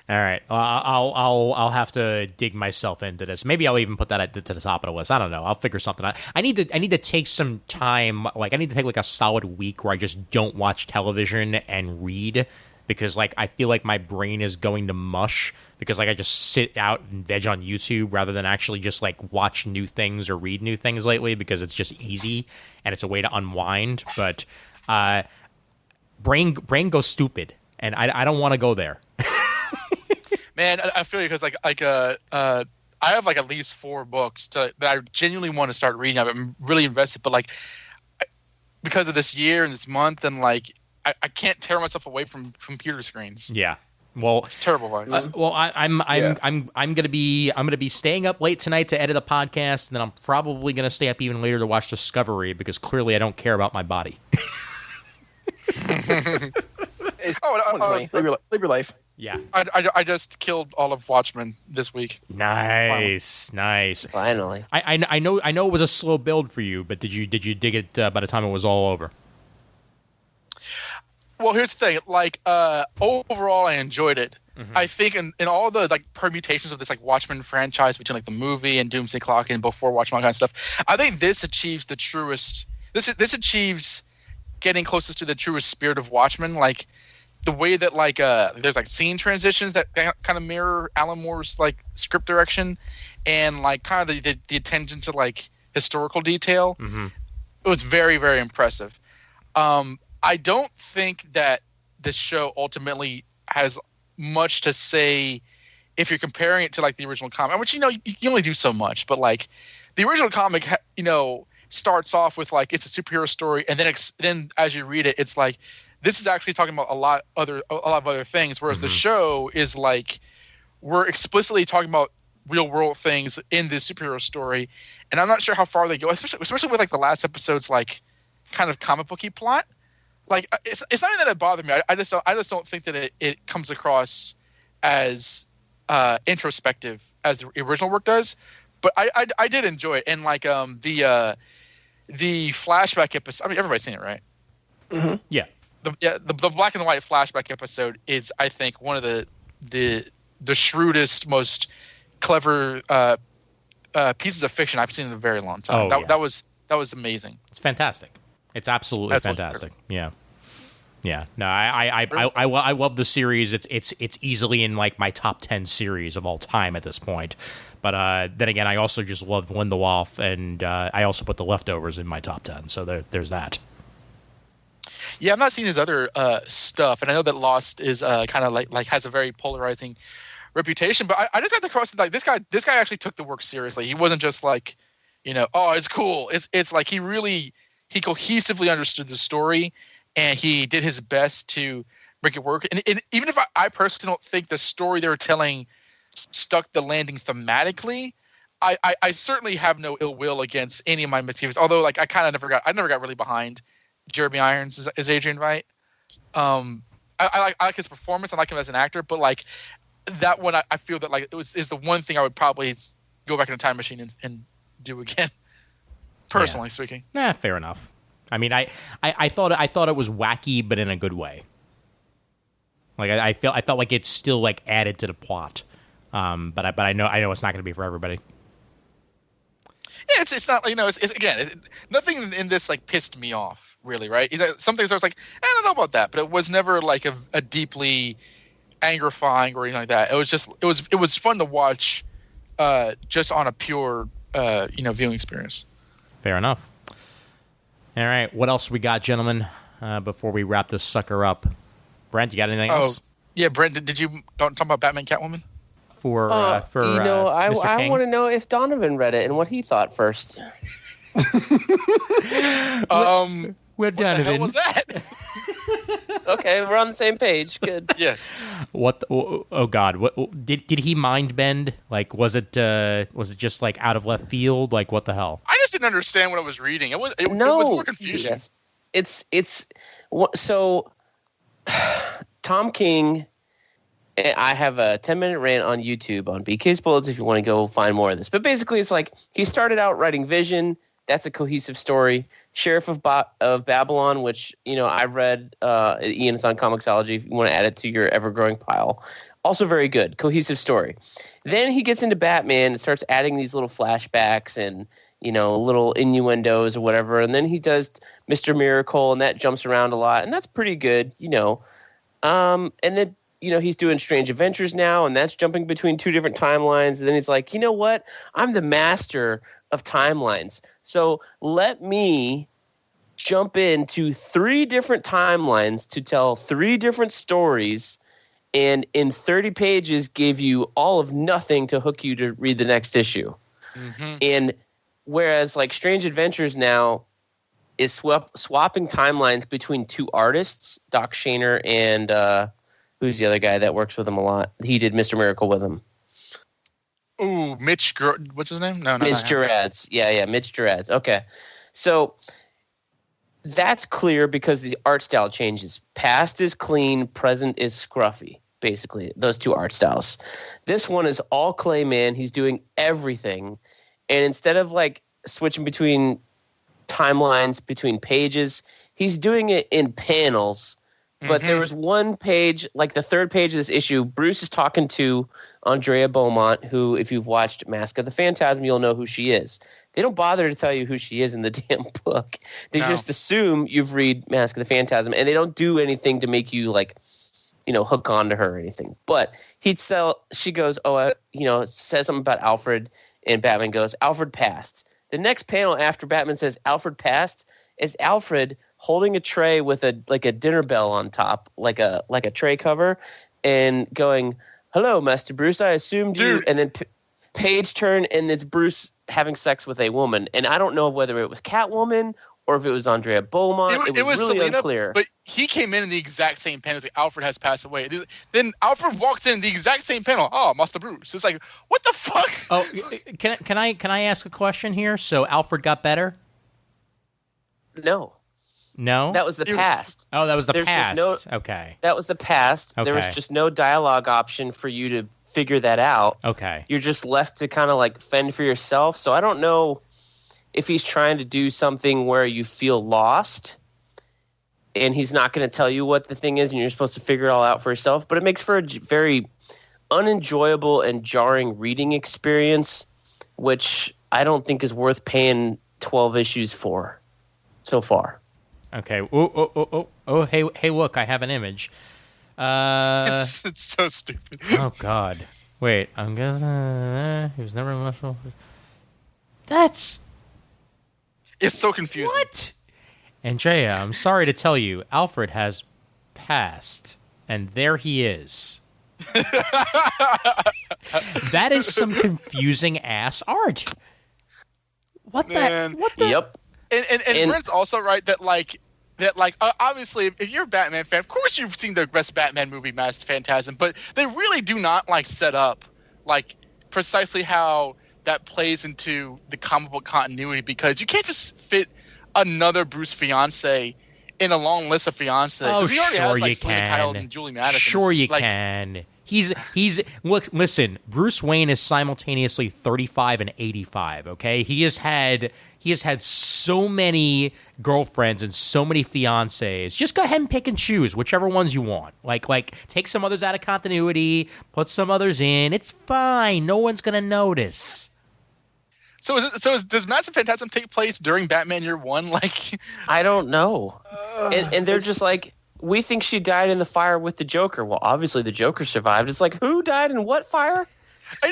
[SPEAKER 2] All right, I'll have to dig myself into this. Maybe I'll even put that to the top of the list. I don't know. I'll figure something out. I need to take some time. Like I need to take like a solid week where I just don't watch television and read because like I feel like my brain is going to mush because like I just sit out and veg on YouTube rather than actually just like watch new things or read new things lately because it's just easy and it's a way to unwind. But brain goes stupid, and I don't want to go there.
[SPEAKER 5] Man, I feel you because I have like at least 4 books that I genuinely want to start reading. I'm really invested, but like because of this year and this month, and like I can't tear myself away from computer screens.
[SPEAKER 2] Yeah, well,
[SPEAKER 5] it's terrible.
[SPEAKER 2] I'm gonna be staying up late tonight to edit a podcast, and then I'm probably gonna stay up even later to watch Discovery because clearly I don't care about my body.
[SPEAKER 4] Live your life.
[SPEAKER 2] Yeah,
[SPEAKER 5] I just killed all of Watchmen this week.
[SPEAKER 2] Nice.
[SPEAKER 3] Finally.
[SPEAKER 2] I know it was a slow build for you, but did you dig it by the time it was all over?
[SPEAKER 5] Well, here's the thing. Like, overall, I enjoyed it. Mm-hmm. I think in all the like permutations of this like Watchmen franchise between like the movie and Doomsday Clock and before Watchmen, all kind of stuff, I think this achieves the truest. This achieves getting closest to the truest spirit of Watchmen. Like the way that like there's like scene transitions that kind of mirror Alan Moore's like script direction, and like kind of the attention to like historical detail. Mm-hmm. It was very, very impressive. I don't think that the show ultimately has much to say if you're comparing it to like the original comic, which you only do so much, but like the original comic starts off with like it's a superhero story, and then as you read it, it's like this is actually talking about a lot of other things, whereas the show is like we're explicitly talking about real world things in this superhero story, and I'm not sure how far they go, especially with like the last episode's like kind of comic booky plot. Like it's not even that it bothered me. I just don't think that it comes across as introspective as the original work does. But I did enjoy it, and like the flashback episode. I mean, everybody's seen it, right?
[SPEAKER 2] Mm-hmm. Yeah.
[SPEAKER 5] The black and white flashback episode is, I think, one of the shrewdest, most clever pieces of fiction I've seen in a very long time. That was amazing.
[SPEAKER 2] It's fantastic. It's absolutely fantastic. Yeah. Yeah. No, I love the series. It's easily in like my top 10 series of all time at this point. But then again, I also just love Lindelof, and I also put The Leftovers in my top 10. So there's that.
[SPEAKER 5] Yeah, I'm not seeing his other stuff, and I know that Lost is kind of like has a very polarizing reputation. But I just had to cross like this guy actually took the work seriously. He wasn't just like, oh, it's cool. It's like he cohesively understood the story, and he did his best to make it work. And even if I personally don't think the story they were telling stuck the landing thematically, I certainly have no ill will against any of my misgivings. Although, like, I never got really behind Jeremy Irons as Adrian Veidt. I like his performance. I like him as an actor, but like that one, I feel that like is the one thing I would probably go back in a time machine and do again. Personally speaking.
[SPEAKER 2] Fair enough. I mean, I thought it was wacky, but in a good way. Like I felt like it's still like added to the plot, but I know it's not going to be for everybody.
[SPEAKER 5] Yeah, it's not nothing in this like pissed me off really, right? Some things I was like, I don't know about that, but it was never like a deeply angerifying or anything like that. It was just it was fun to watch, just on a pure viewing experience.
[SPEAKER 2] Fair enough. All right, what else we got, gentlemen? Before we wrap this sucker up, Brent, you got anything else?
[SPEAKER 5] Yeah, Brent, did you talk about Batman Catwoman?
[SPEAKER 3] I want to know if Donovan read it and what he thought first.
[SPEAKER 2] Where Donovan?
[SPEAKER 5] What the hell was that?
[SPEAKER 3] Okay, we're on the same page. Good.
[SPEAKER 5] Yes.
[SPEAKER 2] What? Oh God! What did he mind bend? Like, was it just like out of left field? Like, what the hell?
[SPEAKER 5] I just didn't understand what I was reading. It was more confusion.
[SPEAKER 3] Yes. It's so Tom King. I have a 10-minute rant on YouTube on BK's Bullets if you want to go find more of this. But basically, it's like he started out writing Vision. That's a cohesive story. Sheriff of Babylon, which I've read. Ian, it's on Comixology if you want to add it to your ever-growing pile. Also very good, cohesive story. Then he gets into Batman and starts adding these little flashbacks and little innuendos or whatever. And then he does Mr. Miracle, and that jumps around a lot, and that's pretty good. And then he's doing Strange Adventures now, and that's jumping between two different timelines. And then he's like, you know what? I'm the master of timelines. So let me jump into 3 different timelines to tell 3 different stories, and in 30 pages give you all of nothing to hook you to read the next issue. Mm-hmm. And whereas like Strange Adventures now is swapping timelines between 2 artists, Doc Shaner and who's the other guy that works with him a lot? He did Mr. Miracle with him.
[SPEAKER 5] Ooh, what's his name? No,
[SPEAKER 3] Mitch Gerads. Yeah, Mitch Gerads. Okay. So that's clear because the art style changes. Past is clean, present is scruffy, basically, those 2 art styles. This one is all Clayman. He's doing everything. And instead of like switching between timelines, between pages, he's doing it in panels But there was one page, like the third page of this issue, Bruce is talking to Andrea Beaumont, who, if you've watched Mask of the Phantasm, you'll know who she is. They don't bother to tell you who she is in the damn book. They just assume you've read Mask of the Phantasm, and they don't do anything to make you, like, you know, hook onto her or anything. But she goes, says something about Alfred, and Batman goes, Alfred passed. The next panel after Batman says Alfred passed is Alfred holding a tray with a dinner bell on top, like a tray cover, and going, "Hello, Master Bruce. I assumed you." And then page turn, and it's Bruce having sex with a woman. And I don't know whether it was Catwoman or if it was Andrea Beaumont. It was really
[SPEAKER 5] Selena,
[SPEAKER 3] unclear.
[SPEAKER 5] But he came in the exact same panel. It's like, Alfred has passed away. Then Alfred walks in the exact same panel. Oh, Master Bruce. It's like, what the fuck?
[SPEAKER 2] Oh, can I ask a question here? So Alfred got better?
[SPEAKER 3] No.
[SPEAKER 2] That
[SPEAKER 3] was the past.
[SPEAKER 2] Oh, that was the
[SPEAKER 3] There's
[SPEAKER 2] past. Okay.
[SPEAKER 3] That was the past.
[SPEAKER 2] Okay.
[SPEAKER 3] There was just no dialogue option for you to figure that out.
[SPEAKER 2] Okay.
[SPEAKER 3] You're just left to kind of like fend for yourself. So I don't know if he's trying to do something where you feel lost and he's not going to tell you what the thing is and you're supposed to figure it all out for yourself. But it makes for a very unenjoyable and jarring reading experience, which I don't think is worth paying 12 issues for so far.
[SPEAKER 2] Okay. Oh, hey, look, I have an image.
[SPEAKER 5] It's so stupid.
[SPEAKER 2] Oh, God. Wait, I'm gonna... he was never emotional. That's...
[SPEAKER 5] It's so confusing.
[SPEAKER 2] What? Andrea, I'm sorry to tell you, Alfred has passed, and there he is. That is some confusing ass art. What the?
[SPEAKER 3] Yep.
[SPEAKER 5] And Brent's also right that obviously if you're a Batman fan, of course you've seen the best Batman movie, Masked Phantasm, but they really do not set up precisely how that plays into the comic book continuity, because you can't just fit another Bruce fiance in a long list of fiancés.
[SPEAKER 2] Oh,
[SPEAKER 5] he already
[SPEAKER 2] sure
[SPEAKER 5] has, Selena Kyle and Julie Madison.
[SPEAKER 2] Sure you can. He's look, listen, Bruce Wayne is simultaneously 35 and 85, okay? He has had so many girlfriends and so many fiancés. Just go ahead and pick and choose whichever ones you want. Like take some others out of continuity, put some others in. It's fine. No one's going to notice.
[SPEAKER 5] So does Masked Phantasm take place during Batman Year One?
[SPEAKER 3] I don't know. And they're just like, we think she died in the fire with the Joker. Well, obviously the Joker survived. It's like, who died in what fire?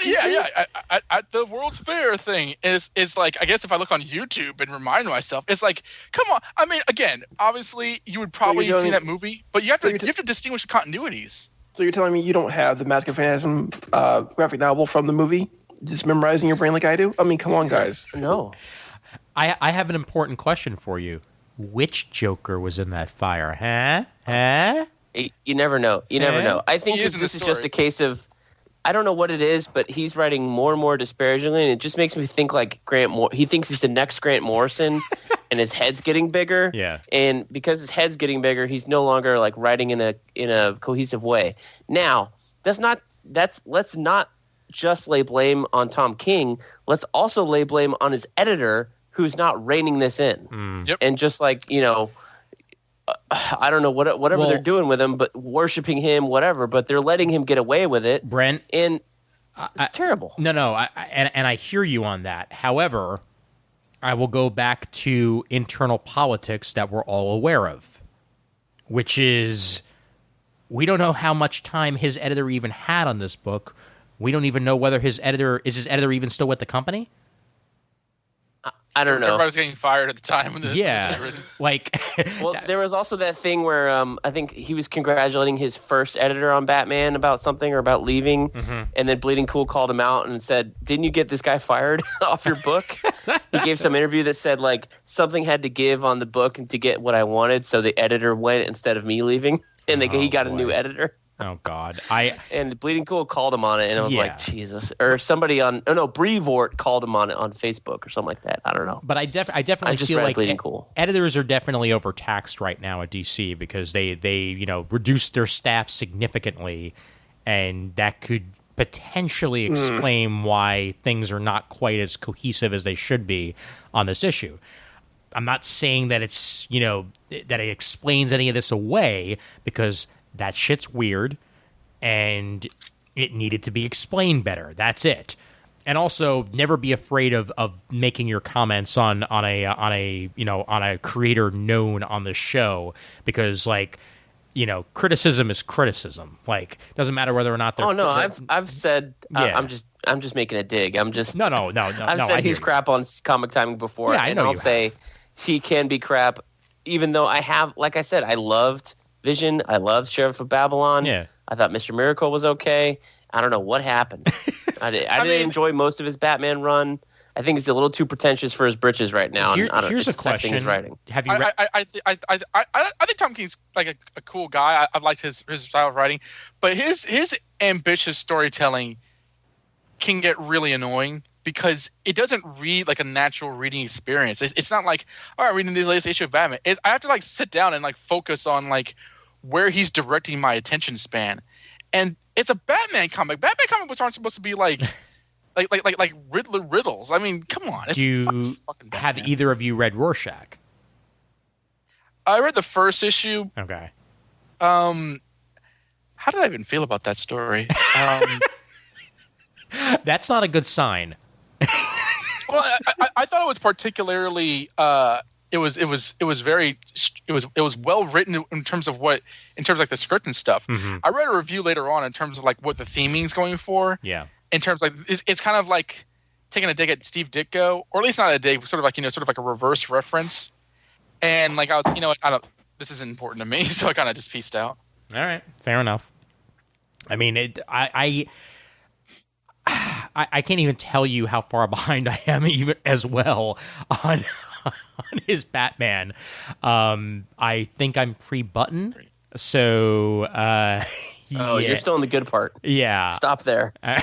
[SPEAKER 5] Yeah. At the World's Fair thing is like, I guess if I look on YouTube and remind myself, it's like, come on. I mean, again, obviously you would probably have seen that movie, but you have to distinguish the continuities.
[SPEAKER 4] So you're telling me you don't have the Mask of Phantasm graphic novel from the movie just memorizing your brain like I do? I mean, come on, guys.
[SPEAKER 3] No.
[SPEAKER 2] I have an important question for you. Which Joker was in that fire? Huh?
[SPEAKER 3] You never know. You never know. I think this is just a case of, I don't know what it is, but he's writing more and more disparagingly, and it just makes me think like he thinks he's the next Grant Morrison, and his head's getting bigger.
[SPEAKER 2] Yeah.
[SPEAKER 3] And because his head's getting bigger, he's no longer like writing in a cohesive way. Now, let's not just lay blame on Tom King. Let's also lay blame on his editor, who's not reining this in.
[SPEAKER 5] Yep.
[SPEAKER 3] And just I don't know whatever they're doing with him, but worshiping him, whatever. But they're letting him get away with it,
[SPEAKER 2] Brent.
[SPEAKER 3] And it's terrible.
[SPEAKER 2] No. I hear you on that. However, I will go back to internal politics that we're all aware of, which is we don't know how much time his editor even had on this book. We don't even know whether his editor even still with the company.
[SPEAKER 3] I don't know.
[SPEAKER 5] Everybody was getting fired at the time when this was written.
[SPEAKER 3] Well, there was also that thing where I think he was congratulating his first editor on Batman about something or about leaving, and then Bleeding Cool called him out and said, "Didn't you get this guy fired off your book?" He gave some interview that said something had to give on the book to get what I wanted, so the editor went instead of me leaving, and he got a new editor.
[SPEAKER 2] Oh God!
[SPEAKER 3] And Bleeding Cool called him on it, and I was like, Jesus. Or somebody Brevoort called him on it on Facebook or something like that. I don't know.
[SPEAKER 2] But I definitely feel like
[SPEAKER 3] Cool.
[SPEAKER 2] Editors are definitely overtaxed right now at DC because they reduced their staff significantly, and that could potentially explain why things are not quite as cohesive as they should be on this issue. I'm not saying that it's, that it explains any of this away, because that shit's weird and it needed to be explained better. That's it. And also, never be afraid of making your comments on a creator known on the show, because criticism is criticism. Like, doesn't matter whether or not they're.
[SPEAKER 3] Oh no, I've said I'm just making a dig. I'm just
[SPEAKER 2] no.
[SPEAKER 3] I've said he's crap on Comic Timing before,
[SPEAKER 2] yeah,
[SPEAKER 3] and I'll say he can be crap, even though I have, like I said, I loved Vision. I loved Sheriff of Babylon.
[SPEAKER 2] Yeah,
[SPEAKER 3] I thought Mr. Miracle was okay. I don't know what happened. I didn't enjoy most of his Batman run. I think he's a little too pretentious for his britches right now.
[SPEAKER 2] Here's a question:
[SPEAKER 3] his writing.
[SPEAKER 2] Have you read?
[SPEAKER 5] I think Tom King's like a cool guy. I've liked his style of writing, but his ambitious storytelling can get really annoying because it doesn't read like a natural reading experience. It's not like, all right, reading the latest issue of Batman. I have to sit down and focus on where he's directing my attention span, and it's a Batman comic. Batman comic books aren't supposed to be like Riddler riddles. I mean, come on.
[SPEAKER 2] Have either of you read Rorschach?
[SPEAKER 5] I read the first issue.
[SPEAKER 2] Okay.
[SPEAKER 5] How did I even feel about that story?
[SPEAKER 2] That's not a good sign.
[SPEAKER 5] Well, I thought it was particularly. It was well written in terms of the script and stuff.
[SPEAKER 2] Mm-hmm.
[SPEAKER 5] I read a review later on in terms of what the theming's going for.
[SPEAKER 2] Yeah. In
[SPEAKER 5] terms it's kind of like taking a dig at Steve Ditko, or at least not a dig, sort of like a reverse reference. And I was, this isn't important to me, so I kind of just pieced out.
[SPEAKER 2] All right, fair enough. I mean, I can't even tell you how far behind I am even as well on his Batman. I think I'm pre-button, so
[SPEAKER 3] you're still in the good part.
[SPEAKER 2] Yeah,
[SPEAKER 3] stop there.
[SPEAKER 5] I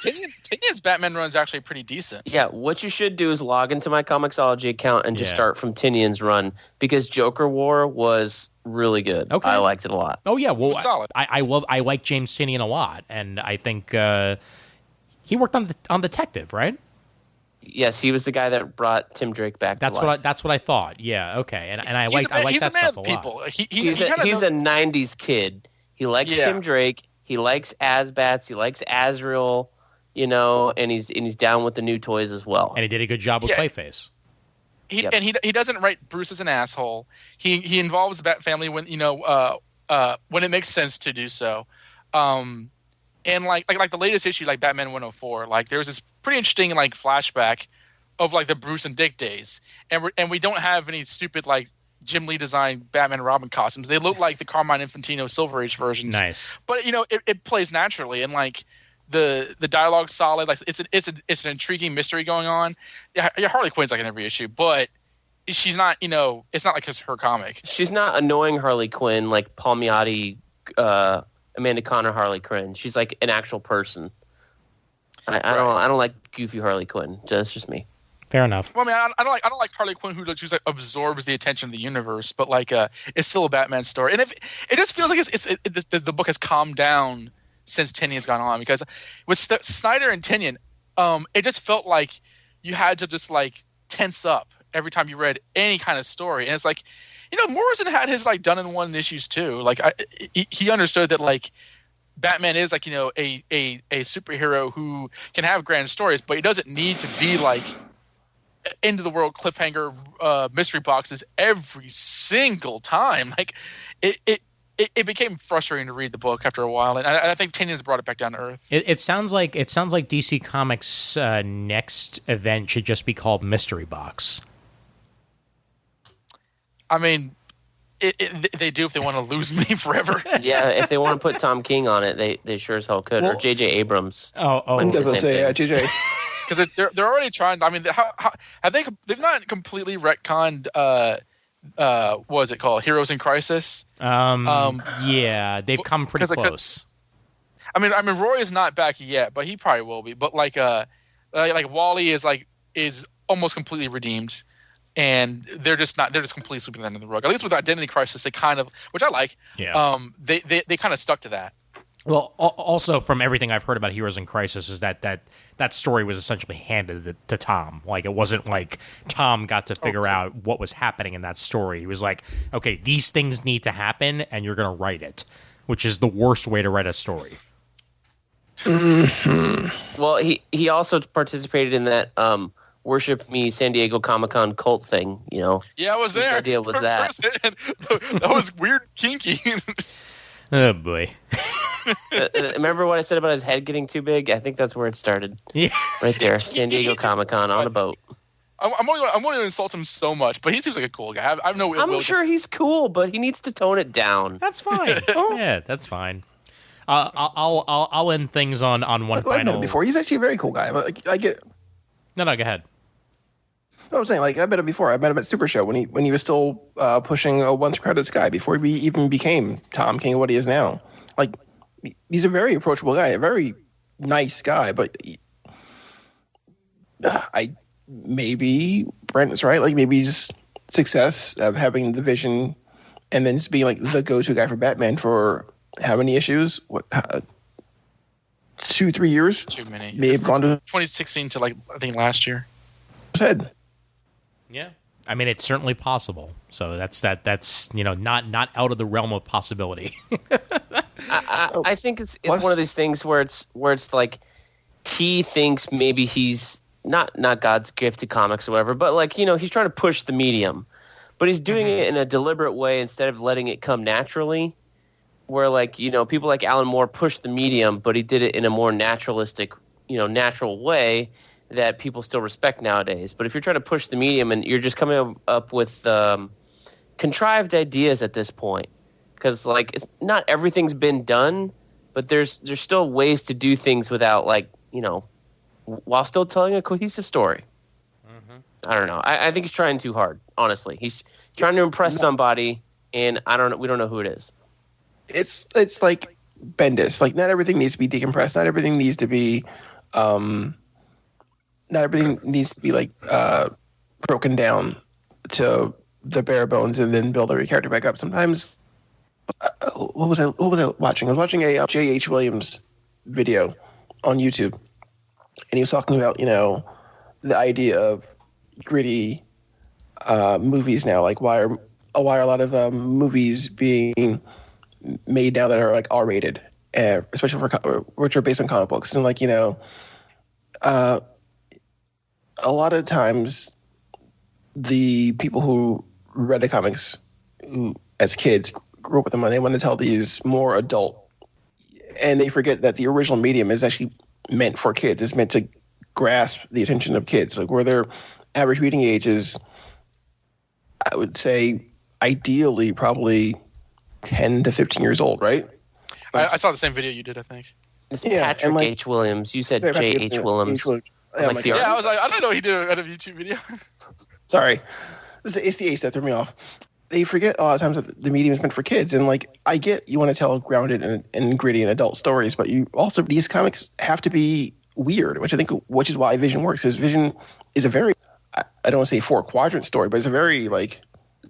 [SPEAKER 5] think Tynion's Batman run is actually pretty decent.
[SPEAKER 3] Yeah, what you should do is log into my Comixology account and just start from Tynion's run, because Joker War was really good. Okay. I liked it a lot.
[SPEAKER 2] Oh yeah, well,
[SPEAKER 5] solid.
[SPEAKER 2] I like James Tynion a lot, and I think he worked on Detective, right?
[SPEAKER 3] Yes, he was the guy that brought Tim Drake back.
[SPEAKER 2] That's
[SPEAKER 3] to life.
[SPEAKER 2] That's what I thought. Yeah, okay, and I like that stuff a lot.
[SPEAKER 3] He's a '90s kid. He likes Tim Drake. He likes Asbats. He likes Azrael. And he's down with the new toys as well.
[SPEAKER 2] And he did a good job with Clayface.
[SPEAKER 5] And he doesn't write Bruce as an asshole. He involves the Bat family when when it makes sense to do so. And like the latest issue, like Batman 104, there was this pretty interesting flashback of the Bruce and Dick days, and we don't have any stupid Jim Lee designed Batman and Robin costumes. They look like the Carmine Infantino Silver Age versions.
[SPEAKER 2] Nice,
[SPEAKER 5] but it plays naturally, and the dialogue's solid. It's an intriguing mystery going on. Yeah, Harley Quinn's in every issue, but she's not. It's not like her comic.
[SPEAKER 3] She's not annoying Harley Quinn like Palmiotti, Amanda Conner Harley Quinn. She's like an actual person. I don't like goofy Harley Quinn. That's just me.
[SPEAKER 2] Fair enough.
[SPEAKER 5] Well, I mean, I don't like Harley Quinn who just absorbs the attention of the universe, but it's still a Batman story. And if it just feels like the book has calmed down since Tynion's gone on, because with Snyder and Tynion, it just felt like you had to just tense up every time you read any kind of story. And it's Morrison had his done in one issues too. He understood that Batman is a superhero who can have grand stories, but he doesn't need to be end of the world cliffhanger mystery boxes every single time. It became frustrating to read the book after a while, and I think Tynion's brought it back down to earth.
[SPEAKER 2] It sounds like DC Comics' next event should just be called Mystery Box.
[SPEAKER 5] I mean, they do if they want to lose me forever.
[SPEAKER 3] Yeah, if they want to put Tom King on it, they sure as hell could, or J.J. Abrams.
[SPEAKER 2] Oh,
[SPEAKER 4] I'm going to say J.J.
[SPEAKER 5] Because they're already trying. I mean, have they've not completely retconned. What was it called? Heroes in Crisis.
[SPEAKER 2] Yeah, they've come pretty close.
[SPEAKER 5] I mean, Roy is not back yet, but he probably will be. But Wally is almost completely redeemed, and they're just completely sweeping that under the rug. At least with Identity Crisis, they kind of, which I like.
[SPEAKER 2] Yeah.
[SPEAKER 5] They kind of stuck to that.
[SPEAKER 2] Well, also from everything I've heard about Heroes in Crisis is that story was essentially handed to Tom. Like, it wasn't like Tom got to figure out what was happening in that story. He was like, okay, these things need to happen, and you're going to write it, which is the worst way to write a story.
[SPEAKER 3] Mm-hmm. Well, he also participated in that Worship Me San Diego Comic-Con cult thing, you know.
[SPEAKER 5] Yeah, I was there.
[SPEAKER 3] His idea was that.
[SPEAKER 5] That was weird, kinky.
[SPEAKER 2] Oh, boy.
[SPEAKER 3] Remember what I said about his head getting too big? I think that's where it started. Yeah. Right there. San Diego Comic-Con on a boat.
[SPEAKER 5] I'm only going to insult him so much, but he seems like a cool guy. I'm
[SPEAKER 3] sure he's cool, but he needs to tone it down.
[SPEAKER 2] That's fine. Yeah, that's fine. I'll end things on one final.
[SPEAKER 4] I've met him before. He's actually a very cool guy. I get.
[SPEAKER 2] No, go ahead.
[SPEAKER 4] No, I'm saying, I met him before. I met him at Super Show when he was still pushing a Once Crowded Sky before he even became Tom King of what he is now. Like, he's a very approachable guy, a very nice guy. But maybe Brent is right. Like, maybe just success of having the vision and then just being like the go-to guy for Batman for how many issues? 2-3 years?
[SPEAKER 5] Too many.
[SPEAKER 4] They've gone to
[SPEAKER 5] 2016 to I think last year.
[SPEAKER 4] Said.
[SPEAKER 2] Yeah, I mean, it's certainly possible. So that's not out of the realm of possibility.
[SPEAKER 3] I think it's one of these things where it's like he thinks maybe he's not God's gift to comics or whatever, but he's trying to push the medium, but he's doing it in a deliberate way instead of letting it come naturally. Where people like Alan Moore pushed the medium, but he did it in a more naturalistic, natural way that people still respect nowadays. But if you're trying to push the medium and you're just coming up with contrived ideas at this point, because it's not everything's been done, but there's still ways to do things without while still telling a cohesive story. Mm-hmm. I don't know. I think he's trying too hard. Honestly, he's trying to impress somebody, and we don't know who it is.
[SPEAKER 4] It's like Bendis. Like, not everything needs to be decompressed. Not everything needs to be broken down to the bare bones and then build every character back up. Sometimes, what was I watching? I was watching a J.H. Williams video on YouTube, and he was talking about the idea of gritty movies now. Like, why are a lot of movies being made now that are R-rated, especially which are based on comic books, and a lot of times the people who read the comics as kids grew up with them and they want to tell these more adult, and they forget that the original medium is actually meant for kids. It's meant to grasp the attention of kids, where their average reading age is, I would say, ideally probably 10 to 15 years old, right?
[SPEAKER 5] I saw the same video you did, I think.
[SPEAKER 3] It's Patrick H. Williams. You said J.H. Williams.
[SPEAKER 5] I was like, I don't know he did a YouTube video.
[SPEAKER 4] Sorry. It's the H that threw me off. They forget a lot of times that the medium is meant for kids. And I get you want to tell grounded and gritty and adult stories, but these comics have to be weird, which is why Vision works. Because Vision is a very, I don't want to say 4-quadrant story, but it's a very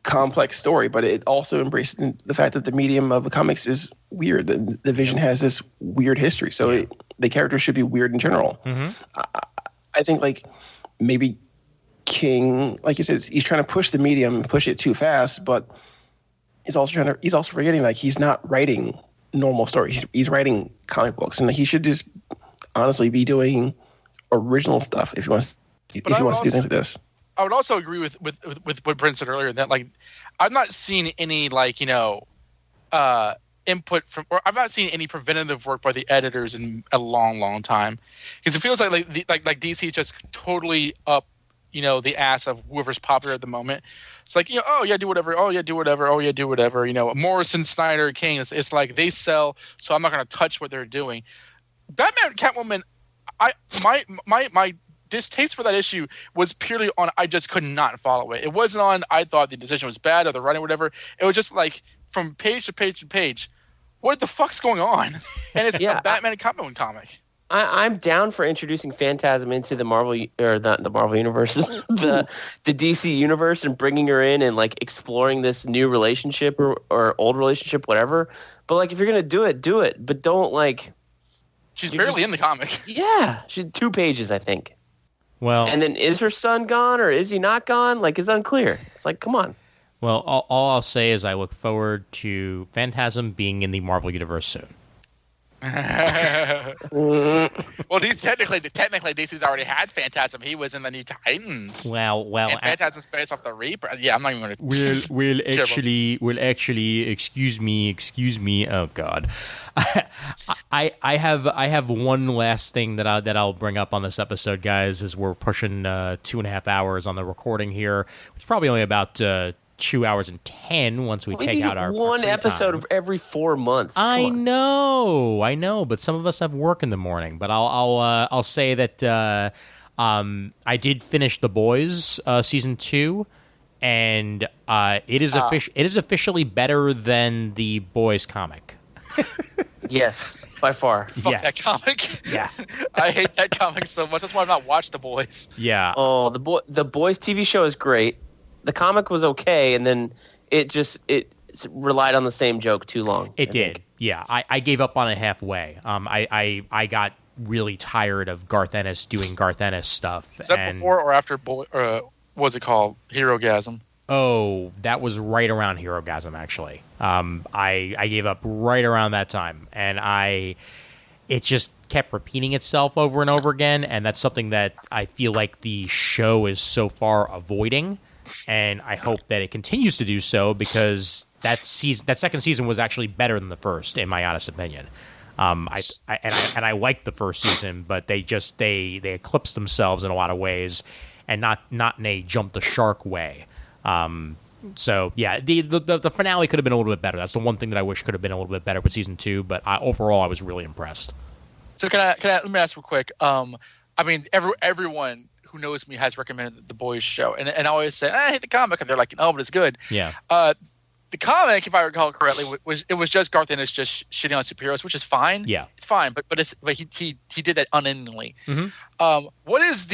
[SPEAKER 4] complex story, but it also embraces the fact that the medium of the comics is weird. The Vision has this weird history, so the characters should be weird in general. Mm-hmm. I think maybe King, like you said, he's trying to push the medium, push it too fast, but he's also forgetting he's not writing normal stories. He's writing comic books, and he should just honestly be doing original stuff if he wants to do things like this.
[SPEAKER 5] I would also agree with what Brent said earlier, that I've not seen any input from, or I've not seen any preventative work by the editors in a long time, because it feels like DC is just totally up the ass of whoever's popular at the moment. It's oh yeah, do whatever, oh yeah, do whatever, oh yeah, do whatever. Morrison, Snyder, King. It's like they sell, so I'm not going to touch what they're doing. Batman, Catwoman. My distaste for that issue was purely on I just could not follow it. It wasn't on I thought the decision was bad or the writing or whatever. It was just from page to page to page, what the fuck's going on? And it's a Batman and Catwoman comic.
[SPEAKER 3] I'm down for introducing Phantasm into the Marvel, or not the Marvel universe, the DC universe, and bringing her in and exploring this new relationship or old relationship, whatever. But like, if you're gonna do it. But don't like.
[SPEAKER 5] She's barely in the comic.
[SPEAKER 3] Yeah, she 2 pages, I think.
[SPEAKER 2] Well,
[SPEAKER 3] and then is her son gone or is he not gone? Like, it's unclear. It's like, come on.
[SPEAKER 2] Well, all I'll say is I look forward to Phantasm being in the Marvel Universe soon.
[SPEAKER 5] Well, he's technically DC's already had Phantasm. He was in the New Titans.
[SPEAKER 2] Well,
[SPEAKER 5] and Phantasm's based off the Reaper. Yeah, I'm not even going to.
[SPEAKER 2] Will actually. Excuse me. Oh God, I have one last thing that I'll bring up on this episode, guys. As we're pushing 2.5 hours on the recording here, which is probably only about 2 hours and 10 once we take out our
[SPEAKER 3] one episode of every 4 months.
[SPEAKER 2] I know, but some of us have work in the morning. But I'll say that I did finish The Boys season 2, and it is officially better than the Boys comic.
[SPEAKER 3] Yes, by far.
[SPEAKER 5] Fuck that comic.
[SPEAKER 2] Yeah,
[SPEAKER 5] I hate that comic so much. That's why I've not watched The Boys.
[SPEAKER 2] Yeah.
[SPEAKER 3] Oh, the Boys TV show is great. The comic was okay, and then it relied on the same joke too long.
[SPEAKER 2] It did. Yeah, I gave up on it halfway. I got really tired of Garth Ennis doing Garth Ennis stuff.
[SPEAKER 5] Is that before or after what's it called? Herogasm?
[SPEAKER 2] Oh, that was right around Herogasm, actually. I gave up right around that time, and it just kept repeating itself over and over again, and that's something that I feel like the show is so far avoiding. And I hope that it continues to do so, because that second season was actually better than the first, in my honest opinion. I liked the first season, but they eclipsed themselves in a lot of ways, and not in a jump the shark way. So yeah, the finale could have been a little bit better. That's the one thing that I wish could have been a little bit better with season 2. But overall, I was really impressed.
[SPEAKER 5] So can I let me ask real quick? I mean, everyone who knows me has recommended the Boys show, and I always say I hate the comic, and they're like, no, but it's good.
[SPEAKER 2] Yeah.
[SPEAKER 5] The comic, if I recall correctly, was just Garth Ennis just shitting on superheroes, which is fine.
[SPEAKER 2] Yeah,
[SPEAKER 5] it's fine, but he did that unendingly.
[SPEAKER 2] Mm-hmm.
[SPEAKER 5] What is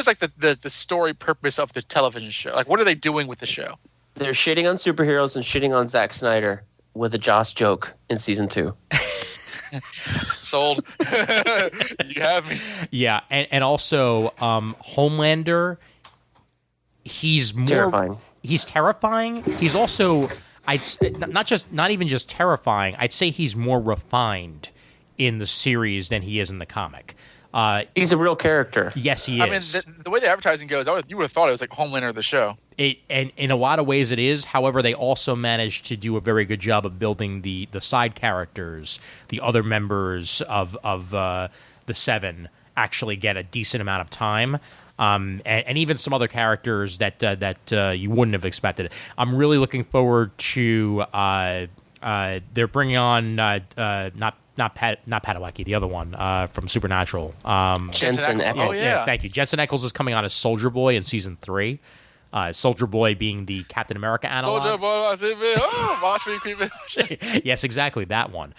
[SPEAKER 5] like the story purpose of the television show? Like, what are they doing with the show?
[SPEAKER 3] They're shitting on superheroes and shitting on Zack Snyder with a Joss joke in season 2.
[SPEAKER 5] Sold. You have me.
[SPEAKER 2] Yeah, and also Homelander. He's more
[SPEAKER 3] terrifying.
[SPEAKER 2] He's terrifying. He's also not even just terrifying. I'd say he's more refined in the series than he is in the comic.
[SPEAKER 3] He's a real character.
[SPEAKER 2] Yes, he
[SPEAKER 5] is. I mean, the way the advertising goes, you would have thought it was like Homelander of the show.
[SPEAKER 2] And in a lot of ways it is. However, they also managed to do a very good job of building the side characters. The other members of the Seven actually get a decent amount of time. And even some other characters that you wouldn't have expected. I'm really looking forward to they're bringing on not Padalecki, the other one from Supernatural.
[SPEAKER 3] Jensen Ackles.
[SPEAKER 5] Oh, yeah.
[SPEAKER 2] Thank you. Jensen Ackles is coming on as Soldier Boy in season 3. Soldier Boy being the Captain America analog.
[SPEAKER 5] Soldier Boy, watch me creep.
[SPEAKER 2] Yes, exactly, that one.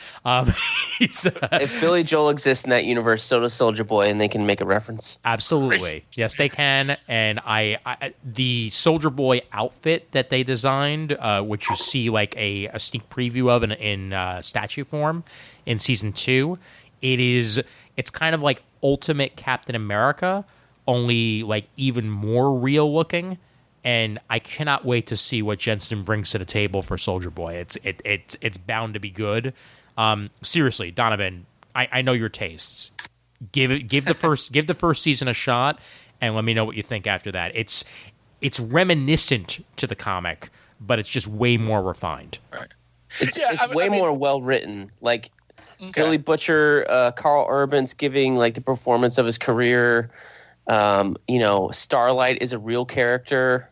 [SPEAKER 3] If Billy Joel exists in that universe, so does Soldier Boy, and they can make a reference.
[SPEAKER 2] Absolutely. Yes, they can. And I the Soldier Boy outfit that they designed, which you see like a sneak preview of in statue form in season 2, it's kind of like Ultimate Captain America, only like even more real looking. And I cannot wait to see what Jensen brings to the table for Soldier Boy. It's bound to be good. Seriously, Donovan, I know your tastes. Give the first season a shot, and let me know what you think after that. It's reminiscent to the comic, but it's just way more refined.
[SPEAKER 5] Right.
[SPEAKER 3] It's way more well written. Like Billy Butcher, Carl Urban's giving like the performance of his career. Starlight is a real character.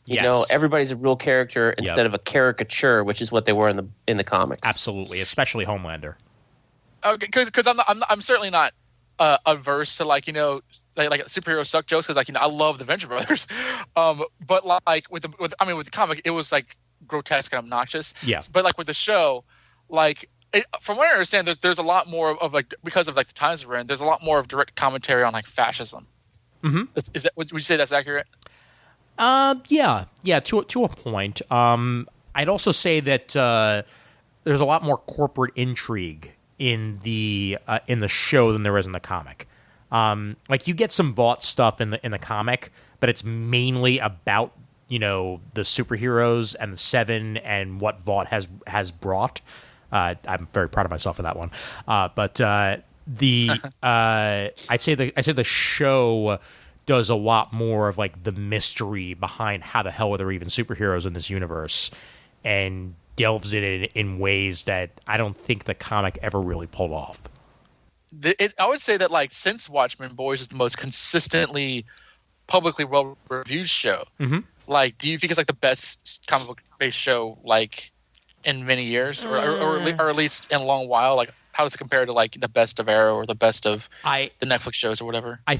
[SPEAKER 3] You know, everybody's a real character instead of a caricature, which is what they were in the comics.
[SPEAKER 2] Absolutely, especially Homelander.
[SPEAKER 5] Okay, because I'm certainly not averse to like superhero suck jokes, because I love the Venture Brothers, but like with the comic it was like grotesque and obnoxious.
[SPEAKER 2] Yeah. But
[SPEAKER 5] like with the show, like from what I understand, there's a lot more of like, because of like the times we're in, there's a lot more of direct commentary on like fascism.
[SPEAKER 2] Mm-hmm.
[SPEAKER 5] Is that? Would you say that's accurate?
[SPEAKER 2] Yeah, to a point. I'd also say that there's a lot more corporate intrigue in the show than there is in the comic. Like you get some Vought stuff in the comic, but it's mainly about the superheroes and the Seven and what Vought has brought. I'm very proud of myself for that one. But I'd say the show does a lot more of like the mystery behind how the hell are there even superheroes in this universe, and delves in ways that I don't think the comic ever really pulled off.
[SPEAKER 5] I would say that like since Watchmen, Boys is the most consistently publicly well reviewed show.
[SPEAKER 2] Mm-hmm.
[SPEAKER 5] Like, do you think it's like the best comic book based show like in many years, or at least in a long while? Like, how does it compare to like the best of Arrow or the best of the Netflix shows or whatever?
[SPEAKER 2] I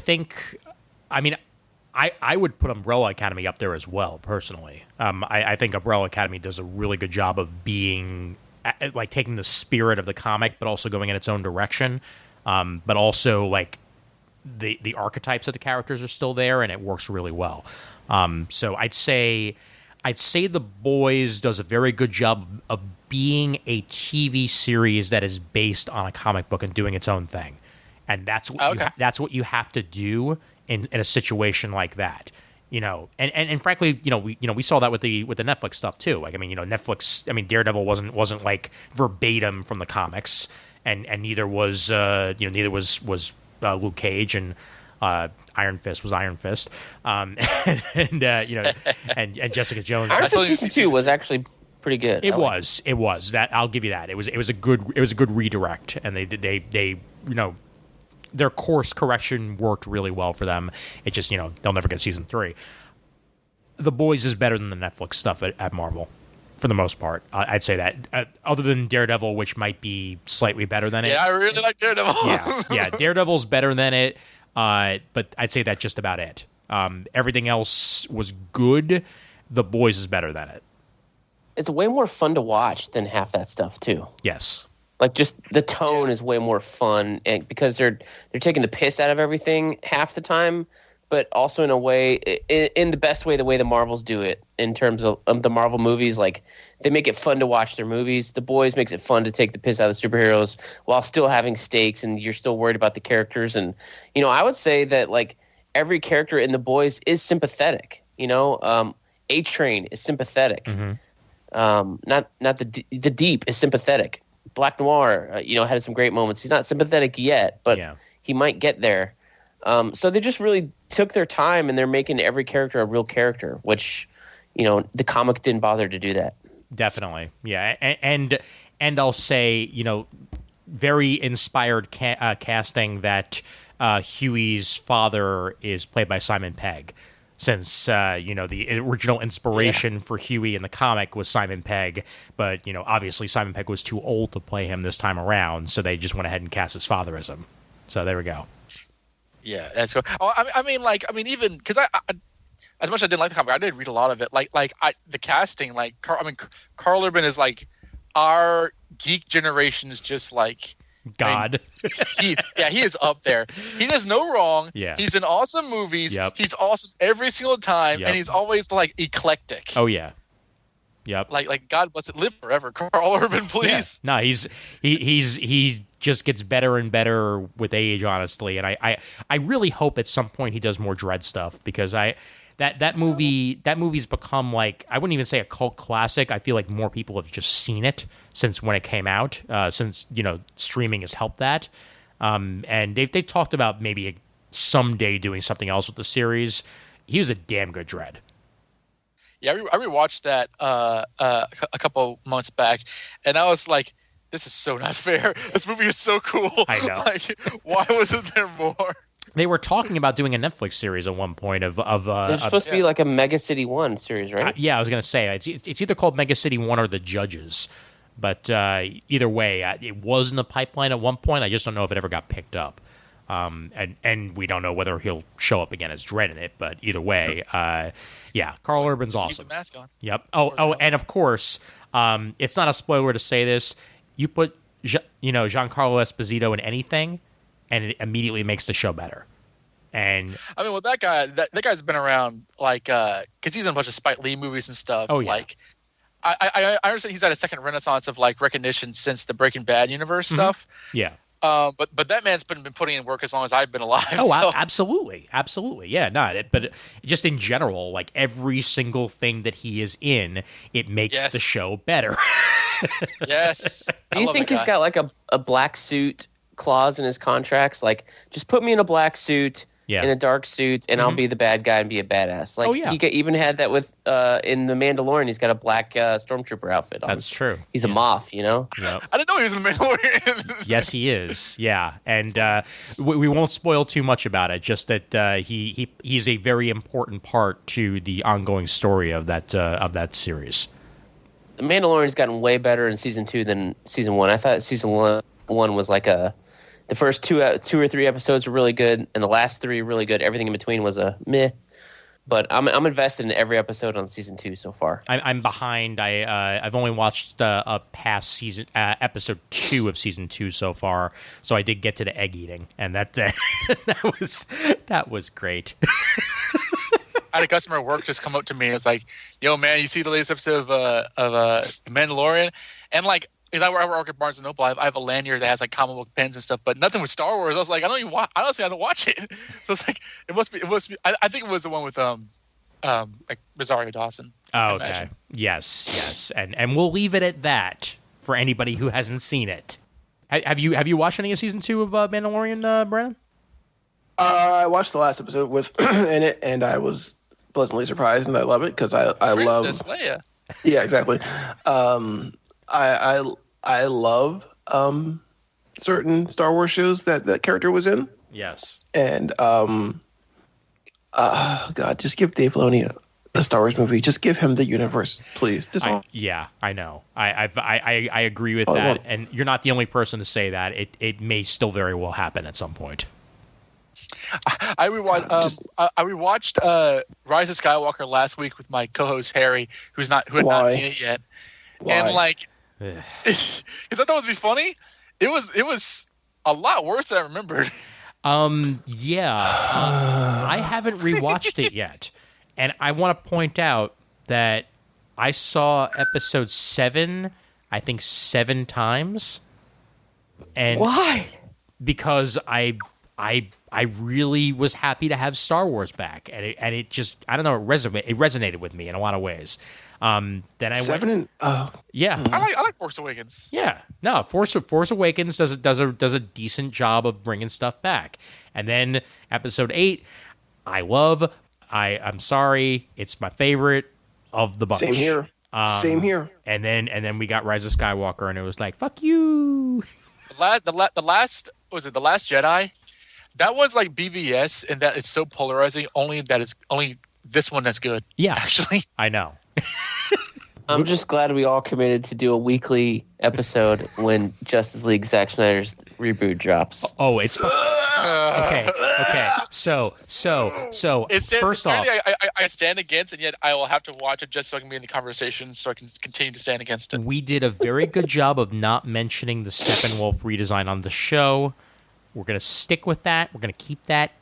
[SPEAKER 2] would put Umbrella Academy up there as well, personally. I think Umbrella Academy does a really good job of being like taking the spirit of the comic, but also going in its own direction. But also like the archetypes of the characters are still there, and it works really well. So I'd say The Boys does a very good job of being a TV series that is based on a comic book and doing its own thing, and that's what you have to do in a situation like that. And frankly, we saw that with the Netflix stuff too. Like, Netflix. Daredevil wasn't like verbatim from the comics, and neither was Luke Cage, and Iron Fist was Iron Fist, and Jessica Jones.
[SPEAKER 3] Iron Fist season 2 was actually pretty good.
[SPEAKER 2] It was that, I'll give you that. It was a good redirect, and they their course correction worked really well for them. It just, they'll never get season 3. The Boys is better than the Netflix stuff at Marvel, for the most part. I'd say that. Other than Daredevil, which might be slightly better than it.
[SPEAKER 5] Yeah, I really like Daredevil.
[SPEAKER 2] yeah, Daredevil's better than it, but I'd say that's just about it. Everything else was good. The Boys is better than it.
[SPEAKER 3] It's way more fun to watch than half that stuff, too.
[SPEAKER 2] Yes.
[SPEAKER 3] Like, just the tone is way more fun, and because they're taking the piss out of everything half the time, but also in a way, in the best way, the way the Marvels do it in terms of the Marvel movies. Like, they make it fun to watch their movies. The Boys makes it fun to take the piss out of the superheroes while still having stakes, and you're still worried about the characters. And I would say that like every character in The Boys is sympathetic. A-Train is sympathetic.
[SPEAKER 2] Mm-hmm.
[SPEAKER 3] Not the Deep is sympathetic. Black Noir, had some great moments. He's not sympathetic yet, but he might get there. So they just really took their time, and they're making every character a real character, which, the comic didn't bother to do that.
[SPEAKER 2] Definitely, yeah. And I'll say, very inspired casting that Huey's father is played by Simon Pegg. Since, the original inspiration for Huey in the comic was Simon Pegg, but, obviously Simon Pegg was too old to play him this time around, so they just went ahead and cast his father as him. So there we go.
[SPEAKER 5] Yeah, that's cool. Oh, even because I as much as I didn't like the comic, I did read a lot of it. The casting, Karl Urban is like our geek generation is just like
[SPEAKER 2] God.
[SPEAKER 5] He is up there. He does no wrong.
[SPEAKER 2] Yeah.
[SPEAKER 5] He's in awesome movies.
[SPEAKER 2] Yep.
[SPEAKER 5] He's awesome every single time, and he's always like eclectic.
[SPEAKER 2] Oh yeah. Yep.
[SPEAKER 5] Like God bless it, live forever, Karl Urban, please.
[SPEAKER 2] Yeah. No, he just gets better and better with age, honestly, and I really hope at some point he does more Dredd stuff, because that movie's become, like, I wouldn't even say a cult classic. I feel like more people have just seen it since when it came out, since streaming has helped that, and they talked about maybe someday doing something else with the series. He was a damn good Dredd.
[SPEAKER 5] Yeah, I rewatched that a couple months back, and I was like, this is so not fair. This movie is so cool.
[SPEAKER 2] I know.
[SPEAKER 5] Like, why wasn't there more?
[SPEAKER 2] They were talking about doing a Netflix series at one point of
[SPEAKER 3] there's supposed to be like a Mega City 1 series, right?
[SPEAKER 2] Yeah, I was going to say, it's either called Mega City 1 or The Judges. But either way, it was in the pipeline at one point. I just don't know if it ever got picked up. And we don't know whether he'll show up again as Dredd in it. But either way, Karl Urban's awesome.
[SPEAKER 5] Keep the mask on.
[SPEAKER 2] Yep. Oh, and of course, it's not a spoiler to say this. You put Giancarlo Esposito in anything, and it immediately makes the show better. And
[SPEAKER 5] that guy's been around, like, because he's in a bunch of Spike Lee movies and stuff.
[SPEAKER 2] Oh yeah.
[SPEAKER 5] Like, I understand he's had a second renaissance of like recognition since the Breaking Bad universe stuff.
[SPEAKER 2] Yeah.
[SPEAKER 5] But that man's been putting in work as long as I've been alive.
[SPEAKER 2] Oh,
[SPEAKER 5] so.
[SPEAKER 2] absolutely. Yeah, but just in general, like every single thing that he is in, it makes the show better.
[SPEAKER 5] Yes.
[SPEAKER 3] Do you think he's got like a black suit clause in his contracts? Like, just put me in a black suit, in a dark suit, and I'll be the bad guy and be a badass. Like, he even had that with in The Mandalorian. He's got a black stormtrooper outfit on.
[SPEAKER 2] That's true.
[SPEAKER 3] He's a Moff, you know?
[SPEAKER 2] Yep.
[SPEAKER 5] I didn't know he was in The Mandalorian.
[SPEAKER 2] Yes, he is. Yeah, and we won't spoil too much about it. Just that he's a very important part to the ongoing story of that series.
[SPEAKER 3] The Mandalorian's gotten way better in season 2 than season 1. I thought season 1 was like the first two or three episodes were really good, and the last 3 really good. Everything in between was a meh. But I'm invested in every episode on season 2 so far. I'm
[SPEAKER 2] behind. I've only watched a past season episode 2 of season 2 so far, so I did get to the egg eating, and that was great.
[SPEAKER 5] I had a customer at work just come up to me and was like, "Yo, man, you see the latest episode of The Mandalorian?" And like, because I work at Barnes & Noble, I have a lanyard that has like comic book pens and stuff, but nothing with Star Wars. I was like, I don't watch it. So it's like, it must be. I think it was the one with like Rosario Dawson.
[SPEAKER 2] Oh, okay. Yes, and we'll leave it at that for anybody who hasn't seen it. Have you watched any of season 2 of Mandalorian, Brandon?
[SPEAKER 4] I watched the last episode with in it, and I was pleasantly surprised, and I love it because I love
[SPEAKER 5] Princess Leia.
[SPEAKER 4] Yeah, exactly. I love certain Star Wars shows that character was in.
[SPEAKER 2] Yes.
[SPEAKER 4] And God, just give Dave Filoni a Star Wars movie. Just give him the universe, please.
[SPEAKER 2] I know. I agree with that, and you're not the only person to say that. It may still very well happen at some point.
[SPEAKER 5] I rewatched Rise of Skywalker last week with my co-host Harry, who had not seen it yet. Why? And like, because I thought it would be funny, it was a lot worse than I remembered.
[SPEAKER 2] I haven't rewatched it yet, and I want to point out that I saw episode 7, I think 7 times. And
[SPEAKER 3] why?
[SPEAKER 2] Because I really was happy to have Star Wars back, and it just, I don't know, it resonated with me in a lot of ways. Then I went. Yeah,
[SPEAKER 5] I like Force Awakens.
[SPEAKER 2] Yeah, no, Force Awakens does a decent job of bringing stuff back, and then episode 8, I love. I'm sorry, it's my favorite of the bunch.
[SPEAKER 4] Same here.
[SPEAKER 2] And then we got Rise of Skywalker, and it was like, fuck you.
[SPEAKER 5] The last was it The Last Jedi? That was like BVS, and that it's so polarizing. Only this one that's good.
[SPEAKER 2] Yeah,
[SPEAKER 5] actually,
[SPEAKER 2] I know.
[SPEAKER 3] I'm just glad we all committed to do a weekly episode when Justice League Zack Snyder's reboot drops.
[SPEAKER 2] Oh, it's okay. So first off,
[SPEAKER 5] I stand against, and yet I will have to watch it just so I can be in the conversation, so I can continue to stand against it.
[SPEAKER 2] We did a very good job of not mentioning the Steppenwolf redesign on the show. We're gonna stick with that. We're gonna keep that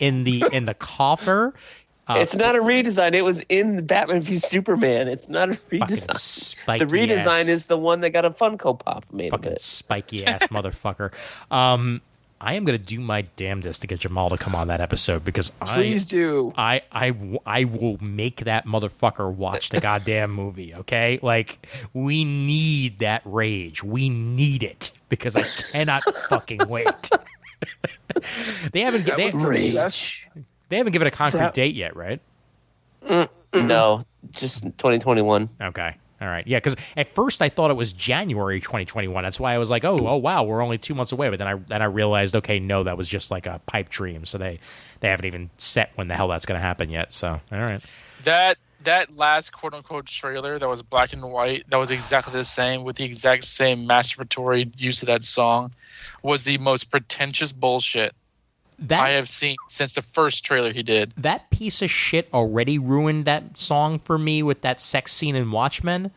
[SPEAKER 2] in the coffer.
[SPEAKER 3] It's not a redesign. It was in the Batman v Superman. It's not a redesign. The redesign is the one that got a Funko Pop made of it.
[SPEAKER 2] Spiky ass motherfucker. I am going to do my damnedest to get Jamal to come on that episode because
[SPEAKER 4] please do.
[SPEAKER 2] I will make that motherfucker watch the goddamn movie. Okay, like we need that rage. We need it because I cannot fucking wait. They haven't given a concrete date yet, right?
[SPEAKER 3] No, just 2021.
[SPEAKER 2] Okay. All right. Yeah, because at first I thought it was January 2021. That's why I was like, oh wow, we're only 2 months away. But then I realized, okay, no, that was just like a pipe dream. So they haven't even set when the hell that's going to happen yet. So, all right.
[SPEAKER 5] That last quote-unquote trailer that was black and white, that was exactly the same, with the exact same masturbatory use of that song, was the most pretentious bullshit I have seen since the first trailer he did.
[SPEAKER 2] That piece of shit already ruined that song for me with that sex scene in Watchmen.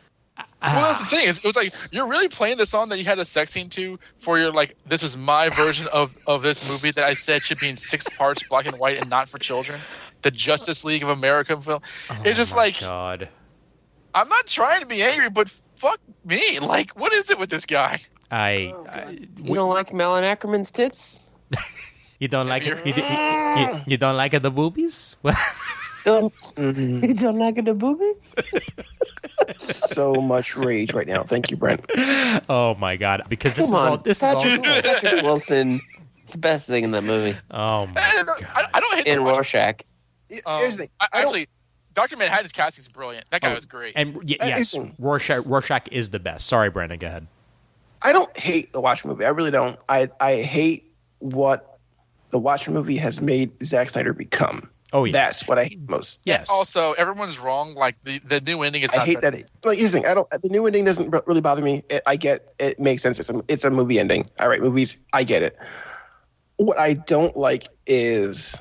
[SPEAKER 5] Well, that's the thing. It was like, you're really playing the song that you had a sex scene to for your, like, this is my version of this movie that I said should be in 6 parts, black and white, and not for children. The Justice League of America film. It's just like...
[SPEAKER 2] God.
[SPEAKER 5] I'm not trying to be angry, but fuck me. Like, what is it with this guy?
[SPEAKER 3] You don't like Malin Ackerman's tits?
[SPEAKER 2] You don't like it? You don't like it, the boobies?
[SPEAKER 3] You don't like it, the boobies?
[SPEAKER 4] So much rage right now. Thank you, Brent.
[SPEAKER 2] Oh my god! Because this is all.
[SPEAKER 3] Patrick Wilson. It's the best thing in that movie.
[SPEAKER 2] Oh my god!
[SPEAKER 5] I don't hate
[SPEAKER 3] in Rorschach.
[SPEAKER 4] Here's the thing.
[SPEAKER 5] Actually, Dr. Manhattan's casting is brilliant. That guy was great.
[SPEAKER 2] And yes, Rorschach is the best. Sorry, Brandon. Go ahead.
[SPEAKER 4] I don't hate the Watchmen movie. I really don't. I hate what the Watchmen movie has made Zack Snyder become.
[SPEAKER 2] Oh yeah,
[SPEAKER 4] that's what I hate most.
[SPEAKER 2] Yes.
[SPEAKER 5] Also, everyone's wrong. Like the new ending is. I
[SPEAKER 4] hate that. Like here's the thing. The new ending doesn't really bother me. I get it makes sense. It's a movie ending. All right, movies. I get it. What I don't like is,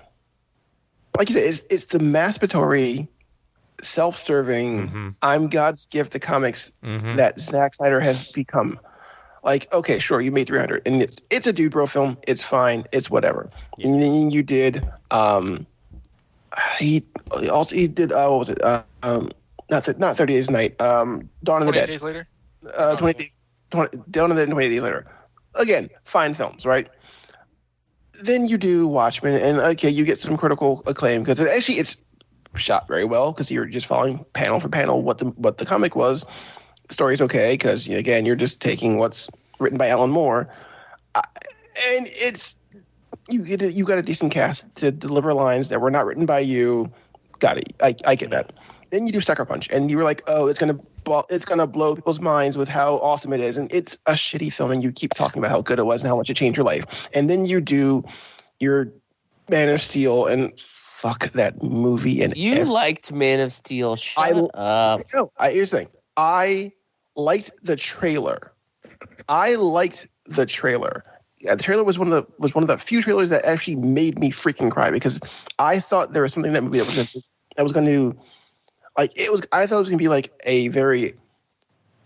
[SPEAKER 4] like you said, it's the masturbatory, self-serving. I'm God's gift to comics that Zack Snyder has become. Like, okay, sure, you made 300, and it's a dude bro film. It's fine. It's whatever. Yeah. And then you did. He did. What was it? Not 30 Days a Night. Dawn of the Dead.
[SPEAKER 5] 20 Days Later.
[SPEAKER 4] 20 Dawn of the Dead. 28 Days Later. Again, fine films, right? Then you do Watchmen, and okay, you get some critical acclaim because it's shot very well because you're just following panel for panel what the comic was. The story's okay because again you're just taking what's written by Alan Moore, and it's you got a decent cast to deliver lines that were not written by you. Got it. I get that. Then you do Sucker Punch, and you were like, oh, it's gonna blow people's minds with how awesome it is, and it's a shitty film, and you keep talking about how good it was and how much it changed your life, and then you do your Man of Steel and. Fuck that movie. And
[SPEAKER 3] you liked Man of Steel. Shut up.
[SPEAKER 4] No, here's the thing. I liked the trailer. Yeah, the trailer was one of the few trailers that actually made me freaking cry because I thought there was something in that movie that was going to like it was. I thought it was going to be like a very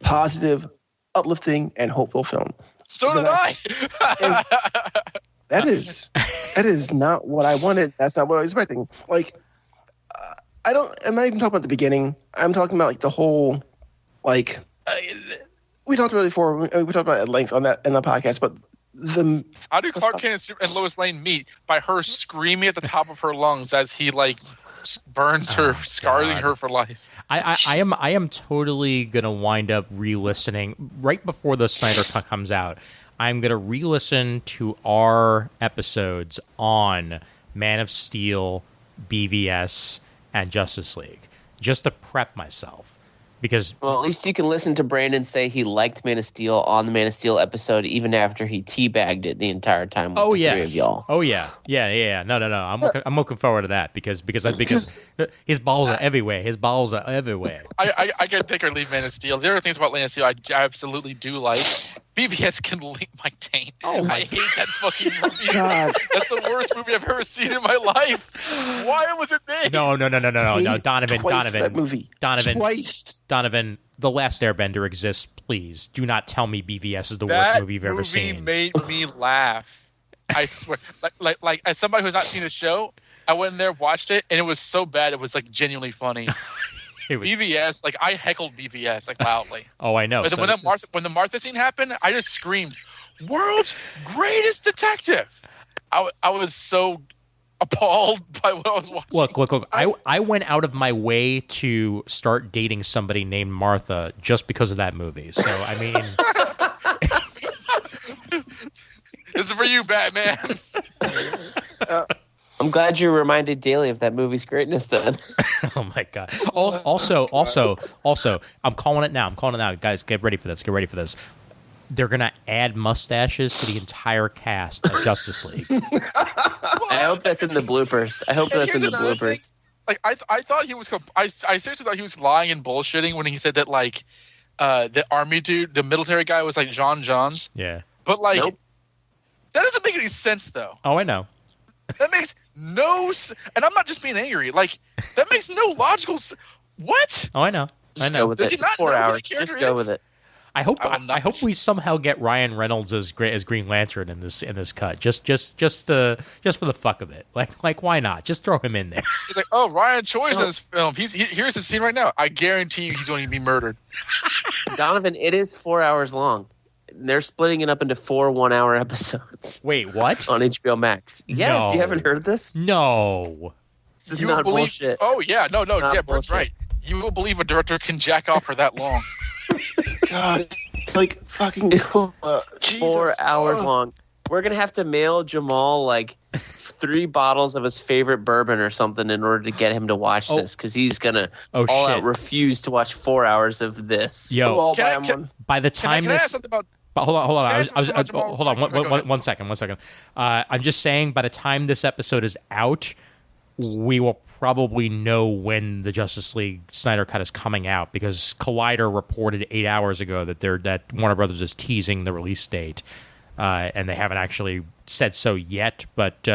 [SPEAKER 4] positive, uplifting, and hopeful film.
[SPEAKER 5] So did I.
[SPEAKER 4] That is not what I wanted. That's not what I was expecting. Like, I'm not even talking about the beginning. I'm talking about like the whole, like, we talked about it before. We talked about it at length on that in the podcast. But
[SPEAKER 5] how do Clark Kent and Lois Lane meet? By her screaming at the top of her lungs as he like burns her, scarring her for life.
[SPEAKER 2] I am totally gonna wind up re-listening right before the Snyder Cut comes out. I'm going to re-listen to our episodes on Man of Steel, BVS, and Justice League just to prep myself. Because
[SPEAKER 3] well, at least you can listen to Brandon say he liked Man of Steel on the Man of Steel episode, even after he teabagged it the entire time. With the three of y'all.
[SPEAKER 2] Oh yeah. No. I'm looking forward to that because his balls are everywhere.
[SPEAKER 5] I can take or leave Man of Steel. There are things about Man of Steel I absolutely do like. BVS can lick my taint.
[SPEAKER 2] Oh my
[SPEAKER 5] I hate that fucking movie. God. That's the worst movie I've ever seen in my life. Why was it made?
[SPEAKER 2] No, Donovan.
[SPEAKER 4] That movie.
[SPEAKER 2] Donovan, The Last Airbender exists. Please do not tell me BVS is the worst movie you've ever seen.
[SPEAKER 5] That movie made me laugh. I swear. Like as somebody who's not seen the show, I went in there, watched it, and it was so bad it was like genuinely funny. BVS, like I heckled BVS like loudly.
[SPEAKER 2] Oh, I know.
[SPEAKER 5] But when the Martha scene happened, I just screamed, "World's greatest detective!" I was so appalled by what I was watching.
[SPEAKER 2] Look. I went out of my way to start dating somebody named Martha just because of that movie. So I
[SPEAKER 5] mean, this is for you, Batman.
[SPEAKER 3] I'm glad you're reminded daily of that movie's greatness then.
[SPEAKER 2] Oh my god. Also, I'm calling it now. Guys, get ready for this. They're going to add mustaches to the entire cast of Justice League.
[SPEAKER 3] I hope that's in the bloopers. Thing.
[SPEAKER 5] Like I thought he was I seriously thought he was lying and bullshitting when he said that like the army dude, the military guy was like John Johns.
[SPEAKER 2] Yeah.
[SPEAKER 5] But like that doesn't make any sense though.
[SPEAKER 2] Oh, I know.
[SPEAKER 5] That makes and I'm not just being angry. Like that makes no logical what?
[SPEAKER 2] Oh, I know.
[SPEAKER 3] Go with
[SPEAKER 5] Does
[SPEAKER 3] it.
[SPEAKER 5] he not
[SPEAKER 3] 4
[SPEAKER 5] know
[SPEAKER 3] hours.
[SPEAKER 5] who the character
[SPEAKER 3] Just go
[SPEAKER 5] is?
[SPEAKER 3] with it.
[SPEAKER 2] I hope we somehow get Ryan Reynolds as Green Lantern in this cut. Just for the fuck of it. Like why not? Just throw him in there.
[SPEAKER 5] He's like, oh, Ryan Choi's in this film. Here's his scene right now. I guarantee you he's going to be murdered.
[SPEAKER 3] Donovan, it is 4 hours long. They're splitting it up into 4 1-hour episodes.
[SPEAKER 2] Wait, what?
[SPEAKER 3] On HBO Max. Yes,
[SPEAKER 2] No.
[SPEAKER 3] You haven't heard this?
[SPEAKER 2] No.
[SPEAKER 3] This is not bullshit.
[SPEAKER 5] Oh yeah, no,
[SPEAKER 3] Not
[SPEAKER 5] Bert's right. You will believe a director can jack off for that long.
[SPEAKER 4] God, it's like fucking
[SPEAKER 3] 4 hours long. We're gonna have to mail Jamal like 3 bottles of his favorite bourbon or something in order to get him to watch this, because he's gonna out refuse to watch 4 hours of this.
[SPEAKER 2] Yo,
[SPEAKER 5] By
[SPEAKER 2] the time
[SPEAKER 5] can I ask something about?
[SPEAKER 2] But hold on. Hold on. One second. I'm just saying, by the time this episode is out, we will probably know when the Justice League Snyder Cut is coming out, because Collider reported 8 hours ago that Warner Brothers is teasing the release date, and they haven't actually said so yet. But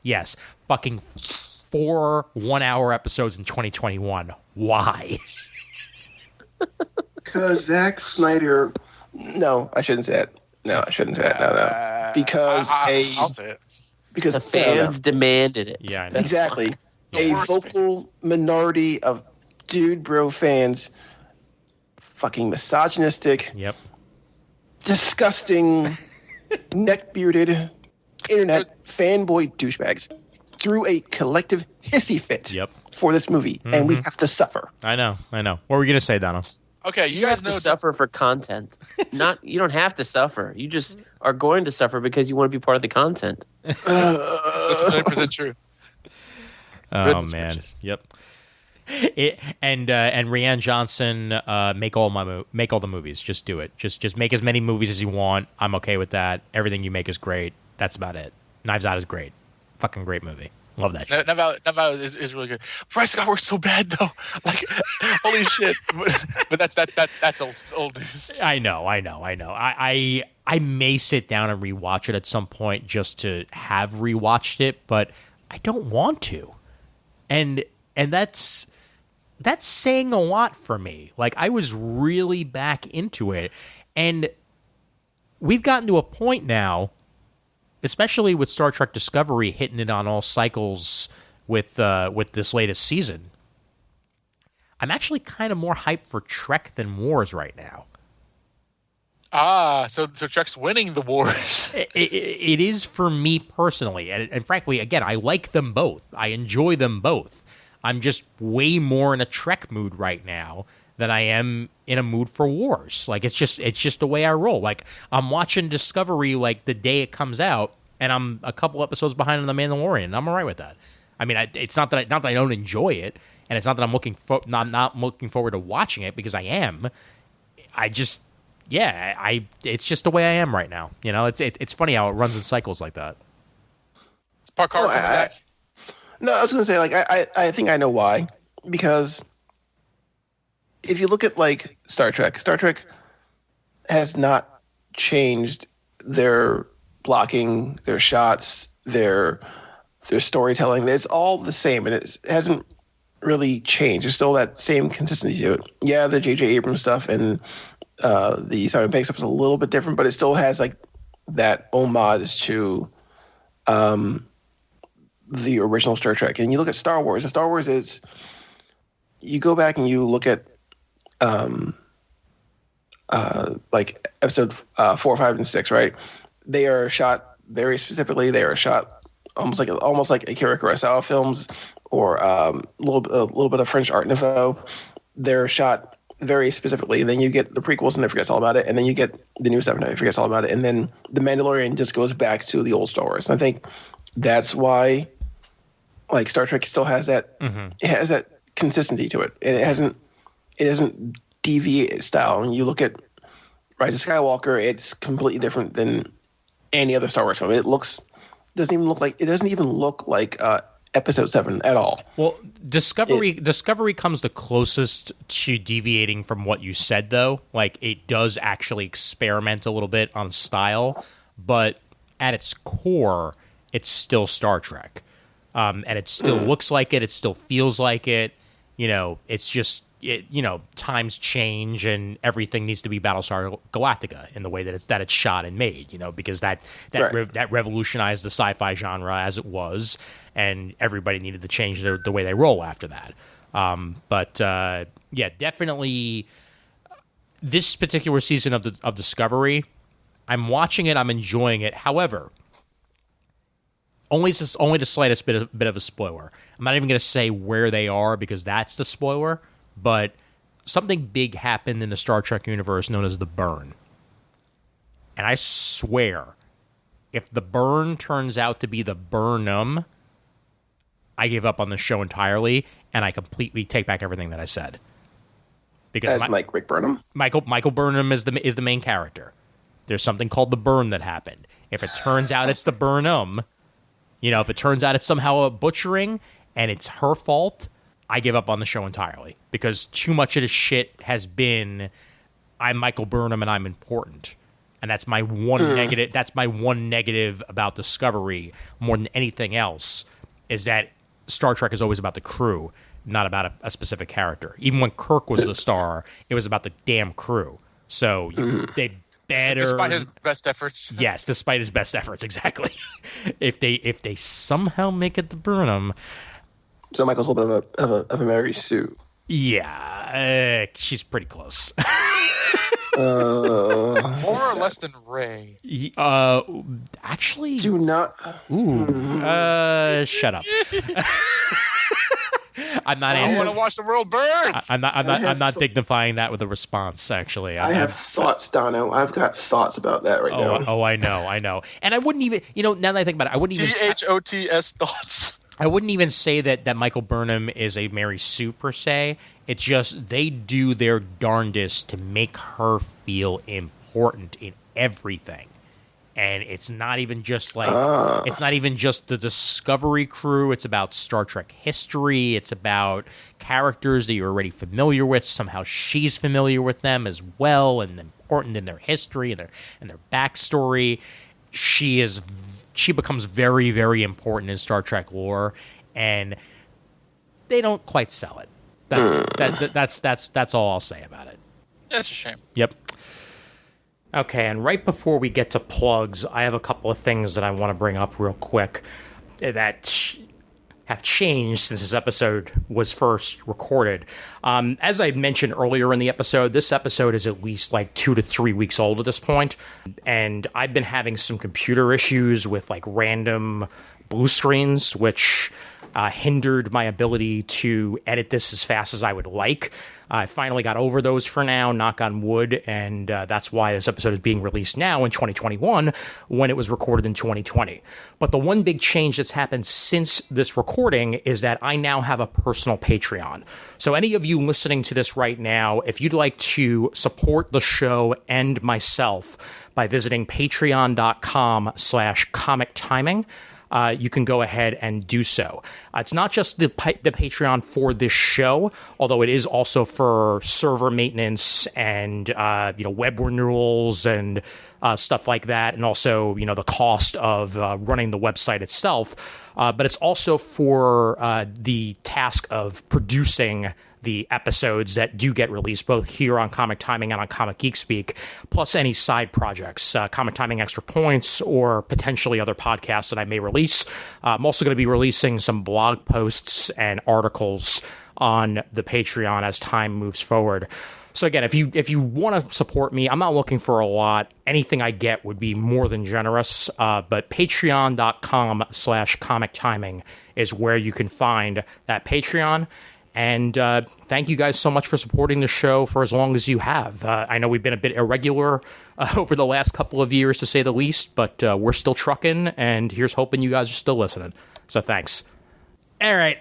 [SPEAKER 2] yes, fucking 4 1-hour episodes in 2021. Why?
[SPEAKER 4] Because Zack Snyder. No, I shouldn't say it. No, I shouldn't say it. No. Because
[SPEAKER 5] I'll say it.
[SPEAKER 3] Because the fans demanded it.
[SPEAKER 2] Yeah, I know.
[SPEAKER 4] Exactly. A vocal minority of dude bro fans, fucking misogynistic, disgusting, neck-bearded internet fanboy douchebags threw a collective hissy fit for this movie, and we have to suffer.
[SPEAKER 2] I know. What were we going to say, Donna?
[SPEAKER 5] Okay, you guys
[SPEAKER 3] have to suffer for content. You don't have to suffer. You just are going to suffer because you want to be part of the content.
[SPEAKER 5] That's 100% true.
[SPEAKER 2] Oh man, yep. And Rian Johnson, make all the movies. Just do it. Just make as many movies as you want. I'm okay with that. Everything you make is great. That's about it. Knives Out is great. Fucking great movie. Love that shit.
[SPEAKER 5] Knives Out is really good. Bryce Scott works so bad though. Like, holy shit. But that's old news.
[SPEAKER 2] I know. I may sit down and rewatch it at some point just to have rewatched it, but I don't want to. And that's saying a lot for me. Like, I was really back into it, and we've gotten to a point now, especially with Star Trek Discovery hitting it on all cycles with this latest season. I'm actually kind of more hyped for Trek than Wars right now.
[SPEAKER 5] So Trek's winning the wars.
[SPEAKER 2] It is for me personally, and frankly, again, I like them both. I enjoy them both. I'm just way more in a Trek mood right now than I am in a mood for Wars. Like, it's just the way I roll. Like, I'm watching Discovery like the day it comes out, and I'm a couple episodes behind on The Mandalorian, and I'm all right with that. I mean, it's not that I don't enjoy it, and it's not that I'm not looking forward to watching it, because I am. I just. Yeah, it's just the way I am right now. You know, it's funny how it runs in cycles like that.
[SPEAKER 5] Park Car comes back.
[SPEAKER 4] No, I was going to say, like, I think I know why. Because if you look at, like, Star Trek has not changed their blocking, their shots, their storytelling. It's all the same, and it hasn't really changed. There's still that same consistency to it. Yeah, the J.J. Abrams stuff and the Simon Pegg stuff is a little bit different, but it still has like that homage to the original Star Trek. And you look at Star Wars, and Star Wars is, you go back and you look at like episode 4, 5, and 6, right? They are shot very specifically. They are shot almost like Akira Kurosawa films, or a little bit of French Art Nouveau. They're shot very specifically. And then you get the prequels and it forgets all about it, and then you get the new stuff and it forgets all about it, and then the Mandalorian just goes back to the old Star Wars. And I think that's why, like, Star Trek still has that. Mm-hmm. It has that consistency to it, and it doesn't deviate its style. And you look at Rise of Skywalker, it's completely different than any other Star Wars film. It doesn't even look like Episode 7 at all.
[SPEAKER 2] Well, Discovery comes the closest to deviating from what you said, though. Like, it does actually experiment a little bit on style, but at its core, it's still Star Trek. And it still looks like it. It still feels like it. You know, it's just times change and everything needs to be Battlestar Galactica in the way that it's shot and made, because that revolutionized the sci-fi genre as it was, and everybody needed to change the way they roll after that. Definitely this particular season of Discovery, I'm watching it, I'm enjoying it. However, only the slightest bit of a spoiler. I'm not even going to say where they are because that's the spoiler. But something big happened in the Star Trek universe known as the Burn. And I swear, if the Burn turns out to be the Burnham, I give up on the show entirely, and I completely take back everything that I said. Because
[SPEAKER 4] Rick Burnham?
[SPEAKER 2] Michael Burnham is the main character. There's something called the Burn that happened. If it turns out it's the Burnham, if it turns out it's somehow a butchering and it's her fault, I give up on the show entirely because too much of the shit has been, I'm Michael Burnham and I'm important. And that's my one negative. That's my one negative about Discovery more than anything else, is that Star Trek is always about the crew, not about a specific character. Even when Kirk was the star, it was about the damn crew. So they better,
[SPEAKER 5] despite his best efforts.
[SPEAKER 2] Yes, despite his best efforts, exactly. If they somehow make it to Burnham.
[SPEAKER 4] So Michael's a little bit of a Mary Sue.
[SPEAKER 2] Yeah, she's pretty close.
[SPEAKER 5] More or less than Ray.
[SPEAKER 2] Actually,
[SPEAKER 4] do not.
[SPEAKER 2] Shut up. I'm not answering.
[SPEAKER 5] I want to watch the world burn.
[SPEAKER 2] I'm not dignifying that with a response. Actually,
[SPEAKER 4] I have thoughts, Dono. I've got thoughts about that now.
[SPEAKER 2] Oh, I know. And I wouldn't even. Now that I think about it, I wouldn't even.
[SPEAKER 5] THOTS thoughts.
[SPEAKER 2] I wouldn't even say that Michael Burnham is a Mary Sue per se. It's just they do their darndest to make her feel important in everything. And it's not even just it's not even just the Discovery crew. It's about Star Trek history. It's about characters that you're already familiar with. Somehow she's familiar with them as well and important in their history and their backstory. She becomes very, very important in Star Trek lore, and they don't quite sell it. That's all I'll say about it.
[SPEAKER 5] That's a shame.
[SPEAKER 2] Yep. Okay, and right before we get to plugs, I have a couple of things that I want to bring up real quick that have changed since this episode was first recorded. As I mentioned earlier in the episode, this episode is at least 2 to 3 weeks old at this point, and I've been having some computer issues with random blue screens, which hindered my ability to edit this as fast as I would like. I finally got over those for now, knock on wood, and that's why this episode is being released now in 2021 when it was recorded in 2020. But the one big change that's happened since this recording is that I now have a personal Patreon. So any of you listening to this right now, if you'd like to support the show and myself by visiting patreon.com/comic timing, you can go ahead and do so. It's not just the Patreon for this show, although it is also for server maintenance and web renewals and stuff like that, and also the cost of running the website itself. But it's also for the task of producing the episodes that do get released both here on Comic Timing and on Comic Geek Speak, plus any side projects, Comic Timing Extra Points, or potentially other podcasts that I may release. I'm also going to be releasing some blog posts and articles on the Patreon as time moves forward. So again, if you want to support me, I'm not looking for a lot. Anything I get would be more than generous. But patreon.com/comic timing is where you can find that Patreon. And thank you guys so much for supporting the show for as long as you have. I know we've been a bit irregular over the last couple of years, to say the least, but we're still trucking, and here's hoping you guys are still listening. So thanks. All right.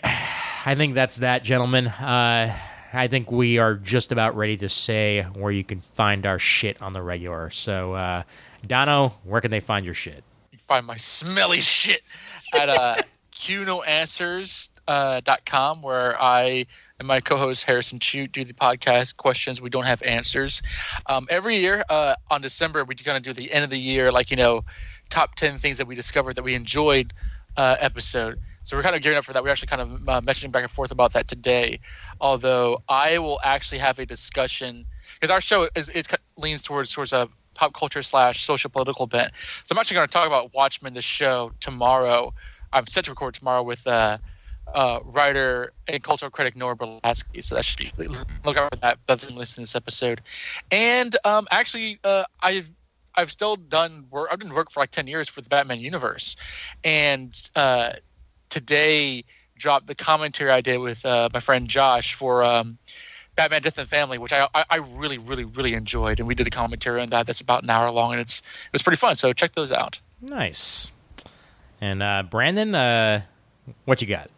[SPEAKER 2] I think that's that, gentlemen. I think we are just about ready to say where you can find our shit on the regular. So, Dono, where can they find your shit?
[SPEAKER 5] You can find my smelly shit at QNoAnswers.com, where I and my co-host Harrison Chute do the podcast Questions We Don't Have Answers. Every year on December, we kind of do the end of the year, top 10 things that we discovered that we enjoyed episode. So we're kind of gearing up for that. We're actually kind of messaging back and forth about that today. Although I will actually have a discussion because our show leans towards a pop culture / social political bent. So I'm actually going to talk about Watchmen, the show, tomorrow. I'm set to record tomorrow with writer and cultural critic Nora Berlatsky. So that should be look out for that. That's listen to this episode. And actually, I've still done work. I've done work for like 10 years for the Batman universe, and today dropped the commentary I did with my friend Josh for Batman Death and Family, which I really, really, really enjoyed. And we did a commentary on that. That's about an hour long, and it was pretty fun. So check those out.
[SPEAKER 2] Nice. And Brandon, what you got?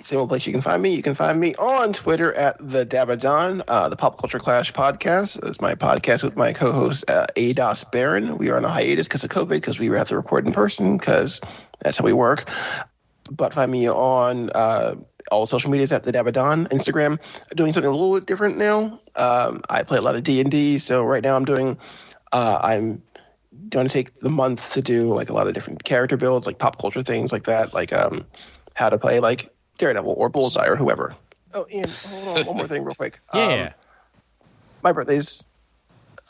[SPEAKER 4] Same place you can find me. You can find me on Twitter at the Dabadon, the Pop Culture Clash podcast. It's my podcast with my co-host Ados Barron. We are on a hiatus because of COVID, because we have to record in person, because that's how we work. But find me on all social medias at the Dabadon. Instagram, doing something a little bit different now. I play a lot of D&D, so right now I'm going to take the month to do like a lot of different character builds, like pop culture things like that, like how to play like Daredevil or Bullseye or whoever. Oh, Ian, hold on, one more thing real quick.
[SPEAKER 2] Yeah.
[SPEAKER 4] My birthday's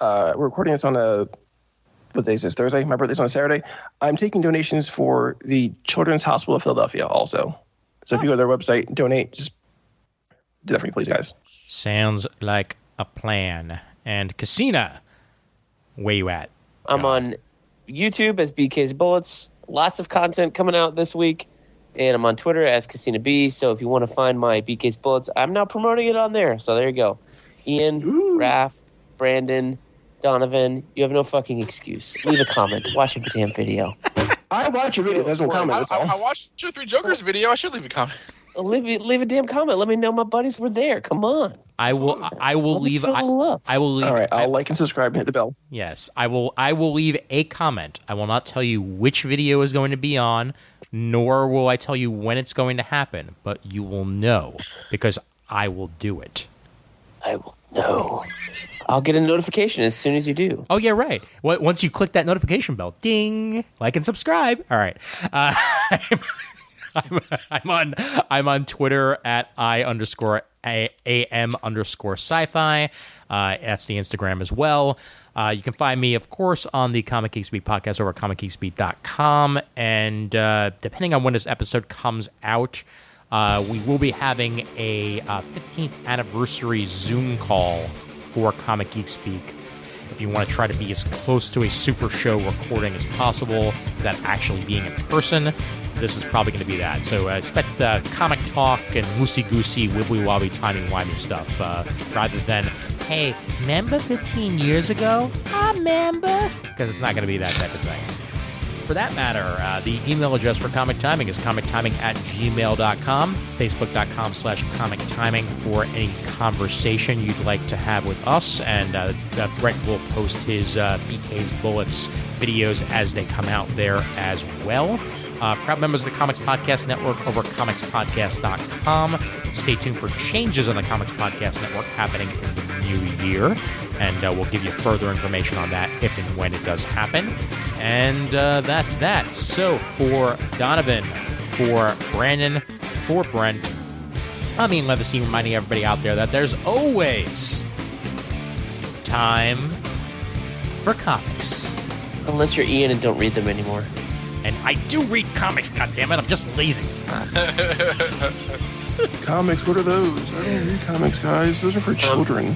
[SPEAKER 4] we're recording this on what day is this? Thursday? My birthday's on a Saturday. I'm taking donations for the Children's Hospital of Philadelphia also. So if you go to their website, donate, just do that for me, please, guys.
[SPEAKER 2] Sounds like a plan. And Casina, where you at?
[SPEAKER 3] I'm on YouTube as BK's Bullets. Lots of content coming out this week. And I'm on Twitter as Casina B. So if you want to find my BK's Bullets, I'm now promoting it on there. So there you go. Ian, Raph, Brandon, Donovan, you have no fucking excuse. Leave a comment. Watch a damn video.
[SPEAKER 4] I watch your video. There's no comment.
[SPEAKER 5] I watched your Three Jokers video. I should leave a comment.
[SPEAKER 3] Leave a damn comment. Let me know my buddies were there. Come on.
[SPEAKER 2] I will leave. I will leave.
[SPEAKER 4] All right. I'll like and subscribe and hit the bell.
[SPEAKER 2] Yes, I will leave a comment. I will not tell you which video is going to be on, nor will I tell you when it's going to happen. But you will know because I will do it.
[SPEAKER 3] I will know. I'll get a notification as soon as you do.
[SPEAKER 2] Oh yeah, right. Once you click that notification bell, ding, like and subscribe. All right. I'm on Twitter at @am_sci-fi. That's the Instagram as well. You can find me, of course, on the Comic Geek Speak podcast over at comicgeekspeak.com. And depending on when this episode comes out, we will be having a 15th anniversary Zoom call for Comic Geek Speak. If you want to try to be as close to a super show recording as possible without actually being in person, this is probably going to be that. So expect comic talk and loosey-goosey, wibbly-wobbly, timey-wimey stuff, rather than, hey, remember 15 years ago? I remember. Because it's not going to be that type of thing. For that matter, the email address for Comic Timing is comictiming@gmail.com, facebook.com/comictiming for any conversation you'd like to have with us. And Brent will post his BK's Bullets videos as they come out there as well. Proud members of the Comics Podcast Network over at comicspodcast.com. Stay tuned for changes on the Comics Podcast Network happening in the new year, and we'll give you further information on that if and when it does happen. And that's that. So for Donovan, for Brandon, for Brent, I'm Ian Levinstein, reminding everybody out there that there's always time for comics.
[SPEAKER 3] Unless you're Ian and don't read them anymore.
[SPEAKER 2] And I do read comics, goddammit. I'm just lazy.
[SPEAKER 4] Comics, what are those? I don't read comics, guys. Those are for children.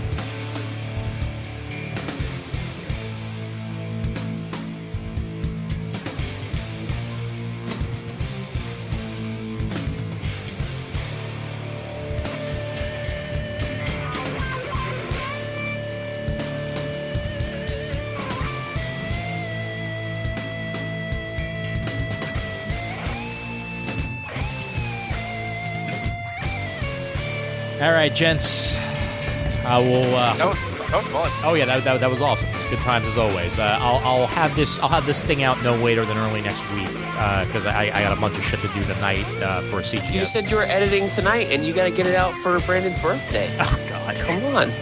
[SPEAKER 2] All right, gents. I will.
[SPEAKER 5] That was fun.
[SPEAKER 2] Oh yeah, that was awesome. Good times as always. I'll have this thing out no later than early next week because I got a bunch of shit to do tonight for a CGS.
[SPEAKER 3] You said you were editing tonight, and you got to get it out for Brandon's birthday.
[SPEAKER 2] Oh God,
[SPEAKER 3] come on.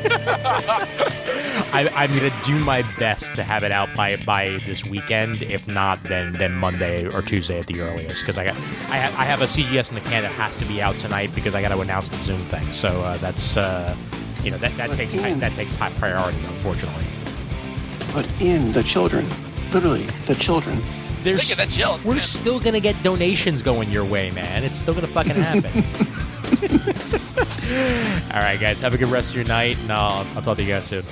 [SPEAKER 2] I'm gonna do my best to have it out by this weekend. If not, then Monday or Tuesday at the earliest. Because I have a CGS in the can that has to be out tonight because I got to announce the Zoom thing. So that's that takes high priority, unfortunately.
[SPEAKER 4] But the children, literally the children.
[SPEAKER 2] We're still gonna get donations going your way, man. It's still gonna fucking happen. All right, guys. Have a good rest of your night, and I'll talk to you guys soon.